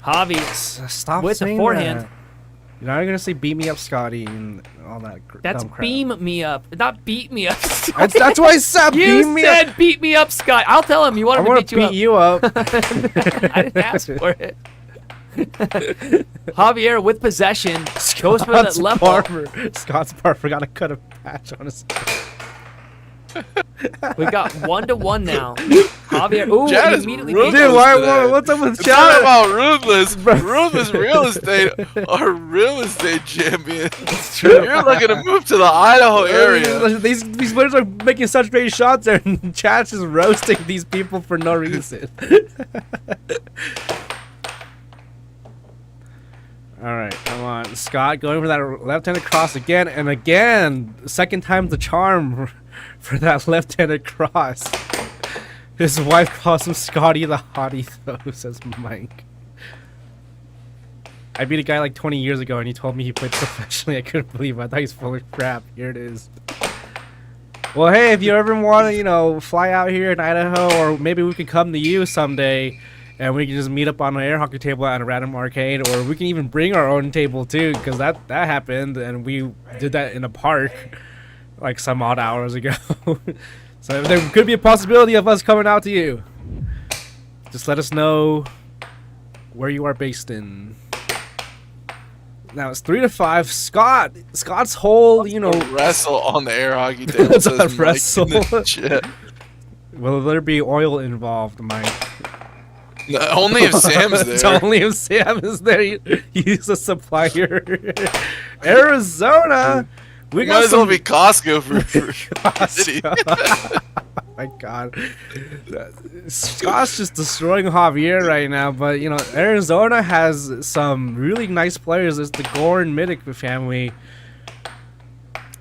Javi Stop with the saying forehand. that. You're not gonna say "beat me up, Scotty" and all that. That's dumb crap. beam me up, not beat me up. That's why I said You beam me said up. beat me up, Scott. I'll tell him you want I him to want beat to beat you up. I didn't ask for it. Javier with possession goes for the left ball. Scott's bar forgot to cut a patch on his. We've got 1-1 now. Javier, ooh, Chad he is immediately ruthless beat Dude, today. what's up with It's not Chad? about ruthless. Ruthless real estate. Our real estate champion. You're looking to move to the Idaho area. These players are making such great shots there, and Chad's just roasting these people for no reason. All right, come on. Scott going for that left-handed cross again and again. Second time's the charm for that left-handed cross. His wife calls him Scotty the Hottie, though, says Mike. I beat a guy like 20 years ago, and he told me he played professionally. I couldn't believe it. I thought he was full of crap. Here it is. Well, hey, if you ever want to, fly out here in Idaho, or maybe we could come to you someday, and we can just meet up on an air hockey table at a random arcade, or we can even bring our own table too, because that happened, and we did that in a park like some odd hours ago. So there could be a possibility of us coming out to you. Just let us know where you are based in. Now it's 3-5. Scott's whole, Wrestle on the air hockey table. That's says a Mike wrestle. in the chat. Will there be oil involved, Mike? No, only if Sam's It's there. only if Sam is there. He's a supplier. Arizona. We Might got as well some. be Costco for city. Oh my God. Scott's just destroying Javier right now, but Arizona has some really nice players. It's the Gore and Middick family.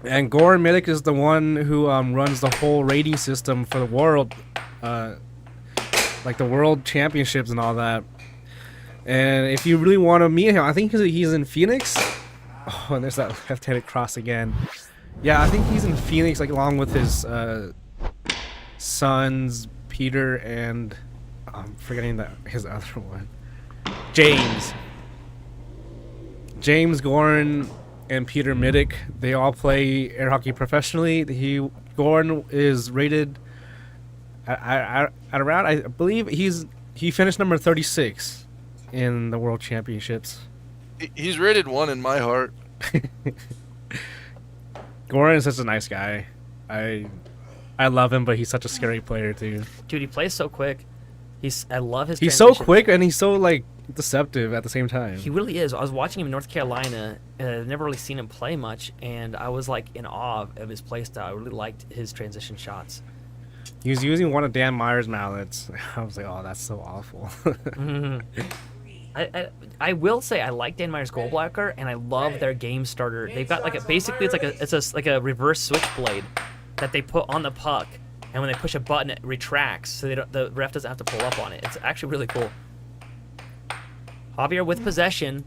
And Gore and Middick is the one who runs the whole rating system for the world. Like the world championships and all that. And if you really want to meet him, I think he's in Phoenix. Oh, and there's that left-handed cross again. Yeah, I think he's in Phoenix, like along with his sons, Peter and I'm forgetting his other one, James. James Gorin and Peter Middick. They all play air hockey professionally. Goran is rated at around. I believe he finished number 36 in the World Championships. He's rated 1 in my heart. Goran is such a nice guy. I love him, but he's such a scary player too. Dude, he plays so quick. I love his. He's so transitions. quick and he's so like deceptive at the same time. He really is. I was watching him in North Carolina, and I've never really seen him play much, and I was like in awe of his play style. I really liked his transition shots. He was using one of Dan Meyer's mallets. I was like, oh, that's so awful. I will say I like Dan Meyer's goal blocker, and I love their game starter. They've got like it's like a reverse switchblade that they put on the puck, and when they push a button, it retracts, so the ref doesn't have to pull up on it. It's actually really cool. Javier with possession,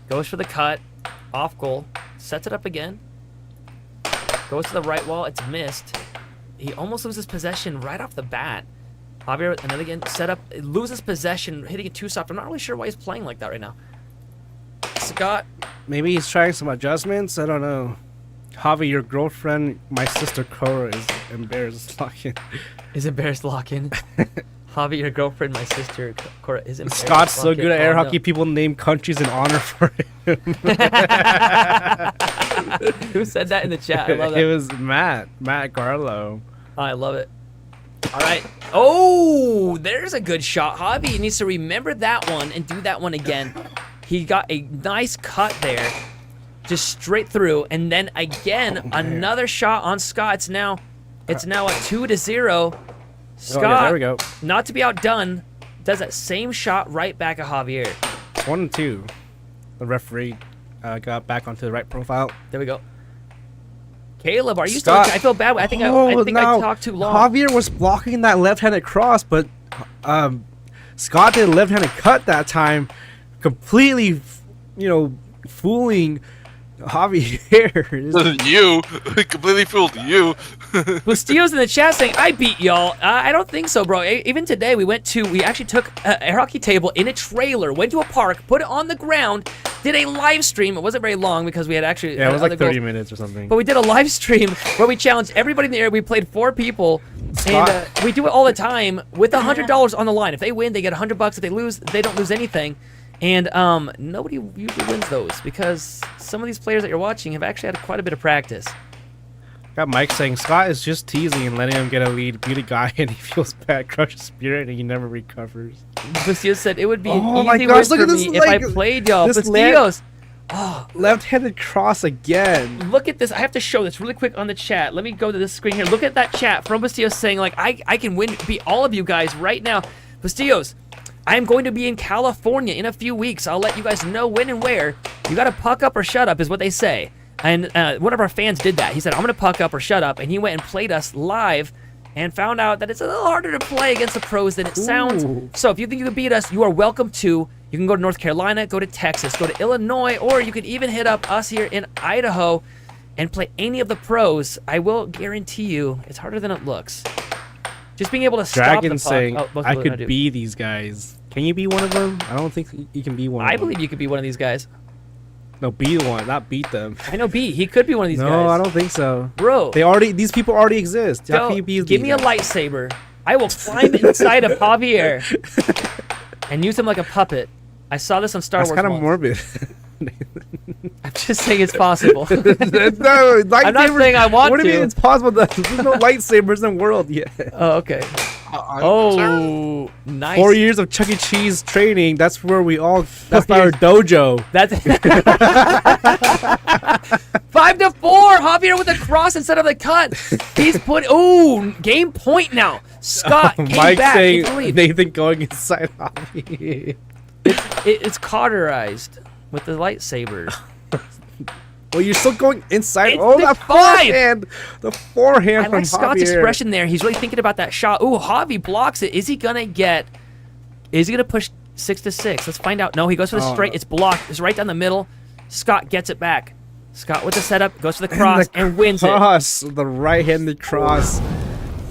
goes for the cut, off goal, sets it up again, goes to the right wall, it's missed. He almost loses possession right off the bat. Javier, another again, set up, loses possession, hitting it too soft. I'm not really sure why he's playing like that right now. Scott. Maybe he's trying some adjustments. I don't know. Javi, your girlfriend, my sister Cora, is embarrassed locking. Is embarrassed locking. Javi, your girlfriend, my sister Cora, is embarrassed. Scott's so good at air hockey, people name countries in honor for him. Who said that in the chat? I love that. It was Matt Garlow. Oh, I love it. All right. Oh, there's a good shot. Javi needs to remember that one and do that one again. He got a nice cut there. Just straight through, and then again another shot on Scott. It's now a 2-0. Scott, yeah, there we go. Not to be outdone, does that same shot right back at Javier. It's 1-2. The referee got back onto the right profile. There we go. Caleb, are you Scott. still? I feel bad. I think I talked too long. Javier was blocking that left-handed cross, but Scott did a left-handed cut that time, completely, fooling Javier. You completely fooled you. Bustillo's in the chat saying, I beat y'all. I don't think so, bro. Even today, we actually took an air hockey table in a trailer, went to a park, put it on the ground, did a live stream. It wasn't very long because we had actually... Yeah, it was like 30 minutes or something. But we did a live stream where we challenged everybody in the air. We played 4 people, and we do it all the time with $100 on the line. If they win, they get $100. If they lose, they don't lose anything. And nobody usually wins those because some of these players that you're watching have actually had quite a bit of practice. Got Mike saying Scott is just teasing and letting him get a lead, beat a guy, and he feels bad, crushes spirit, and he never recovers. Bustillos said it would be an my easy gosh, win look for at this, me if I played y'all. Bustillos. Left-handed cross again. Look at this. I have to show this really quick on the chat. Let me go to this screen here. Look at that chat from Bustillos saying, like, I can beat all of you guys right now. Bustillos, I am going to be in California in a few weeks. I'll let you guys know when and where. You got to puck up or shut up is what they say. And one of our fans did that. He said, I'm going to puck up or shut up. And he went and played us live and found out that it's a little harder to play against the pros than it sounds. So if you think you can beat us, you are welcome to. You can go to North Carolina, go to Texas, go to Illinois, or you can even hit up us here in Idaho and play any of the pros. I will guarantee you it's harder than it looks. Just being able to stop the puck. Saying, I could be these guys. Can you be one of them? I don't think you can be one of them. I believe you could be one of these guys. No, be one, not beat them. I know B. He could be one of these guys. No, I don't think so. Bro. These people already exist. How can you be give me a lightsaber. I will climb inside of Javier and use him like a puppet. I saw this on Star Wars. That's kind of morbid. I'm just saying it's possible. No, I'm not saying I want to. What do you mean it's possible? There's no lightsabers in the world yet. Oh, okay. Oh, nice. 4 years of Chuck E. Cheese training. That's where we all. That's our dojo. That's 5-4. Javier with a cross instead of the cut. He's put. Ooh, game point now. Scott came Mike back. saying Nathan going inside Javier. It's cauterized with the lightsaber. Well, you're still going inside. It's that forehand. The forehand I from like Scott's Javier. expression there. He's really thinking about that shot. Ooh, Javi blocks it. Is he going to push 6-6? Let's find out. No, he goes for the straight. It's blocked. It's right down the middle. Scott gets it back. Scott with the setup, goes for the cross and wins it. The right-handed cross.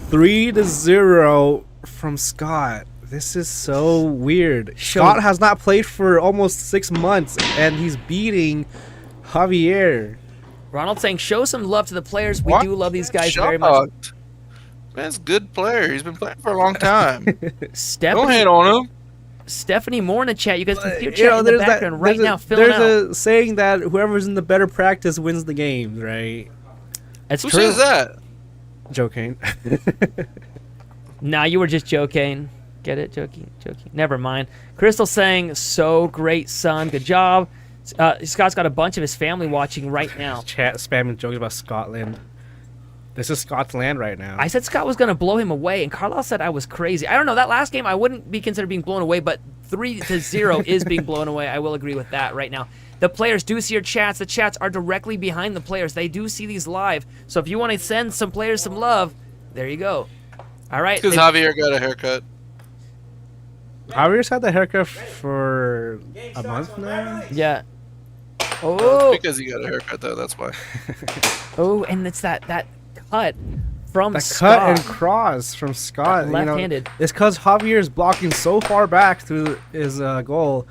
3-0 from Scott. This is so weird. Scott has not played for almost 6 months, and he's beating Javier. Ronald saying, show some love to the players. We What? do love these guys Shut very much. up. Man's a good player. He's been playing for a long time. Don't hate Stephanie, on him. Stephanie Moore in the chat. You guys can see your You chat know, in the there's background right now, filling there's out. a saying that whoever's in the better practice wins the games, right? That's Who true. says that? Joking. Nah, you were just joking. Get it? Joking. Never mind. Crystal saying, so great, son. Good job. Scott's got a bunch of his family watching right now. Chat spamming jokes about Scotland. This is Scotland right now. I said Scott was going to blow him away, and Carlyle said I was crazy. I don't know. That last game, I wouldn't be considered being blown away, but 3-0 is being blown away. I will agree with that right now. The players do see your chats. The chats are directly behind the players. They do see these live. So if you want to send some players some love, there you go. All right. Because Javier got a haircut. Javier's had the haircut for a month now. Yeah. Oh, Oh, it's because he got a haircut, though. That's why. oh, and it's that cut from The Scott. cut and cross from Scott. Left-handed. It's because Javier is blocking so far back through his goal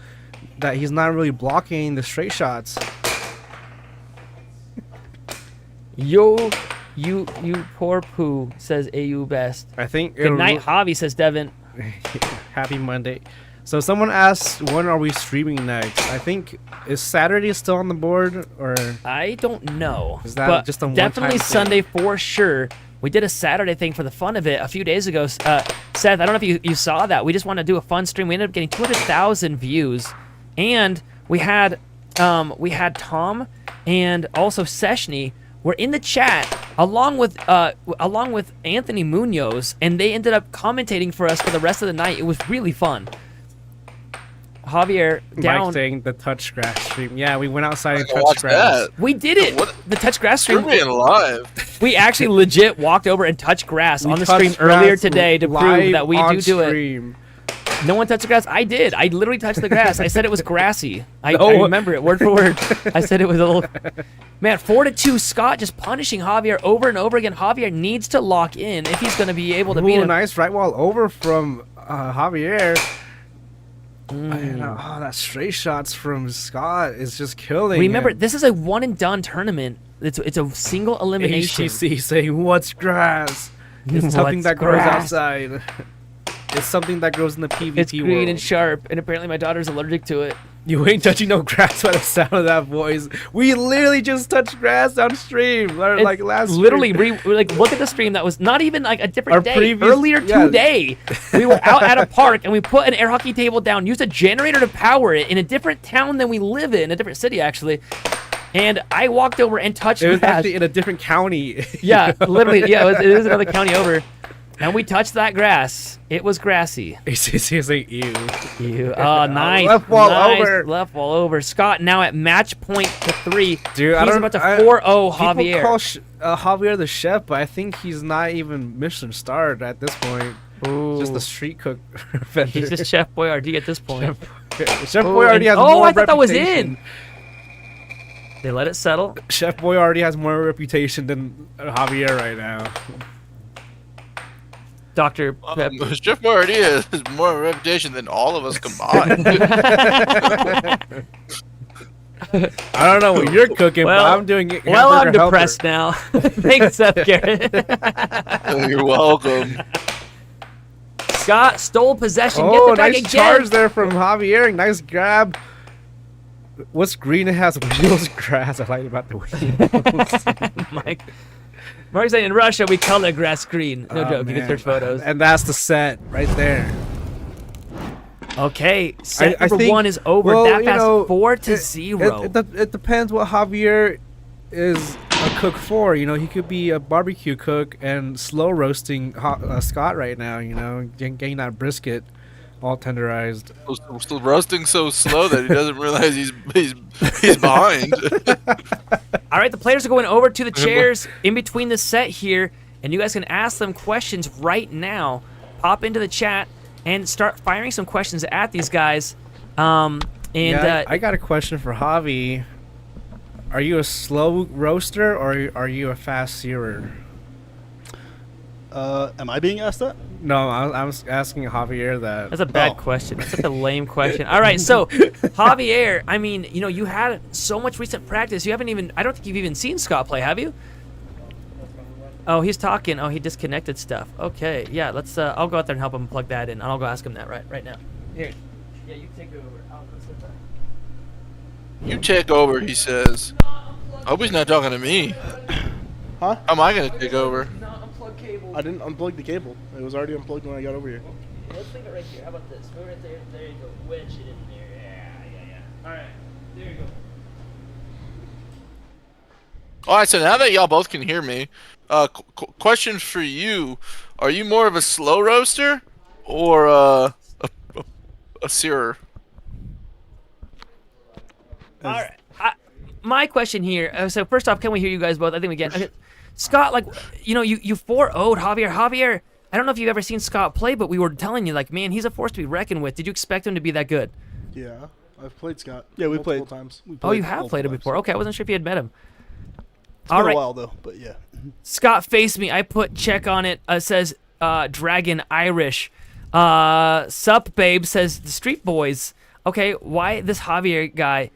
that he's not really blocking the straight shots. Yo, you poor poo, says AU best. I think. Good night, Javi, says Devin. Happy Monday. So someone asked, when are we streaming next? I think, is Saturday still on the board, or I don't know. is that but just a one-time definitely thing? Sunday for sure. We did a Saturday thing for the fun of it a few days ago. Seth, I don't know if you saw that. We just wanted to do a fun stream. We ended up getting 200,000 views, and we had Tom and also Seshny were in the chat along with Anthony Munoz, and they ended up commentating for us for the rest of the night. It was really fun. Javier down. Mike saying the touch grass stream. Yeah, we went outside and I touched watched grass. that. We did it. What? The touch grass You're stream. being live. We actually legit walked over and touched grass We on the stream touched earlier grass today to prove live that we on do it. stream. No one touched the grass. I did. I literally touched the grass. I said it was grassy. I No. remember it word for word. I said it was a little. Man, 4-2. Scott just punishing Javier over and over again. Javier needs to lock in if he's going to be able to beat Ooh, him. nice right wall over from Javier. Mm. That straight shots from Scott is just killing. Remember, him. this is a one and done tournament. It's a single elimination. HTC saying, "What's grass? It's something What's that grows grass? outside. It's something that grows in the PvP It's green world." and sharp, and apparently my daughter's allergic to it. You ain't touching no grass by the sound of that voice. We literally just touched grass on stream, or like last. Literally, stream. look at the stream that was not even like a different Our day. previous- Earlier yeah. today, we were out at a park and we put an air hockey table down, used a generator to power it in a different town than we live in, a different city actually. And I walked over and touched It was grass. actually in a different county. Yeah, literally, yeah, it is another county over. And we touched that grass. It was grassy. HTC saying, "Ew." You, oh, nice. Left wall nice. over. Left wall over. Scott now at match point to 3. Dude, He's about to 4-0 Javier. People call Javier the chef, but I think he's not even Michelin starred at this point. Ooh. Just the street cook vendor. He's just Chef Boyardee at this point. Chef Boy already has oh, more I thought that was reputation. in. They let it settle. Chef Boy already has more reputation than Javier right now. Dr. Pep. Chef Boyardee has more reputation than all of us combined. I don't know what you're cooking, but I'm doing it. Well, I'm hamburger helper. depressed now. Thanks, Seth Garrett. You're welcome. Scott stole possession. Oh, Get the back nice again. charge there from Javier. Nice grab. What's green? It has wheels grass. I like about the wheels. Mike. Mark's saying in Russia we color grass green. No Oh, joke. You can man. search photos. And that's the set right there. Okay, set I number think- 1 is over. well, that you fast, know, 4-0. It depends what Javier is a cook for. You know, he could be a barbecue cook and slow roasting Scott right now. You know, getting that brisket all tenderized. Still roasting so slow that he doesn't realize he's behind. All right, the players are going over to the chairs in between the set here, and you guys can ask them questions right now. Pop into the chat and start firing some questions at these guys. I got a question for Javi. Are you a slow roaster or are you a fast searer? Am I being asked that? No, I was asking Javier that. That's a bad question. That's such a lame question. All right, so Javier, I mean, you know, you had so much recent practice. You haven't even, I don't think you've even seen Scott play, have you? Oh, he's talking. Oh, he disconnected stuff. Okay, yeah, let's, I'll go out there and help him plug that in. And I'll go ask him that right now. Here. Yeah, you take over. I'll sit back. You take over, he says. I hope he's not talking to me. Huh? How am I going to take over? I didn't unplug the cable. It was already unplugged when I got over here. Let's leave it right here. How about this? Move it there. There you go. Wedge it in there. Yeah. All right. There you go. All right, so now that y'all both can hear me, question for you: are you more of a slow roaster or a searer? All right. My question here. So first off, can we hear you guys both? I think we can. Okay. Scott, like, you know, you 4-0'd Javier. Javier, I don't know if you've ever seen Scott play, but we were telling you, like, man, he's a force to be reckoned with. Did you expect him to be that good? Yeah, I've played Scott. Yeah, we multiple played times. Oh, you have played him before. Okay, I wasn't sure if you had met him. It's been a while though, but yeah. Scott faced me. I put check on it. It says Dragon Irish. Sup, babe, says the Street Boys. Okay, why this Javier guy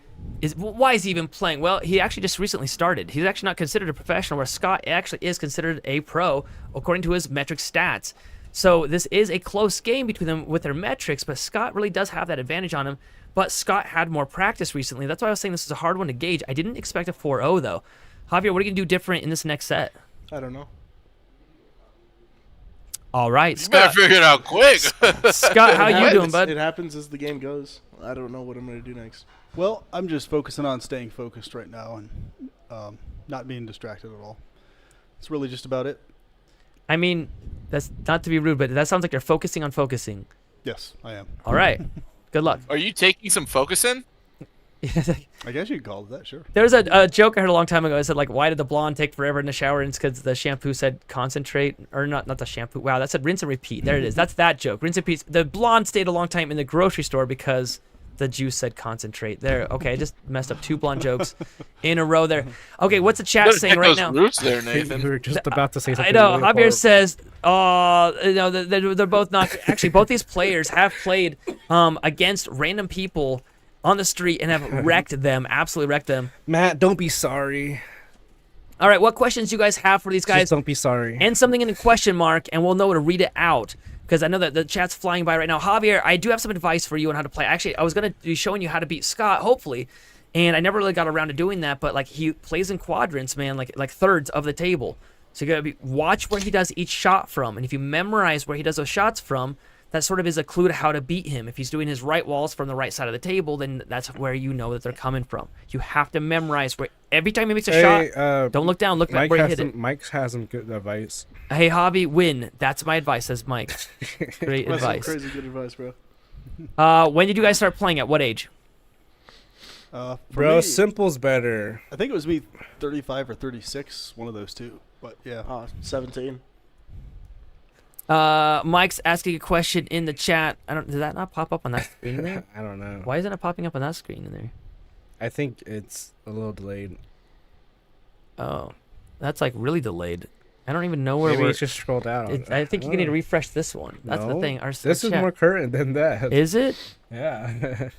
why is he even playing? Well, he actually just recently started. He's actually not considered a professional, where Scott actually is considered a pro according to his metric stats. So this is a close game between them with their metrics, but Scott really does have that advantage on him. But Scott had more practice recently. That's why I was saying this is a hard one to gauge. I didn't expect a 4-0 though. Javier, what are you going to do different in this next set? I don't know. All right, You Scott. better figure it out quick. Scott, how you doing, bud? It happens as the game goes. I don't know what I'm going to do next. Well, I'm just focusing on staying focused right now and not being distracted at all. It's really just about it. I mean, that's not to be rude, but that sounds like you're focusing on focusing. Yes, I am. All right. Good luck. Are you taking some focusing? I guess you could call it that, sure. There was a joke I heard a long time ago. I said, like, why did the blonde take forever in the shower? And it's because the shampoo said concentrate, or not the shampoo. Wow, that said rinse and repeat. There it is. That's that joke. Rinse and repeat. The blonde stayed a long time in the grocery store because the juice said concentrate. There. Okay, I just messed up two blonde jokes in a row there. Okay, what's the chat saying right now? Roots there, Nathan. We were just about to say something. I know. Really Javier horrible. says, you know, they're both not. Actually, both these players have played against random people on the street and have wrecked them, absolutely wrecked them. Matt, don't be sorry. All right, what questions you guys have for these guys? Just don't be sorry. And something in a question mark, and we'll know to read it out, because I know that the chat's flying by right now. Javier, I do have some advice for you on how to play. Actually, I was going to be showing you how to beat Scott, hopefully, and I never really got around to doing that, but like he plays in quadrants, man, like thirds of the table. So you got to watch where he does each shot from, and if you memorize where he does those shots from, that sort of is a clue to how to beat him. If he's doing his right walls from the right side of the table, then that's where you know that they're coming from. You have to memorize where every time he makes a shot, don't look down, look back where he hit it. Mike has some good advice. Hey, Javi, win. That's my advice, says Mike. Great That's some advice. crazy good advice, bro. When did you guys start playing? At what age? For Bro, me, simple's better. I think it was me 35 or 36, one of those two. But yeah. 17. Mike's asking a question in the chat. Did that not pop up on that screen there? I don't know. Why isn't it popping up on that screen in there? I think it's a little delayed. Oh, that's like really delayed. I don't even know where Maybe we're. it's just scrolled out. I think you need to refresh this one. That's the No, thing. Our this is chat. more current than that. Is it? Yeah.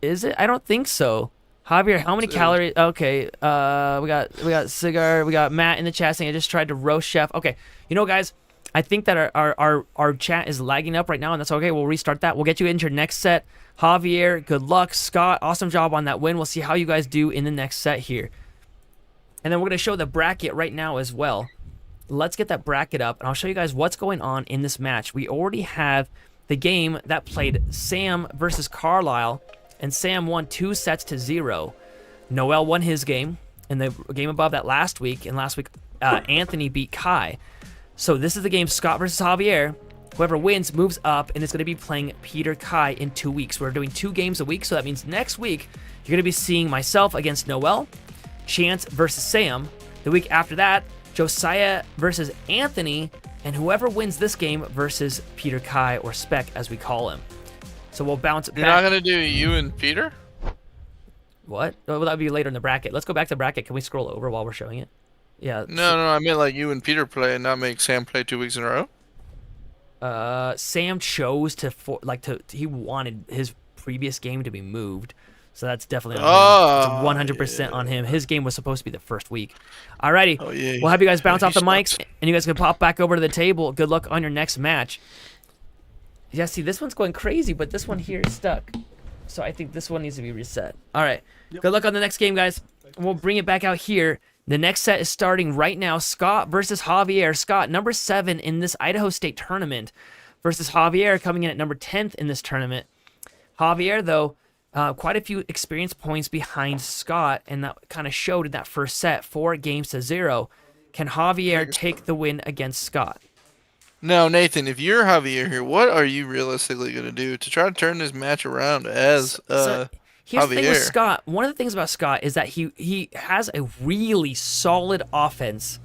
Is it? I don't think so. Javier, how many calories? Okay, we got Cigar, we got Matt in the chat saying I just tried to roast Chef. Okay, you know, guys, I think that our chat is lagging up right now, and that's okay. We'll restart that. We'll get you into your next set. Javier, good luck. Scott, awesome job on that win. We'll see how you guys do in the next set here. And then we're going to show the bracket right now as well. Let's get that bracket up, and I'll show you guys what's going on in this match. We already have the game that played Sam versus Carlysle, and Sam won 2-0. Noel won his game, and the game above that last week, and last week Anthony beat Kai. So this is the game Scott versus Javier. Whoever wins moves up, and it's going to be playing Peter Kai in 2 weeks. We're doing 2 games a week, so that means next week you're going to be seeing myself against Noel, Chance versus Sam. The week after that, Josiah versus Anthony, and whoever wins this game versus Peter Kai, or Spec as we call him. So we'll bounce back. You're not gonna do you and Peter? What? Well, that would be later in the bracket. Let's go back to the bracket. Can we scroll over while we're showing it? Yeah. No, I meant like you and Peter play and not make Sam play 2 weeks in a row. Sam chose he wanted his previous game to be moved. So that's definitely on him. It's 100% on him. His game was supposed to be the first week. Alrighty. Oh, yeah. We'll have you guys bounce off the sucks. mics, and you guys can pop back over to the table. Good luck on your next match. Yeah, see, this one's going crazy, but this one here is stuck. So I think this one needs to be reset. All right. Good luck on the next game, guys. We'll bring it back out here. The next set is starting right now. Scott versus Javier. Scott, number 7 in this Idaho State tournament, versus Javier coming in at number 10th in this tournament. Javier, though, quite a few experience points behind Scott, and that kind of showed in that first set, 4-0. Can Javier take the win against Scott? Now, Nathan, if you're Javier here, what are you realistically going to do to try to turn this match around as Here's Javier? the thing with Scott. One of the things about Scott is that he has a really solid offense,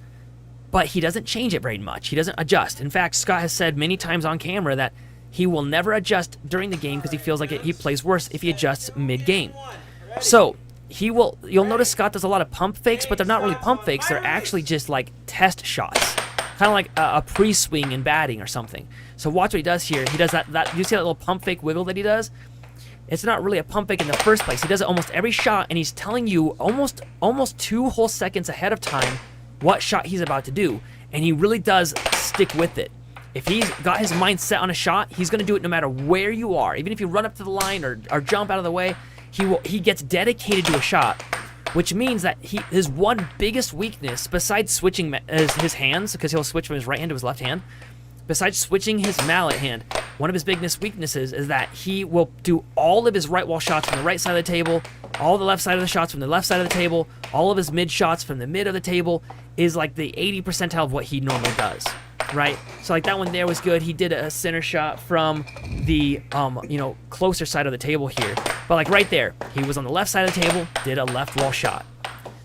but he doesn't change it very much. He doesn't adjust. In fact, Scott has said many times on camera that he will never adjust during the game because he feels like he plays worse if he adjusts mid-game. So you'll notice Scott does a lot of pump fakes, but they're not really pump fakes. They're actually just like test shots, kind of like a pre-swing in batting or something. So watch what he does here. He does that. You see that little pump fake wiggle that he does? It's not really a pump fake in the first place. He does it almost every shot, and he's telling you almost 2 whole seconds ahead of time what shot he's about to do, and he really does stick with it. If he's got his mind set on a shot, he's going to do it no matter where you are. Even if you run up to the line or jump out of the way, he gets dedicated to a shot, which means that his one biggest weakness, besides switching his hands, because he'll switch from his right hand to his left hand, besides switching his mallet hand, one of his biggest weaknesses is that he will do all of his right wall shots from the right side of the table, all the left side of the shots from the left side of the table, all of his mid shots from the mid of the table is like the 80th percentile of what he normally does. Right, so like that one there was good. He did a center shot from the closer side of the table here, but like right there, he was on the left side of the table, did a left wall shot.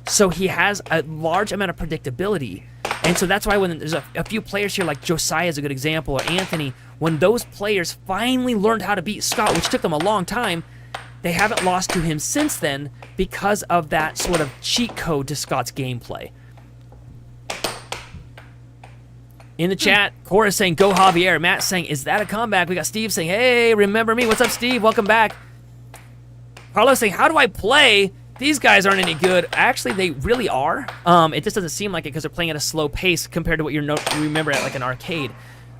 So he has a large amount of predictability, and so that's why when there's a few players here like Josiah is a good example, or Anthony, when those players finally learned how to beat Scott, which took them a long time, they haven't lost to him since then because of that sort of cheat code to Scott's gameplay. In the chat, Cora's saying, go Javier. Matt's saying, is that a comeback? We got Steve saying, hey, remember me. What's up, Steve? Welcome back. Carlos saying, how do I play? These guys aren't any good. Actually, they really are. It just doesn't seem like it because they're playing at a slow pace compared to what you remember at like an arcade.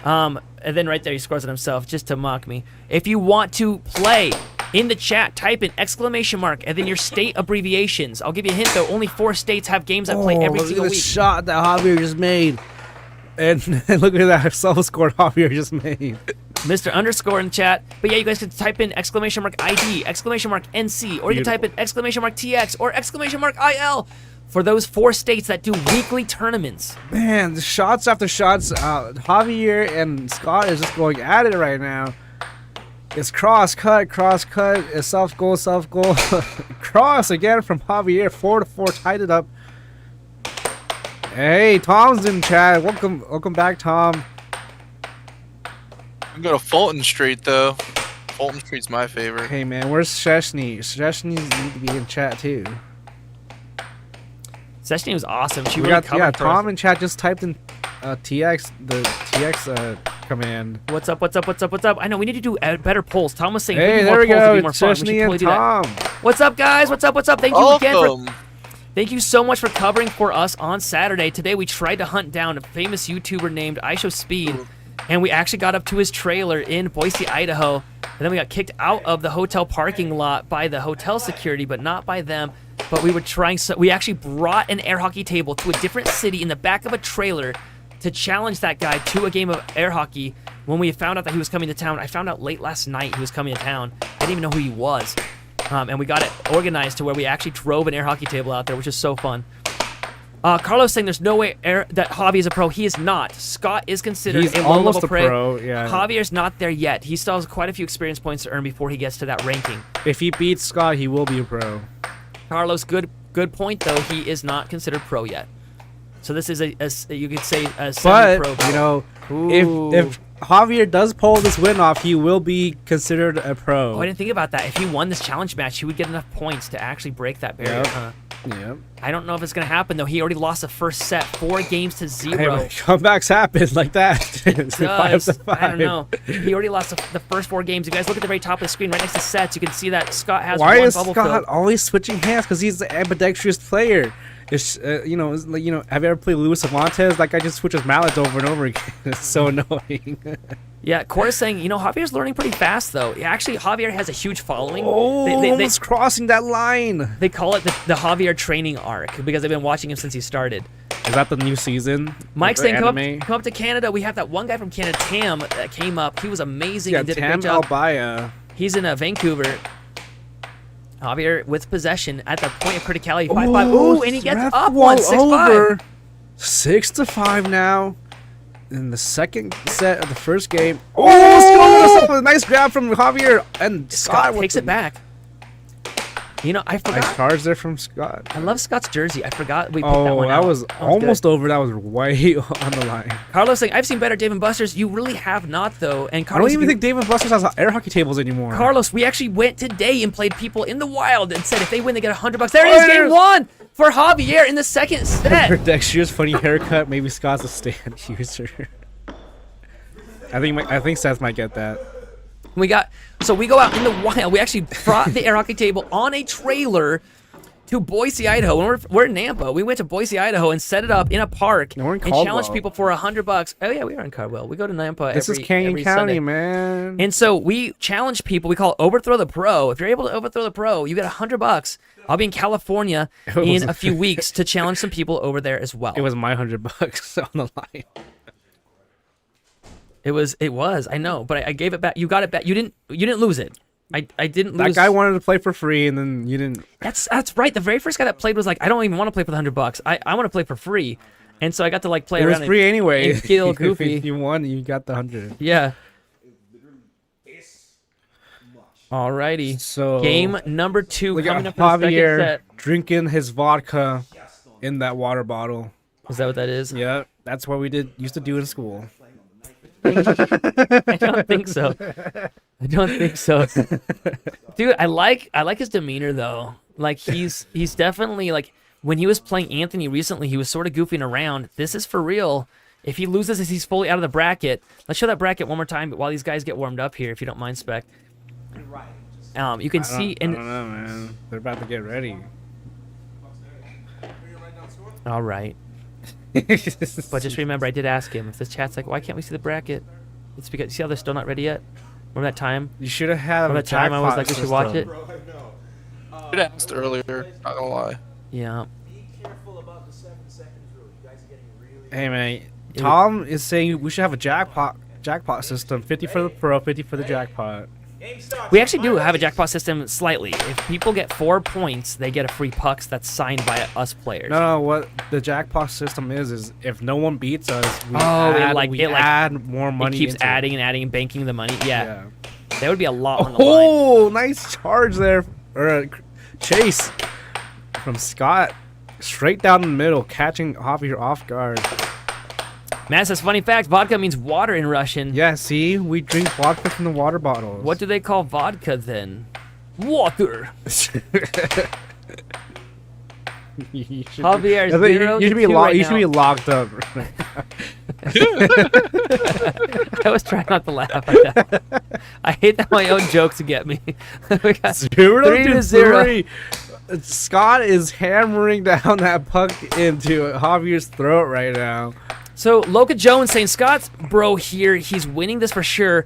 And then right there, he scores it himself just to mock me. If you want to play, in the chat, type in !, and then your state abbreviations. I'll give you a hint, though. Only 4 states have games that play every single week. Shot that Javier just made. And look at that self-score Javier just made. Mr. Underscore in the chat. But yeah, you guys can type in !ID, !NC, or you can type in !TX, or !IL for those 4 states that do weekly tournaments. Man, the shots after shots, Javier and Scott is just going at it right now. It's cross-cut, it's self-goal, cross again from Javier, 4-4, tied it up. Hey, Tom's in chat. Welcome back, Tom. I'm going to Fulton Street, though. Fulton Street's my favorite. Hey, man, where's Sheshny? Sheshny need to be in chat, too. Sheshny was awesome. She really covered yeah, Tom in chat just typed in TX command. What's up? I know, we need to do better polls. Tom was saying, hey, there we go. Sheshny and Tom. What's up, guys? What's up? Thank you again Thank you so much for covering for us on Saturday. Today we tried to hunt down a famous YouTuber named IShowSpeed, and we actually got up to his trailer in Boise, Idaho, and then we got kicked out of the hotel parking lot by the hotel security, but not by them. But we were trying, so we actually brought an air hockey table to a different city in the back of a trailer to challenge that guy to a game of air hockey. When we found out that he was coming to town, I found out late last night he was coming to town. I didn't even know who he was. And we got it organized to where we actually drove an air hockey table out there, which is so fun. Carlos saying there's no way that Javi is a pro. He is not. Scott is considered a low-level pro. Yeah. Javier's not there yet. He still has quite a few experience points to earn before he gets to that ranking. If he beats Scott, he will be a pro. Carlos, good point, though. He is not considered pro yet. So this is you could say a semi-pro. But, you know, if Javier does pull this win off, he will be considered a pro. Oh, I didn't think about that. If he won this challenge match, he would get enough points to actually break that barrier. Yep. Huh? Yep. I don't know if it's going to happen, though. He already lost the first set, 4-0. Hey, but comebacks happen like that. It's Does. 5-5. I don't know. He already lost the first 4 games. You guys look at the very top of the screen, right next to sets. You can see that Scott has Why one is bubble Scott filled. always switching hands? Because he's the ambidextrous player. It's it's like, have you ever played Luis Cervantes? That guy just switches mallets over and over again. It's so annoying. Yeah, Cora's saying, Javier's learning pretty fast, though. Actually, Javier has a huge following. Almost crossing that line. They call it the Javier training arc because they've been watching him since he started. Is that the new season? Mike's The saying, anime? come up to Canada. We have that one guy from Canada, Tam, that came up. He was amazing Yeah, and did a Tam great job. Albaya. He's in Vancouver. Javier with possession at the point of criticality. 5-5. Ooh, and he gets ref up wall 1-6-5. over. 6-5 now. In the second set of the first game. Oh, a nice grab from Javier. And Scott with takes it back. I forgot. Nice charge there from Scott. I love Scott's jersey. I forgot we picked that one that out. was almost over. That was way on the line. Carlos saying, I've seen better Dave & Buster's. You really have not, though. And I Carlos, don't even think Dave & Buster's has air hockey tables anymore. Carlos, we actually went today and played people in the wild and said if they win, they get $100. There it is, game 1 for Javier in the second set. Dexter's funny haircut. Maybe Scott's a stand user. I think Seth might get that. We go out in the wild. We actually brought the air hockey table on a trailer to Boise, Idaho. When we're in Nampa, we went to Boise, Idaho, and set it up in a park we're in and challenged Caldwell. people for $100. Oh yeah, we are in Caldwell. We go to Nampa. This is every Canyon County, Sunday. man. And so we challenge people. We call it Overthrow the Pro. If you're able to overthrow the pro, you get $100. I'll be in California in a few weeks to challenge some people over there as well. It was my $100 on the line. It was. I know, but I gave it back. You got it back. You didn't lose it. I didn't lose. That guy wanted to play for free, and then you didn't. That's right. The very first guy that played was like, I don't even want to play for the $100. I want to play for free, and so I got to play It around. was free anyway. And get a little goofy. If you won, you got the 100. Yeah. Alrighty. So game number 2 look coming at up in the second Javier set. drinking his vodka in that water bottle. Is that what that is? Yeah, that's what we used to do in school. I don't think so. Dude, I like his demeanor though. He's definitely when he was playing Anthony recently, he was sort of goofing around. This is for real. If he loses, he's fully out of the bracket. Let's show that bracket one more time while these guys get warmed up here, if you don't mind, Spec. You can see I don't know, man. They're about to get ready. All right. But just remember, I did ask him if this chat's why can't we see the bracket? It's because see how they're still not ready yet. Remember that time? You should have had Remember a that time I was jackpot like, we should watch it. I should have asked earlier. Not gonna lie. Yeah. Hey man, Tom is saying we should have a jackpot system. 50 for the pro, 50 for the jackpot. We actually do have a jackpot system slightly. If people get 4 points, they get a free pucks that's signed by us players. No, what the jackpot system is if no one beats us, we it add more money. It keeps into adding and adding and banking the money. Yeah. Yeah. That would be a lot on the line. Oh, nice charge there, or chase from Scott, straight down the middle, catching Javier off guard. Matt says, funny fact, vodka means water in Russian. Yeah, see, we drink vodka from the water bottles. What do they call vodka then? Water. Javier, you should be locked up. I was trying not to laugh at that. I hate that my own jokes get me. We got 3-0. Scott is hammering down that puck into Javier's throat right now. So Loka Jones saying Scott's bro here. He's winning this for sure.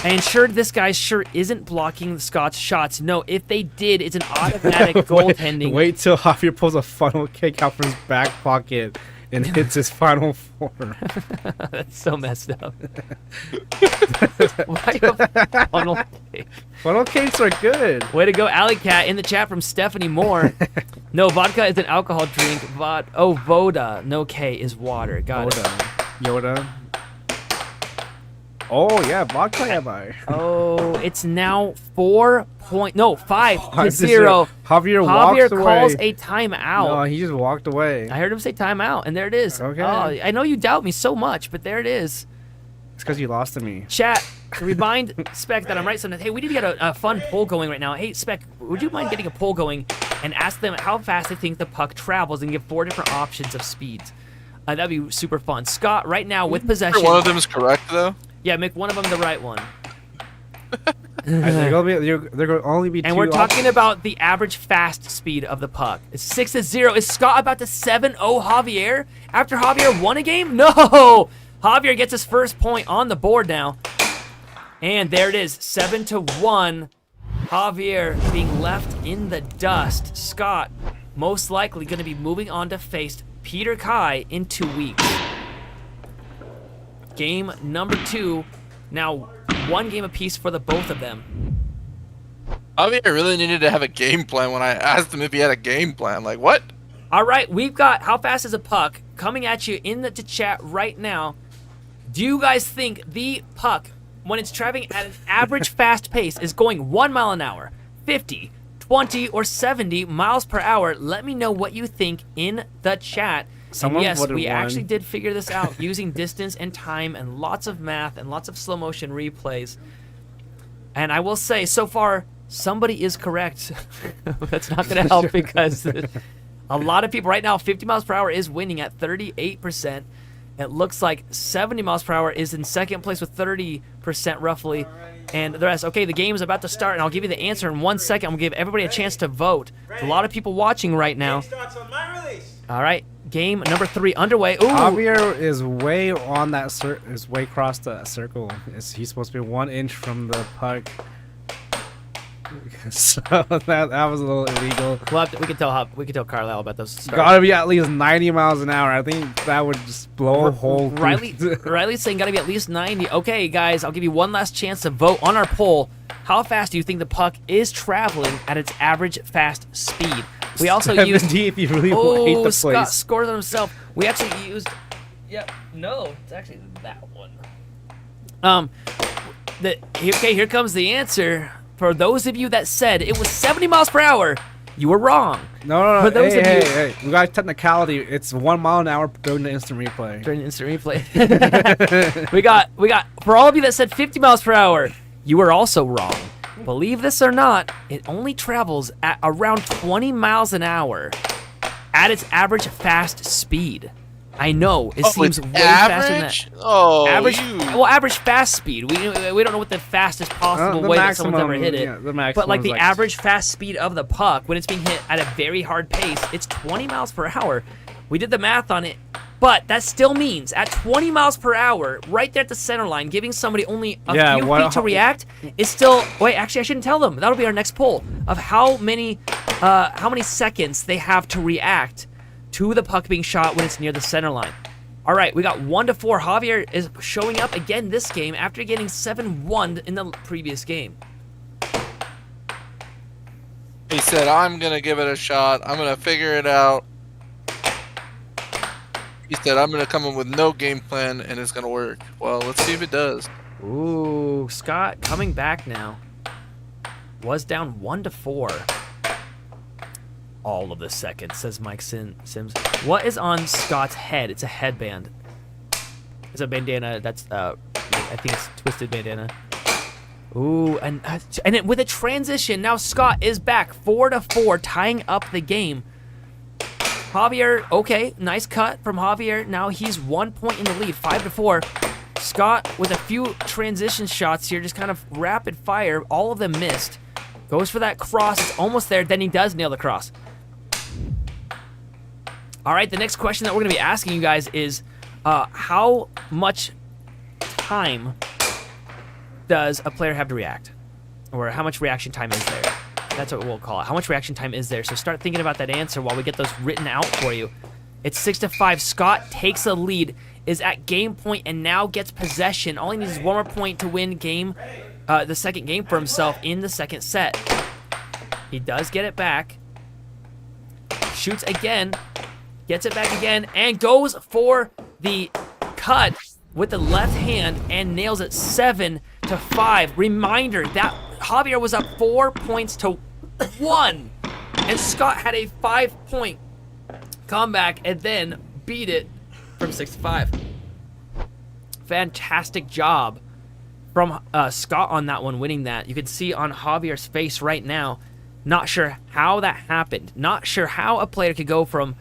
I ensured this guy sure isn't blocking Scott's shots. No, if they did, it's an automatic goaltending. Wait till Javier pulls a funnel kick out from his back pocket and hits his final form. That's so messed up. Why a funnel cake? Funnel cakes are good. Way to go, Alley Cat in the chat from Stephanie Moore. No, vodka is an alcohol drink. Voda. No K is water. Got it. Yoda. Oh yeah, vodka am I? Oh, it's now 5-0. Javier walks calls away. a timeout. No, he just walked away. I heard him say timeout, and there it is. Okay. Oh, I know you doubt me so much, but there it is. It's because you lost to me. Chat, remind Spec that I'm right sometimes. Hey, we need to get a fun poll going right now. Hey, Spec, would you mind getting a poll going and ask them how fast they think the puck travels and give 4 different options of speeds? That'd be super fun. Scott, right now with possession. One of them is correct though. Yeah, make one of them the right one. They're going to only be 2 And we're talking about the average fast speed of the puck. It's 6-0. Is Scott about to 7-0 Javier after Javier won a game? No! Javier gets his first point on the board now. And there it is, 7-1. Javier being left in the dust. Scott most likely going to be moving on to face Peter Kai in 2 weeks. Game number 2. Now 1 game apiece for the both of them. Javier really needed to have a game plan when I asked him if he had a game plan. Like, what? All right, we've got How Fast is a Puck coming at you in the chat right now. Do you guys think the puck, when it's traveling at an average fast pace, is going 1 mile an hour, 50, 20, or 70 miles per hour? Let me know what you think in the chat. Someone and yes, would've we won. actually did figure this out using distance and time and lots of math and lots of slow motion replays. And I will say, so far, somebody is correct. That's not going to help because a lot of people right now, 50 miles per hour is winning at 38%. It looks like 70 miles per hour is in second place with 30% roughly. And the rest, okay, the game is about to start, and I'll give you the answer in 1 second. I'm going to give everybody a chance to vote. There's a lot of people watching right now. All right, game number 3 underway. Ooh. Javier is way on that is way across the circle. He's supposed to be 1 inch from the puck. So that was a little illegal. We can tell Carlyle about those. Starts. Gotta be at least 90 miles an hour. I think that would just blow a hole. Riley's saying gotta be at least 90. Okay, guys, I'll give you one last chance to vote on our poll. How fast do you think the puck is traveling at its average fast speed? We also used. If you really hate the Scott place. scored on himself. We actually used. Yep. No, it's actually that one. Okay, here comes the answer. For those of you that said it was 70 miles per hour, you were wrong. No. For those of you, Hey, we got technicality. It's 1 mile an hour during the instant replay. During the instant replay. we got for all of you that said 50 miles per hour, you were also wrong. Believe this or not, it only travels at around 20 miles an hour at its average fast speed. I know it seems way faster than that. Oh, average fast speed. We don't know what the fastest possible way that someone's ever hit it. Yeah, the maximum but like the is average fast speed of the puck when it's being hit at a very hard pace, it's 20 miles per hour. We did the math on it, but that still means at 20 miles per hour, right there at the center line, giving somebody only a few feet to react is still. Wait, actually, I shouldn't tell them. That'll be our next poll of how many seconds they have to react to the puck being shot when it's near the center line. All right, we got 1-4. Javier is showing up again this game after getting 7-1 in the previous game. He said, I'm going to give it a shot. I'm going to figure it out. He said, I'm going to come in with no game plan, and it's going to work. Well, let's see if it does. Ooh, Scott coming back now. Was down 1-4. All of the seconds, says Mike Sims. What is on Scott's head? It's a headband. It's a bandana. That's I think it's twisted bandana. Ooh, and with a transition, now Scott is back 4-4, tying up the game. Javier, okay, nice cut from Javier. Now he's 1 point in the lead, 5-4. Scott with a few transition shots here, just kind of rapid fire. All of them missed. Goes for that cross. It's almost there. Then he does nail the cross. All right, the next question that we're going to be asking you guys is how much time does a player have to react? Or how much reaction time is there? That's what we'll call it. How much reaction time is there? So start thinking about that answer while we get those written out for you. It's 6-5. Scott takes a lead, is at game point, and now gets possession. All he needs is 1 more point to win the second game for himself in the second set. He does get it back. Shoots again. Gets it back again. And goes for the cut with the left hand and nails it 7-5. Reminder that Javier was up 4-1. And Scott had a 5-point comeback and then beat it from 6-5. Fantastic job from Scott on that one, winning that. You can see on Javier's face right now, not sure how that happened. Not sure how a player could go from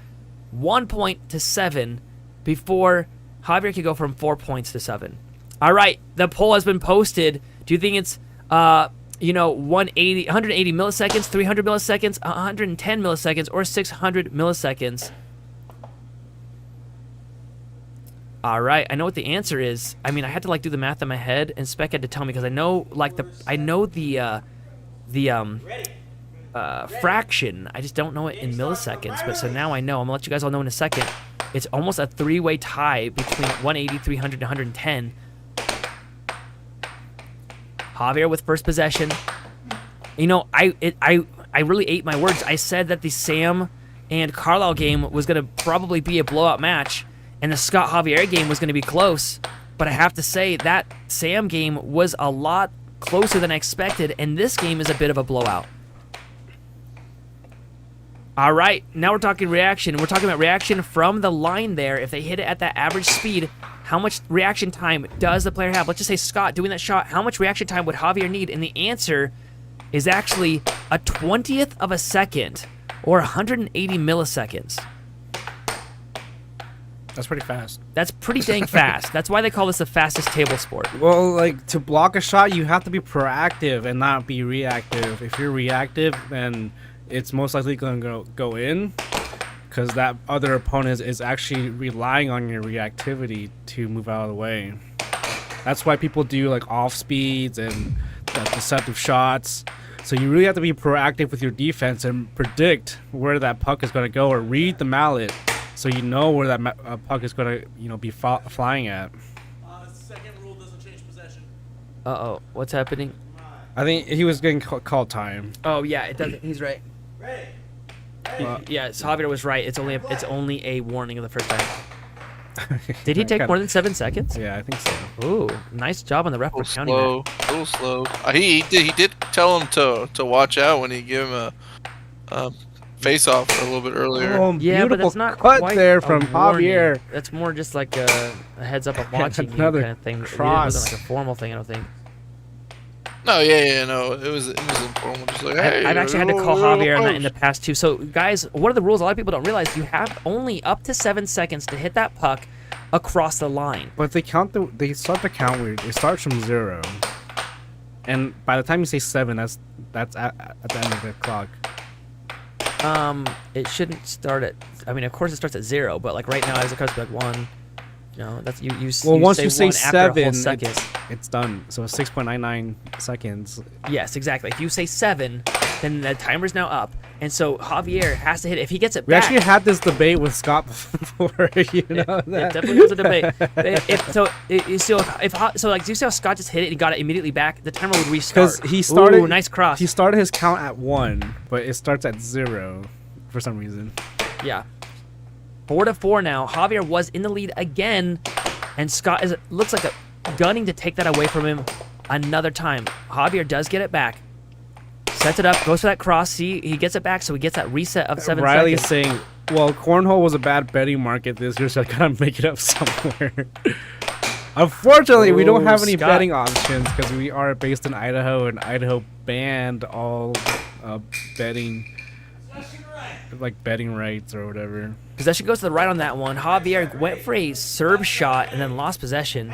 1 point to 7 before Javier could go from 4 points to 7. All right, the poll has been posted. Do you think it's 180 milliseconds, 300 milliseconds, 110 milliseconds, or 600 milliseconds? All right, I know what the answer is. I mean, I had to do the math in my head, and Spec had to tell me because I know the fraction. I just don't know it in milliseconds. But so now I know. I'm gonna let you guys all know in a second. It's almost a 3-way tie between 180, 300, and 110. Javier with first possession. I really ate my words. I said that the Sam and Carlyle game was gonna probably be a blowout match, and the Scott Javier game was gonna be close. But I have to say that Sam game was a lot closer than I expected, and this game is a bit of a blowout. All right, now we're talking reaction. We're talking about reaction from the line there. If they hit it at that average speed, how much reaction time does the player have? Let's just say Scott doing that shot. How much reaction time would Javier need? And the answer is actually a 20th of a second, or 180 milliseconds. That's pretty fast. That's pretty dang fast. That's why they call this the fastest table sport. Well, to block a shot, you have to be proactive and not be reactive. If you're reactive, then it's most likely going to go in, because that other opponent is actually relying on your reactivity to move out of the way. That's why people do off speeds and deceptive shots. So you really have to be proactive with your defense and predict where that puck is going to go, or read the mallet so you know where that puck is going to be flying at. Second rule doesn't change possession. Uh-oh, what's happening? I think he was getting called time. Oh yeah, it doesn't. He's right. Ready. Yeah, so Javier was right. It's only a warning of the first time. Did he take more than 7 seconds? Yeah, I think so. Ooh, nice job on the ref for counting that. A little slow. He did tell him to watch out when he gave him a face off a little bit earlier. Oh, Yeah, but that's not cut quite there a from warning. Javier. That's more just like a heads up of watching you Another kind of thing. It cross. wasn't like a formal thing, I don't think. No, no, it was informal. Just hey, I've actually had to call Javier on that in the past too. So guys, one of the rules a lot of people don't realize, you have only up to 7 seconds to hit that puck across the line. But they start the count weird. It starts from 0, and by the time you say 7, that's at the end of the clock. It shouldn't start at. I mean, of course it starts at 0, but right now as it comes to 1. That's you. Well, once you say one after a whole 7, second. it's done. So 6.99 seconds. Yes, exactly. If you say 7, then the timer's now up, and so Javier has to hit it. If he gets it We back, actually had this debate with Scott before. You know that. it definitely was a debate. You see how Scott just hit it and got it immediately back? The timer would restart. Because he started. Ooh, nice cross. He started his count at 1, but it starts at 0 for some reason. Yeah. 4-4 now. Javier was in the lead again, and Scott looks like gunning to take that away from him another time. Javier does get it back. Sets it up, goes for that cross. See, he gets it back, so he gets that reset of 7 Riley is seconds. saying, well, cornhole was a bad betting market this year, so I gotta make it up somewhere. Unfortunately, we don't have any Scott. betting options because we are based in Idaho, and Idaho banned all betting, betting rights or whatever. Possession goes to the right on that one. Javier went for a serve shot and then lost possession.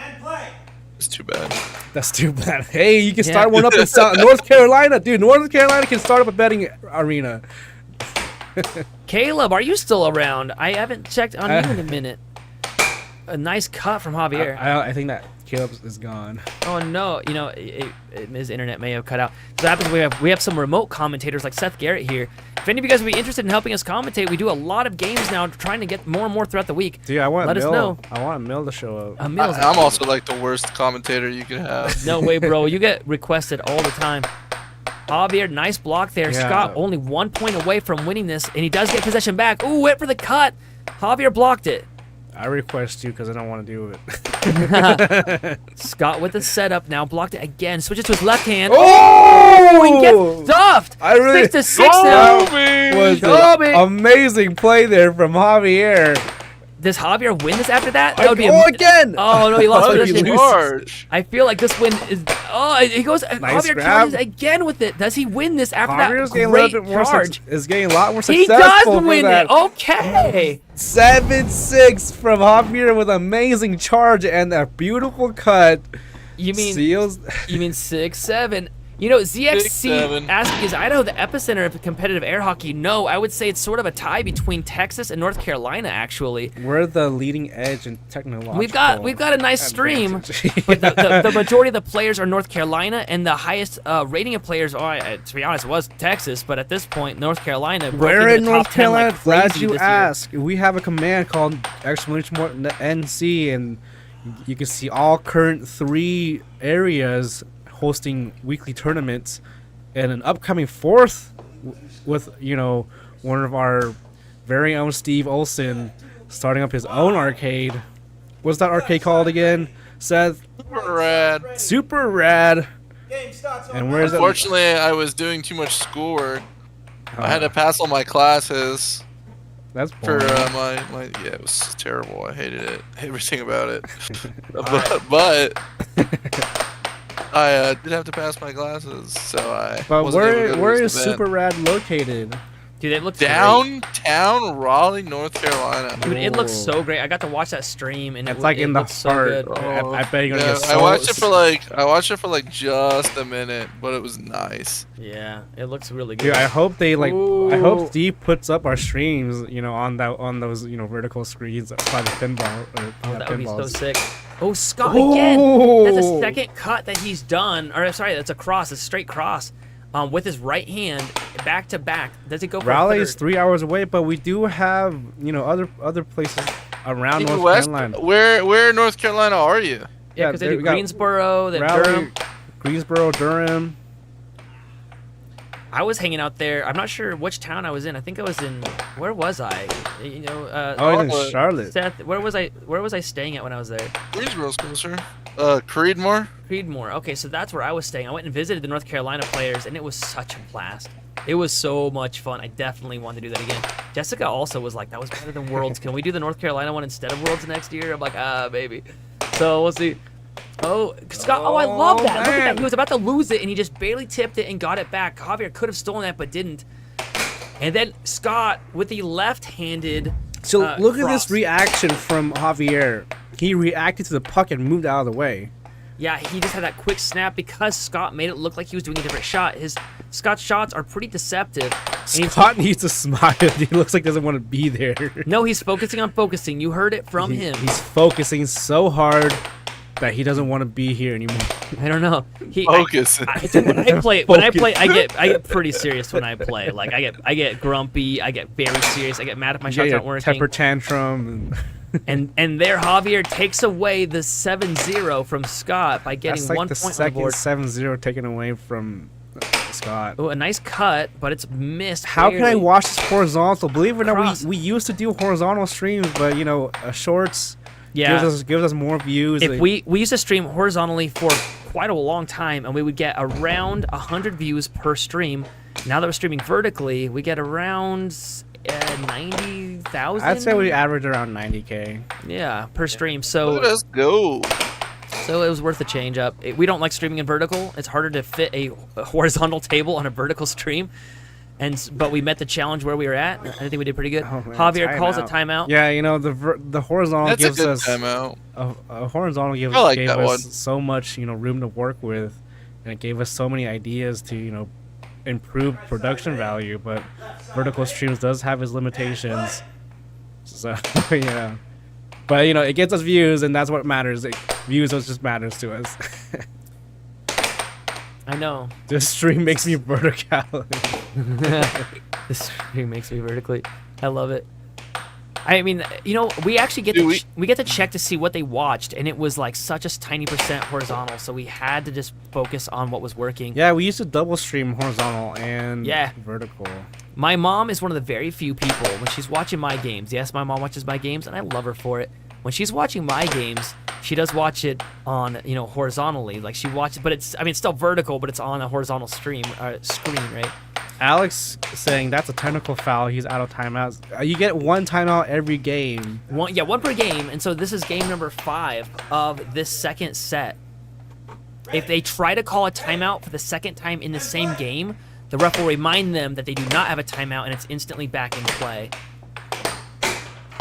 It's too bad. That's too bad. Hey, you can start one up in North Carolina. Dude, North Carolina can start up a betting arena. Caleb, are you still around? I haven't checked on you in a minute. A nice cut from Javier. I think that Caleb is gone. Oh no, his internet may have cut out. So that happens. We have some remote commentators like Seth Garrett here. If any of you guys would be interested in helping us commentate, we do a lot of games now, trying to get more and more throughout the week. Dude, I want Let us know. I want Mill to show up. I'm also the worst commentator you can have. No way, bro. You get requested all the time. Javier, nice block there. Yeah. Scott only 1 point away from winning this, and he does get possession back. Ooh, went for the cut. Javier blocked it. I request you because I don't want to do it. Scott with the setup now, blocked it again. Switches to his left hand. Oh! He gets stuffed. I really 6-6 now. was an amazing play there from Javier. Does Javier win this after that? That would be again. Oh no, he lost Oh, he position. charge. I feel like this win is. Oh, he goes. Nice Javier grab. charges again with it. Does he win this after Javier's that getting a great little bit more charge? is getting a lot more He successful. does win for that. it. Okay. 7-6 from Javier with amazing charge and a beautiful cut. You mean Seals. You mean 6-7? You know, ZXC 6-7. asking, is Idaho the epicenter of competitive air hockey? No, I would say it's sort of a tie between Texas and North Carolina, actually. We're the leading edge in technological. We've got a nice stream, advantage. but the majority of the players are North Carolina, and the highest rating of players, to be honest, was Texas. But at this point, North Carolina. broke We're into in the North top 10 like Carolina. Glad crazy you this year. asked. We have a command called !NC, and you can see all current 3 areas hosting weekly tournaments, and an upcoming 4th with one of our very own Steve Olson starting up his own arcade. What's that arcade called again, Seth? Super rad. Super rad. And where's that? Unfortunately, I was doing too much schoolwork. I had to pass all my classes That's for boring. my yeah, it was terrible. I hated it. Everything about it. but I did have to pass my classes, so I But wasn't able to go to where this is event. Super Rad located? Dude, it looks great. Downtown Raleigh, North Carolina. Dude, it looks so great. I got to watch that stream, and It's like it in the looks so heart. good. I bet you're gonna Yeah, get so. I watched it for like just a minute, but it was nice. Yeah, it looks really good. Dude, I hope they I Ooh. hope Steve puts up our streams, on those vertical screens by the pinball. That would be so sick. Oh, Scott again. That's a second cut that he's done. Or sorry, that's a cross, a straight cross, with his right hand, back to back. Does it go for Raleigh a is third? 3 hours away, but we do have other places around Even North West, Carolina. where in North Carolina are you? Yeah, because they there do we got Greensboro, then Raleigh, Durham. Greensboro, Durham. I was hanging out there. I'm not sure which town I was in. I think I was in. Where was I? Oh, he's in Charlotte. Seth, where was I staying at when I was there? Greensboro's closer. Creedmoor. Creedmoor. Okay, so that's where I was staying. I went and visited the North Carolina players, and it was such a blast. It was so much fun. I definitely want to do that again. Jessica also was like, that was better than Worlds. Can we do the North Carolina one instead of Worlds next year? I'm like, baby. So we'll see. Oh, Scott. Oh, I love that. Look at that. He was about to lose it, and he just barely tipped it and got it back. Javier could have stolen that, but didn't. And then Scott with the left-handed. So look at cross. this reaction from Javier. He reacted to the puck and moved out of the way. Yeah, he just had that quick snap because Scott made it look like he was doing a different shot. Scott's shots are pretty deceptive. and Scott needs to smile. He looks like he doesn't want to be there. No, he's focusing on focusing. You heard it from him. He's focusing so hard that he doesn't want to be here anymore. I don't know. Focus. When I play, I get pretty serious when I play. Like I get grumpy. I get very serious. I get mad if my shots aren't working. Temper tantrum. And there, Javier takes away the 7-0 from Scott by getting That's like 1 the point on the board. second 7-0 taken away from Scott. Oh, a nice cut, but it's missed. How can I barely. watch this horizontal? Believe it or not, Cross. we used to do horizontal streams, but shorts Yeah. gives us more views. If we used to stream horizontally for quite a long time, and we would get around 100 views per stream. Now that we're streaming vertically, we get around 90,000. I'd say we average around 90K. Yeah, per stream. So Let us go. So it was worth the change up. We don't like streaming in vertical. It's harder to fit a horizontal table on a vertical stream. But we met the challenge where we were at. I think we did pretty good. Oh, man, Javier calls a timeout. Yeah, the horizontal That's gives a good us timeout. a horizontal gave I like gave that us one. so much room to work with, and it gave us so many ideas to improve production value. But vertical streams does have its limitations. So yeah, but it gets us views, and that's what matters. Views just matters to us. I know. This stream makes me vertical. This stream makes me vertically. I love it. I mean, we actually get we get to check to see what they watched, and it was like such a tiny percent horizontal, so we had to just focus on what was working. Yeah, we used to double stream horizontal and vertical. My mom is one of the very few people when she's watching my games. Yes, my mom watches my games, and I love her for it. When she's watching my games, she does watch it on horizontally. Like she watches, but it's still vertical, but it's on a horizontal screen, right? Alex saying that's a technical foul. He's out of timeouts. You get one timeout every game. One per game, and so this is game number 5 of this second set. If they try to call a timeout for the second time in the same game, the ref will remind them that they do not have a timeout, and it's instantly back in play.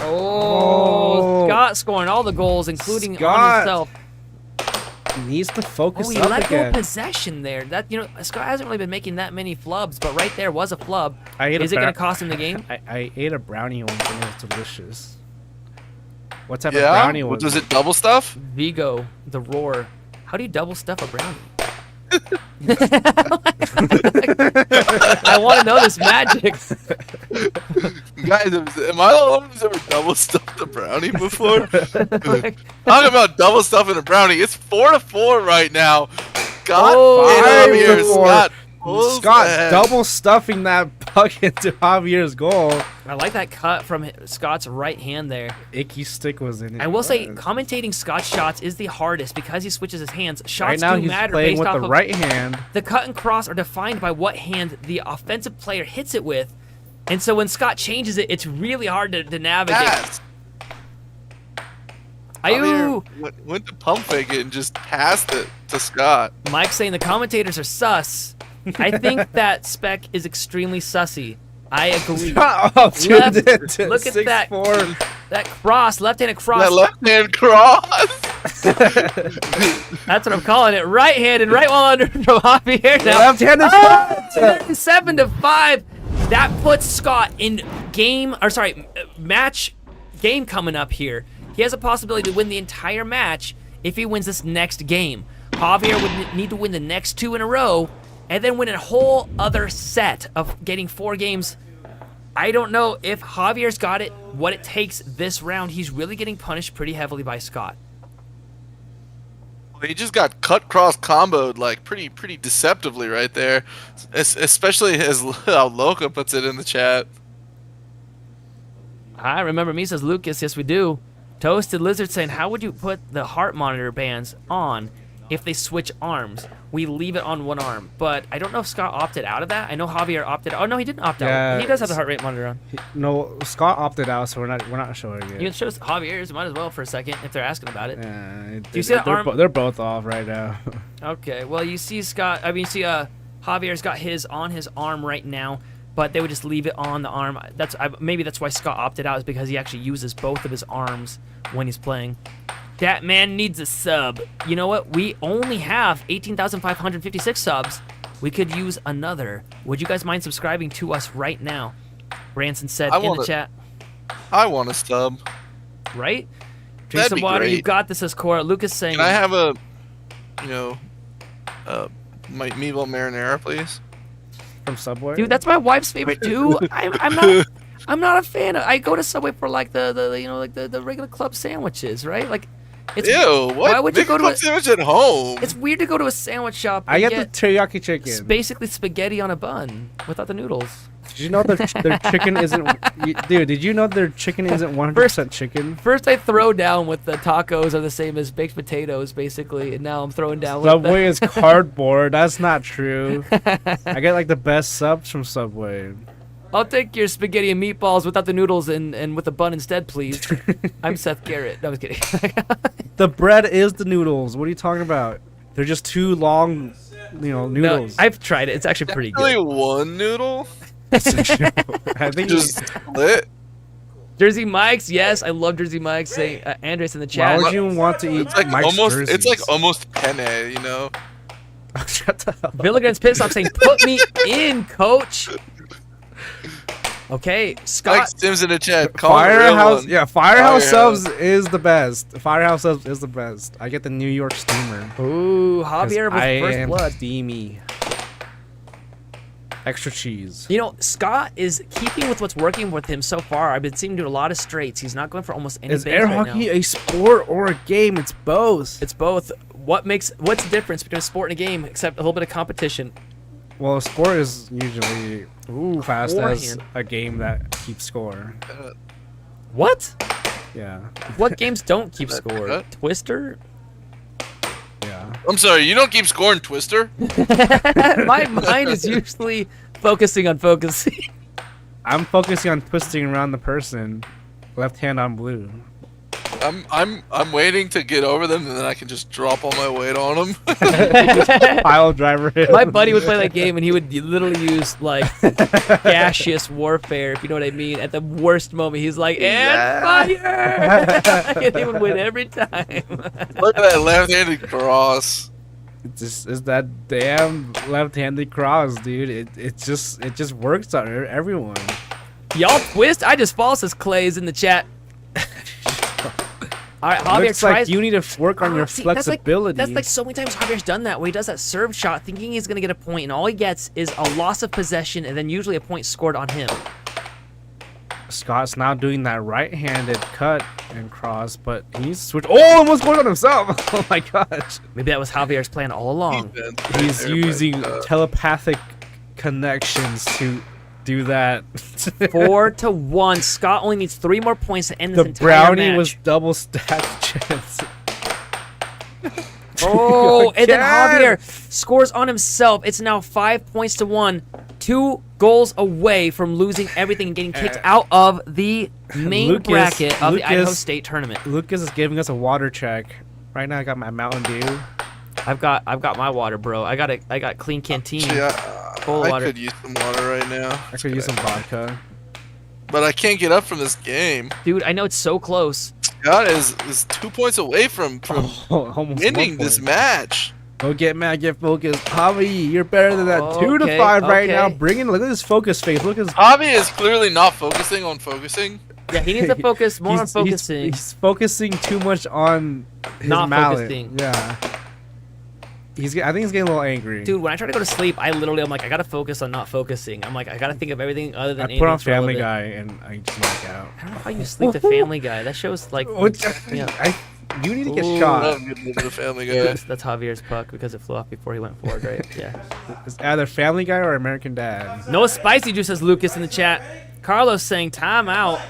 Oh, Scott scoring all the goals, including on himself. Needs to focus he up let again. go of possession there. That Scott hasn't really been making that many flubs, but right there was a flub. Is it going to cost him the game? I ate a brownie once and it was delicious. What type of brownie was it? Was it double stuff? Vigo, the roar. How do you double stuff a brownie? I want to know this magic. Guys, am I the one who's ever double stuffed a brownie before? Talking about double stuffing a brownie, it's 4-4 right now. Scott double stuffing that puck into Javier's goal. I like that cut from Scott's right hand there. Icky stick was in it. I will say, commentating Scott's shots is the hardest because he switches his hands. Shots right now do he's matter playing based with off the of right hand. The cut and cross are defined by what hand the offensive player hits it with, and so when Scott changes it, it's really hard to navigate. Yes. Went to pump fake it and just passed it to Scott. Mike's saying the commentators are sus. I think that spec is extremely sussy. I agree. Look at that cross, left-handed cross. That left-hand cross. That's what I'm calling it. Right-handed, right while under from Javier now. Left-handed. 7-5. That puts Scott in match game coming up here. He has a possibility to win the entire match if he wins this next game. Javier would need to win the next 2 in a row and then win a whole other set of getting 4 games. I don't know if Javier's got it, what it takes this round. He's really getting punished pretty heavily by Scott. He just got cut cross comboed like pretty deceptively right there, especially as how Loca puts it in the chat. Hi, remember me, says Lucas. Yes, we do. Toasted Lizard saying, how would you put the heart monitor bands on if they switch arms? We leave it on one arm, but I don't know if Scott opted out of that. I know Javier opted out. Oh no, he didn't opt out. He does have the heart rate monitor on. No, Scott opted out, so we're not showing it. You can show Javier's, might as well for a second if they're asking about it. Do you see that arm? They're both off right now. Okay, well you see Javier's got his on his arm right now, but they would just leave it on the arm. Maybe that's why Scott opted out, is because he actually uses both of his arms when he's playing. That man needs a sub. You know what? We only have 18,556 subs. We could use another. Would you guys mind subscribing to us right now? Branson said in the chat. I want a sub. Right? Drink some water. You got this, as Cora. Lucas saying. Can I have a, my meatball marinara, please? From Subway? Dude, that's my wife's favorite too. I'm not a fan of. I go to Subway for like the regular club sandwiches, right? Like, it's, ew. What? Why would you go to a sandwich at home? It's weird to go to a sandwich shop. I get the teriyaki chicken. It's basically spaghetti on a bun without the noodles. Did you know their chicken isn't? Dude, did you know their chicken isn't 100% chicken? First, I throw down with the tacos are the same as baked potatoes, basically, and now I'm throwing down. Subway is cardboard. That's not true. I get like the best subs from Subway. I'll take your spaghetti and meatballs without the noodles and with a bun instead, please. I'm Seth Garrett. No, I was kidding. The bread is the noodles. What are you talking about? They're just too long, noodles. No, I've tried it. It's actually pretty good. Only one noodle? I think just split. Jersey Mike's, yes, I love Jersey Mike's. Saying Andres in the chat. Why would you want to eat Mike's jerseys? It's like almost penne, Shut the hell up. Villigren's pissed off saying, "Put me in, coach." Okay, Scott. Mike Sims in the chat. Firehouse subs is the best. Firehouse subs is the best. I get the New York steamer. Ooh, Javier with first blood. Steamy. Extra cheese. Scott is keeping with what's working with him so far. I've been seeing him do a lot of straights. He's not going for almost any. Is air hockey a sport or a game? It's both. It's both. What's the difference between a sport and a game except a little bit of competition? Well, a sport is usually classed as a game that keeps score. What? Yeah. What games don't keep score? Twister? Yeah. I'm sorry, you don't keep scoring Twister? My mind is usually Focusing on focusing. I'm focusing on twisting around the person. Left hand on blue. I'm waiting to get over them, and then I can just drop all my weight on them. Pile driver him. My buddy would play that game, and he would literally use like gaseous warfare, if you know what I mean. At the worst moment, he's like, "And fire!" And he would win every time. Look at that left-handed cross. It's that damn left-handed cross, dude. It just works on everyone. Y'all twist. I just fall, says Clay's in the chat. All right, Javier Looks like tries. you need to work on your See, flexibility. That's like so many times Javier's done that, where he does that serve shot thinking he's going to get a point, and all he gets is a loss of possession and then usually a point scored on him. Scott's now doing that right-handed cut and cross, but he's switched. Oh, almost going on himself. Oh my gosh. Maybe that was Javier's plan all along. He's using telepathic connections to do that. 4-1. Scott only needs 3 more points to end this The entire brownie match. was double stacked chance. Oh, and then Again! Javier scores on himself. It's now 5 points to 1. 2 goals away from losing everything and getting kicked out of the main bracket of the Idaho State tournament. Lucas is giving us a water check. Right now I got my Mountain Dew. I've got my water, bro. I got clean canteen. Full I water. could use some water right now. I could use some vodka. But I can't get up from this game. Dude, I know it's so close. Scott is 2 points away from almost winning 1 this point. match. Don't get mad, get focused. Javi, you're better than that. 2-5 right now. Bring in, look at his focus face. Look at his. Javi is clearly not focusing on focusing. Yeah, he needs to focus more on focusing. He's focusing too much on his Not mallet. focusing. Yeah. I think he's getting a little angry. Dude, when I try to go to sleep, I'm like, I gotta focus on not focusing. I'm like, I gotta think of everything other than I put on anything Family relevant. Guy and I just knock out. I don't know how you sleep to Family Guy. That show's like, You need to get Ooh. shot. Love good little Family Guy. That's Javier's puck because it flew off before he went forward, right? Yeah. It's either Family Guy or American Dad. No spicy juice, says Lucas in the chat. Carlos saying timeout.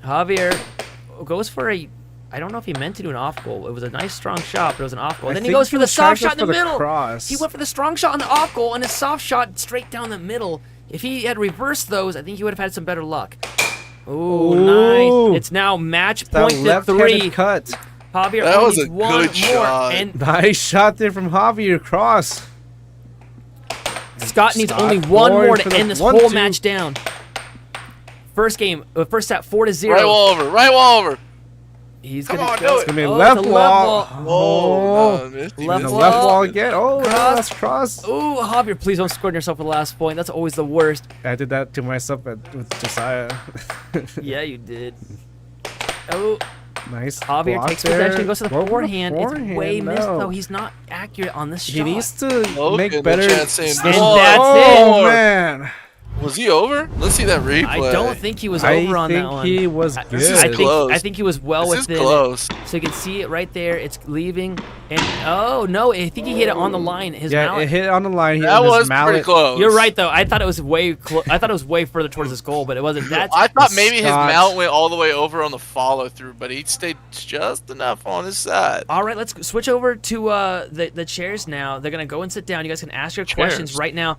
Javier goes for a. I don't know if he meant to do an off goal. It was a nice strong shot, but it was an off goal. And then he goes for the soft shot in the middle. He went for the strong shot on the off goal and a soft shot straight down the middle. If he had reversed those, I think he would have had some better luck. Ooh, nice. It's now match point to 3. Cut. Javier That only was a needs 1 good more. shot. And Nice shot there from Javier cross. Scott needs Scott only 1 going more for to the end this 1-2. whole match down. First game, first set 4-0. Right wall over. Right wall over. He's Come gonna on, go. do it. It's gonna be Oh, left it's a wall. Oh, no, missed. He Left And the missed. left wall. wall again. Oh, Cross. that's cross. Ooh, Javier, please don't score yourself for the last point. That's always the worst. I did that to myself with Josiah. Yeah, you did. Oh, Nice. Javier block takes there. possession, goes to the Go for forehand. It's forehand, way missed, no. though. He's not accurate on this He shot. needs to Logan in make the better. chat saying, And "Whoa." that's Oh it. man! Was he over? Let's see that replay. I don't think he was over on that one. he was I- good. This is close. I think he was well This is within. close. So you can see it right there. It's leaving. And oh no, I think he hit it on the line. His Yeah, mallet. it hit on the line. That his was mallet. pretty close. You're right though. I thought it was way. I thought it was way further towards his goal, but it wasn't. That's I thought maybe his Scott. mount went all the way over on the follow through, but he stayed just enough on his side. all right. Let's switch over to the chairs now. They're gonna go and sit down. You guys can ask your questions right now.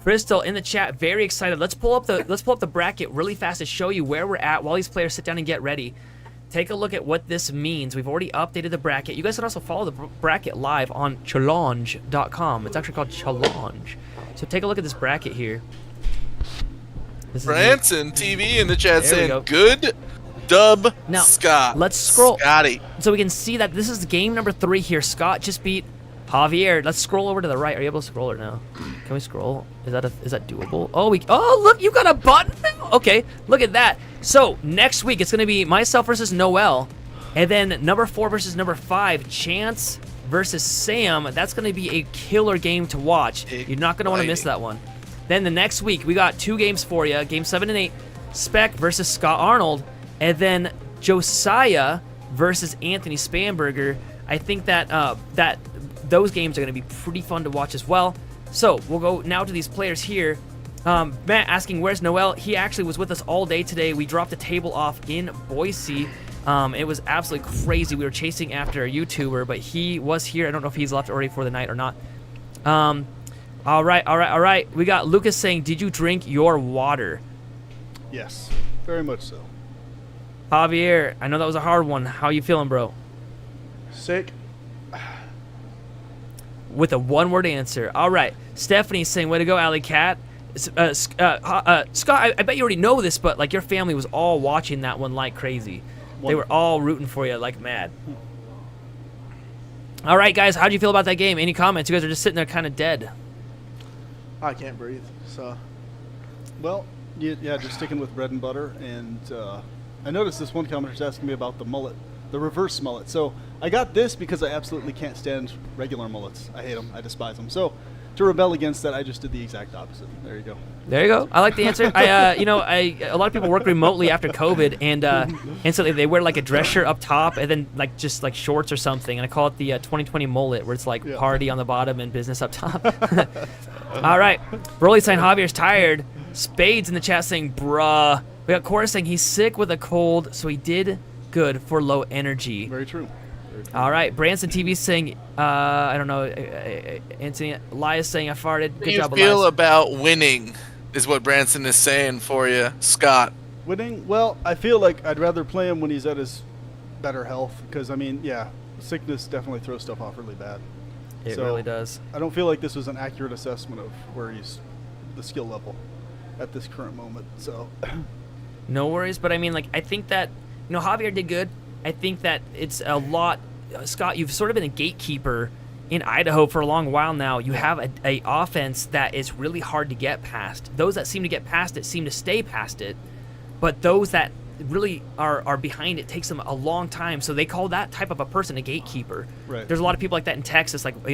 Crystal in the chat, very excited. Let's pull up the bracket really fast to show you where we're at while these players sit down and get ready. Take a look at what this means. We've already updated the bracket. You guys can also follow the bracket live on challenge.com. It's actually called Challenge. So take a look at this bracket here. This is Branson TV in the chat There we saying, go. "Good dub, Now, Scott." let's scroll. Scotty. So we can see that this is game number 3 here. Scott just beat Javier. Let's scroll over to the right. Are you able to scroll it now? Can we scroll? Is that doable? Oh, look, you got a button. Okay, look at that. So next week it's gonna be myself versus Noel, and then number 4 versus number 5, Chance versus Sam. That's gonna be a killer game to watch. You're not gonna want to miss that one. Then the next week we got 2 games for you. Game 7 and 8, Spec versus Scott Arnold, and then Josiah versus Anthony Spanberger. I think that those games are going to be pretty fun to watch as well. So we'll go now to these players here. Matt asking, where's Noel? He actually was with us all day today. We dropped the table off in Boise. It was absolutely crazy. We were chasing after a YouTuber, but he was here. I don't know if he's left already for the night or not. All right. We got Lucas saying, did you drink your water? Yes, very much so. Javier, I know that was a hard one. How you feeling, bro? Sick. With a one-word answer. All right. Stephanie's saying, way to go, Alley Cat. Scott, I bet you already know this, but like your family was all watching that one like crazy. They were all rooting for you like mad. All right, guys, how'd you feel about that game? Any comments? You guys are just sitting there kind of dead. I can't breathe. So. Well, yeah, just sticking with bread and butter. And I noticed this one commenter's asking me about the mullet, the reverse mullet. So I got this because I absolutely can't stand regular mullets. I hate them. I despise them. So to rebel against that, I just did the exact opposite. There you go. There you go. I like the answer. A lot of people work remotely after COVID, and so they wear like a dress shirt up top, and then like just like shorts or something. And I call it the 2020 mullet, where it's like party on the bottom and business up top. All right, Broly saying Javier's tired. Spades in the chat saying bruh. We got Cora saying he's sick with a cold, so he did good for low energy. Very true. All right, Branson TV saying, I don't know, Anthony Elias saying I farted. How do you feel about winning is what Branson is saying for you, Scott. Winning? Well, I feel like I'd rather play him when he's at his better health because, I mean, yeah, sickness definitely throws stuff off really bad. It really does. I don't feel like this was an accurate assessment of where he's, the skill level at this current moment, so. No worries, but I mean, like, I think that, Javier did good. I think that it's a lot. Scott, you've sort of been a gatekeeper in Idaho for a long while now. You have a offense that is really hard to get past. Those that seem to get past it seem to stay past it, but those that really are behind it takes them a long time. So they call that type of a person a gatekeeper. Right. There's a lot of people like that in Texas. Like we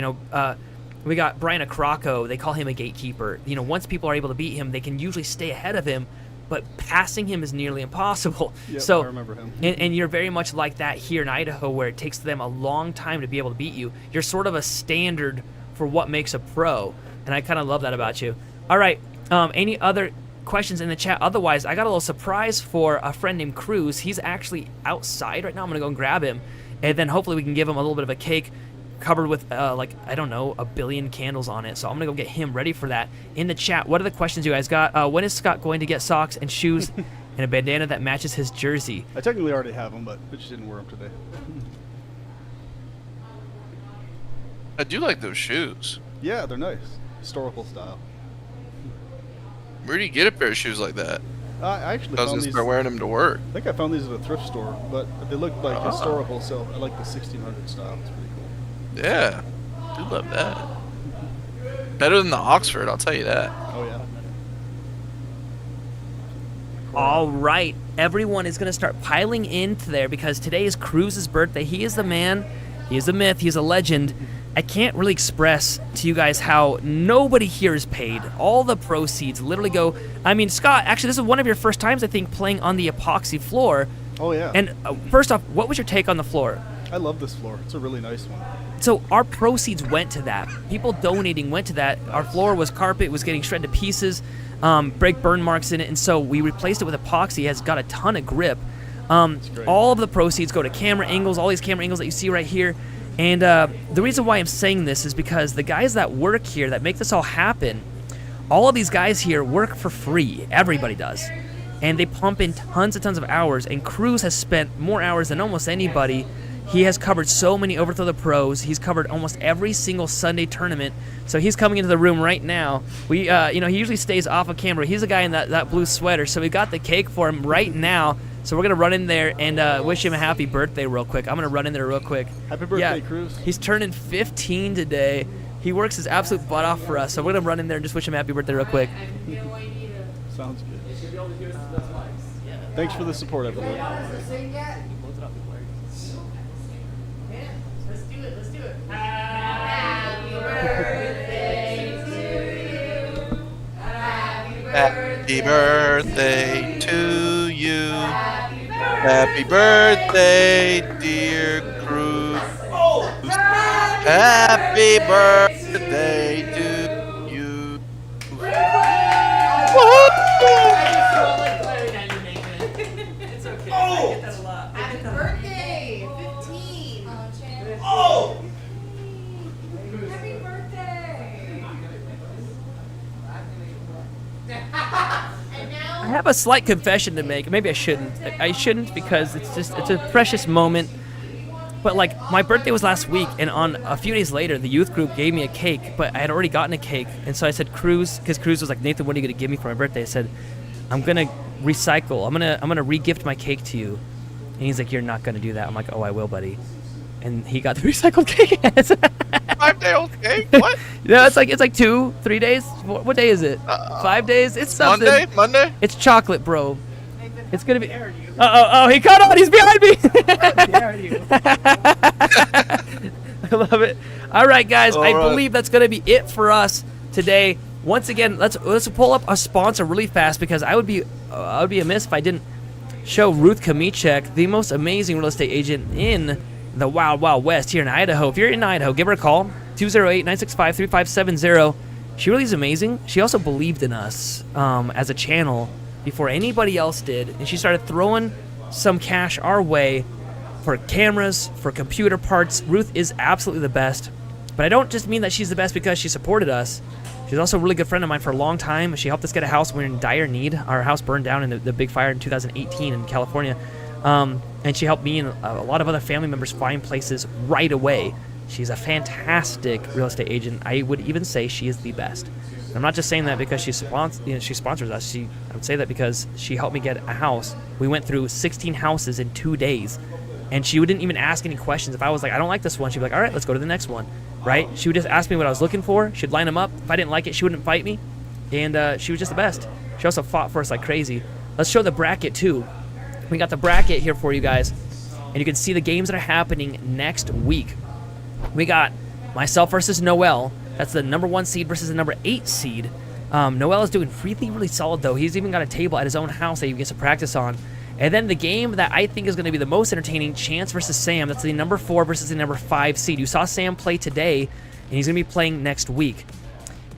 got Brian Acrocco. They call him a gatekeeper. Once people are able to beat him, they can usually stay ahead of him. But passing him is nearly impossible. Yep, so I remember him. And you're very much like that here in Idaho, where it takes them a long time to be able to beat you. You're sort of a standard for what makes a pro, and I kind of love that about you. All right, any other questions in the chat? Otherwise, I got a little surprise for a friend named Cruz. He's actually outside right now. I'm gonna go and grab him, and then hopefully we can give him a little bit of a cake covered with like, I don't know, 1 billion candles on it. So I'm gonna go get him ready for that. In the chat, what are the questions you guys got? When is Scott going to get socks and shoes and a bandana that matches his jersey? I technically already have them, but I just didn't wear them today. I do like those shoes. Yeah, they're nice. Historical style. Where do you get a pair of shoes like that? I actually I was found gonna these. start wearing them to work. I think I found these at a thrift store, but they look like historical, so I like the 1600 style. It's pretty cool. Yeah, I do love that. Better than the Oxford, I'll tell you that. Oh yeah. All right, everyone is going to start piling into there because today is Cruz's birthday. He is the man, he is a myth, he is a legend. I can't really express to you guys how nobody here is paid. All the proceeds literally go. I mean, Scott, actually, this is one of your first times, I think, playing on the epoxy floor. Oh yeah. And first off, what was your take on the floor? I love this floor. It's a really nice one. So our proceeds went to that. People donating went to that. Our floor was carpet, was getting shredded to pieces, break burn marks in it, and so we replaced it with epoxy. It has got a ton of grip. All of the proceeds go to camera angles, all these camera angles that you see right here. And the reason why I'm saying this is because the guys that work here, that make this all happen, all of these guys here work for free. Everybody does. And they pump in tons and tons of hours, and Cruz has spent more hours than almost anybody. He has covered so many Overthrow the Pros. He's covered almost every single Sunday tournament. So he's coming into the room right now. We, he usually stays off of camera. He's a guy in that blue sweater. So we got the cake for him right now. So we're gonna run in there and wish him a happy birthday real quick. I'm gonna run in there real quick. Happy birthday, Cruz. He's turning 15 today. He works his absolute butt off for us. So we're gonna run in there and just wish him a happy birthday real quick. Sounds good. Thanks for the support, everybody. Happy birthday to you. Happy birthday, dear Cruz. Happy birthday to you. It's okay. I get that a lot. Happy birthday, 15. Oh! Happy birthday. have a slight confession to make. Maybe I shouldn't. I shouldn't because it's a precious moment. But like my birthday was last week, and on a few days later, the youth group gave me a cake, but I had already gotten a cake, and so I said, Cruz, because Cruz was like, Nathan, what are you gonna give me for my birthday? I said, I'm gonna recycle. I'm gonna re-gift my cake to you. And he's like, you're not gonna do that. I'm like, oh, I will, buddy. And he got the recycled cake. 5-day-old cake? What? No, it's like 2-3 days. What day is it? 5 days? It's something. Monday? It's chocolate, bro. It's gonna be. Oh, he caught on. He's behind me. I love it. All right, guys. I believe that's gonna be it for us today. Once again, let's pull up a sponsor really fast because I would be amiss if I didn't show Ruth Kamichek, the most amazing real estate agent in the Wild Wild West here in Idaho. If you're in Idaho, give her a call, 208-965-3570. She really is amazing. She also believed in us as a channel before anybody else did, and she started throwing some cash our way for cameras, for computer parts. Ruth is absolutely the best, but I don't just mean that she's the best because she supported us. She's also a really good friend of mine for a long time. She helped us get a house when we were in dire need. Our house burned down in the big fire in 2018 in California. And she helped me and a lot of other family members find places right away. She's a fantastic real estate agent. I would even say she is the best. And I'm not just saying that because she sponsors us. I would say that because she helped me get a house. We went through 16 houses in 2 days. And she wouldn't even ask any questions. If I was like, I don't like this one, she'd be like, all right, let's go to the next one. Right? She would just ask me what I was looking for. She'd line them up. If I didn't like it, she wouldn't fight me. And she was just the best. She also fought for us like crazy. Let's show the bracket, too. We got the bracket here for you guys. And you can see the games that are happening next week. We got myself versus Noel. That's the number 1 seed versus the number 8 seed. Noel is doing really solid, though. He's even got a table at his own house that he gets to practice on. And then the game that I think is going to be the most entertaining, Chance versus Sam. That's the number 4 versus the number 5 seed. You saw Sam play today, and he's going to be playing next week.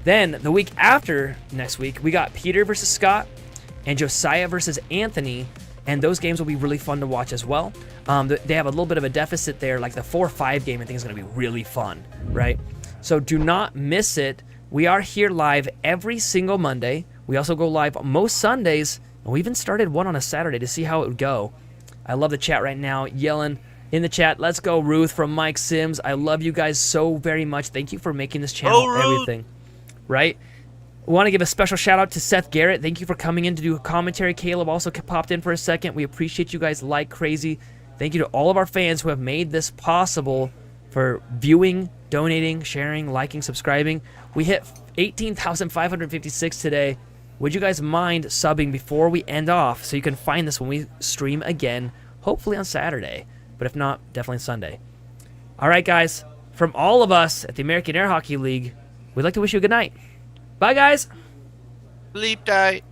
Then the week after next week, we got Peter versus Scott and Josiah versus Anthony. And those games will be really fun to watch as well. They have a little bit of a deficit there. Like the 4-5 game, I think is going to be really fun, right? So do not miss it. We are here live every single Monday. We also go live most Sundays. And we even started one on a Saturday to see how it would go. I love the chat right now, yelling in the chat, let's go, Ruth, from Mike Sims. I love you guys so very much. Thank you for making this channel everything. Right? I want to give a special shout out to Seth Garrett. Thank you for coming in to do a commentary. Caleb also popped in for a second. We appreciate you guys like crazy. Thank you to all of our fans who have made this possible for viewing, donating, sharing, liking, subscribing. We hit 18,556 today. Would you guys mind subbing before we end off so you can find this when we stream again, hopefully on Saturday, but if not, definitely Sunday. All right, guys, from all of us at the American Air Hockey League, we'd like to wish you a good night. Bye, guys. Sleep tight.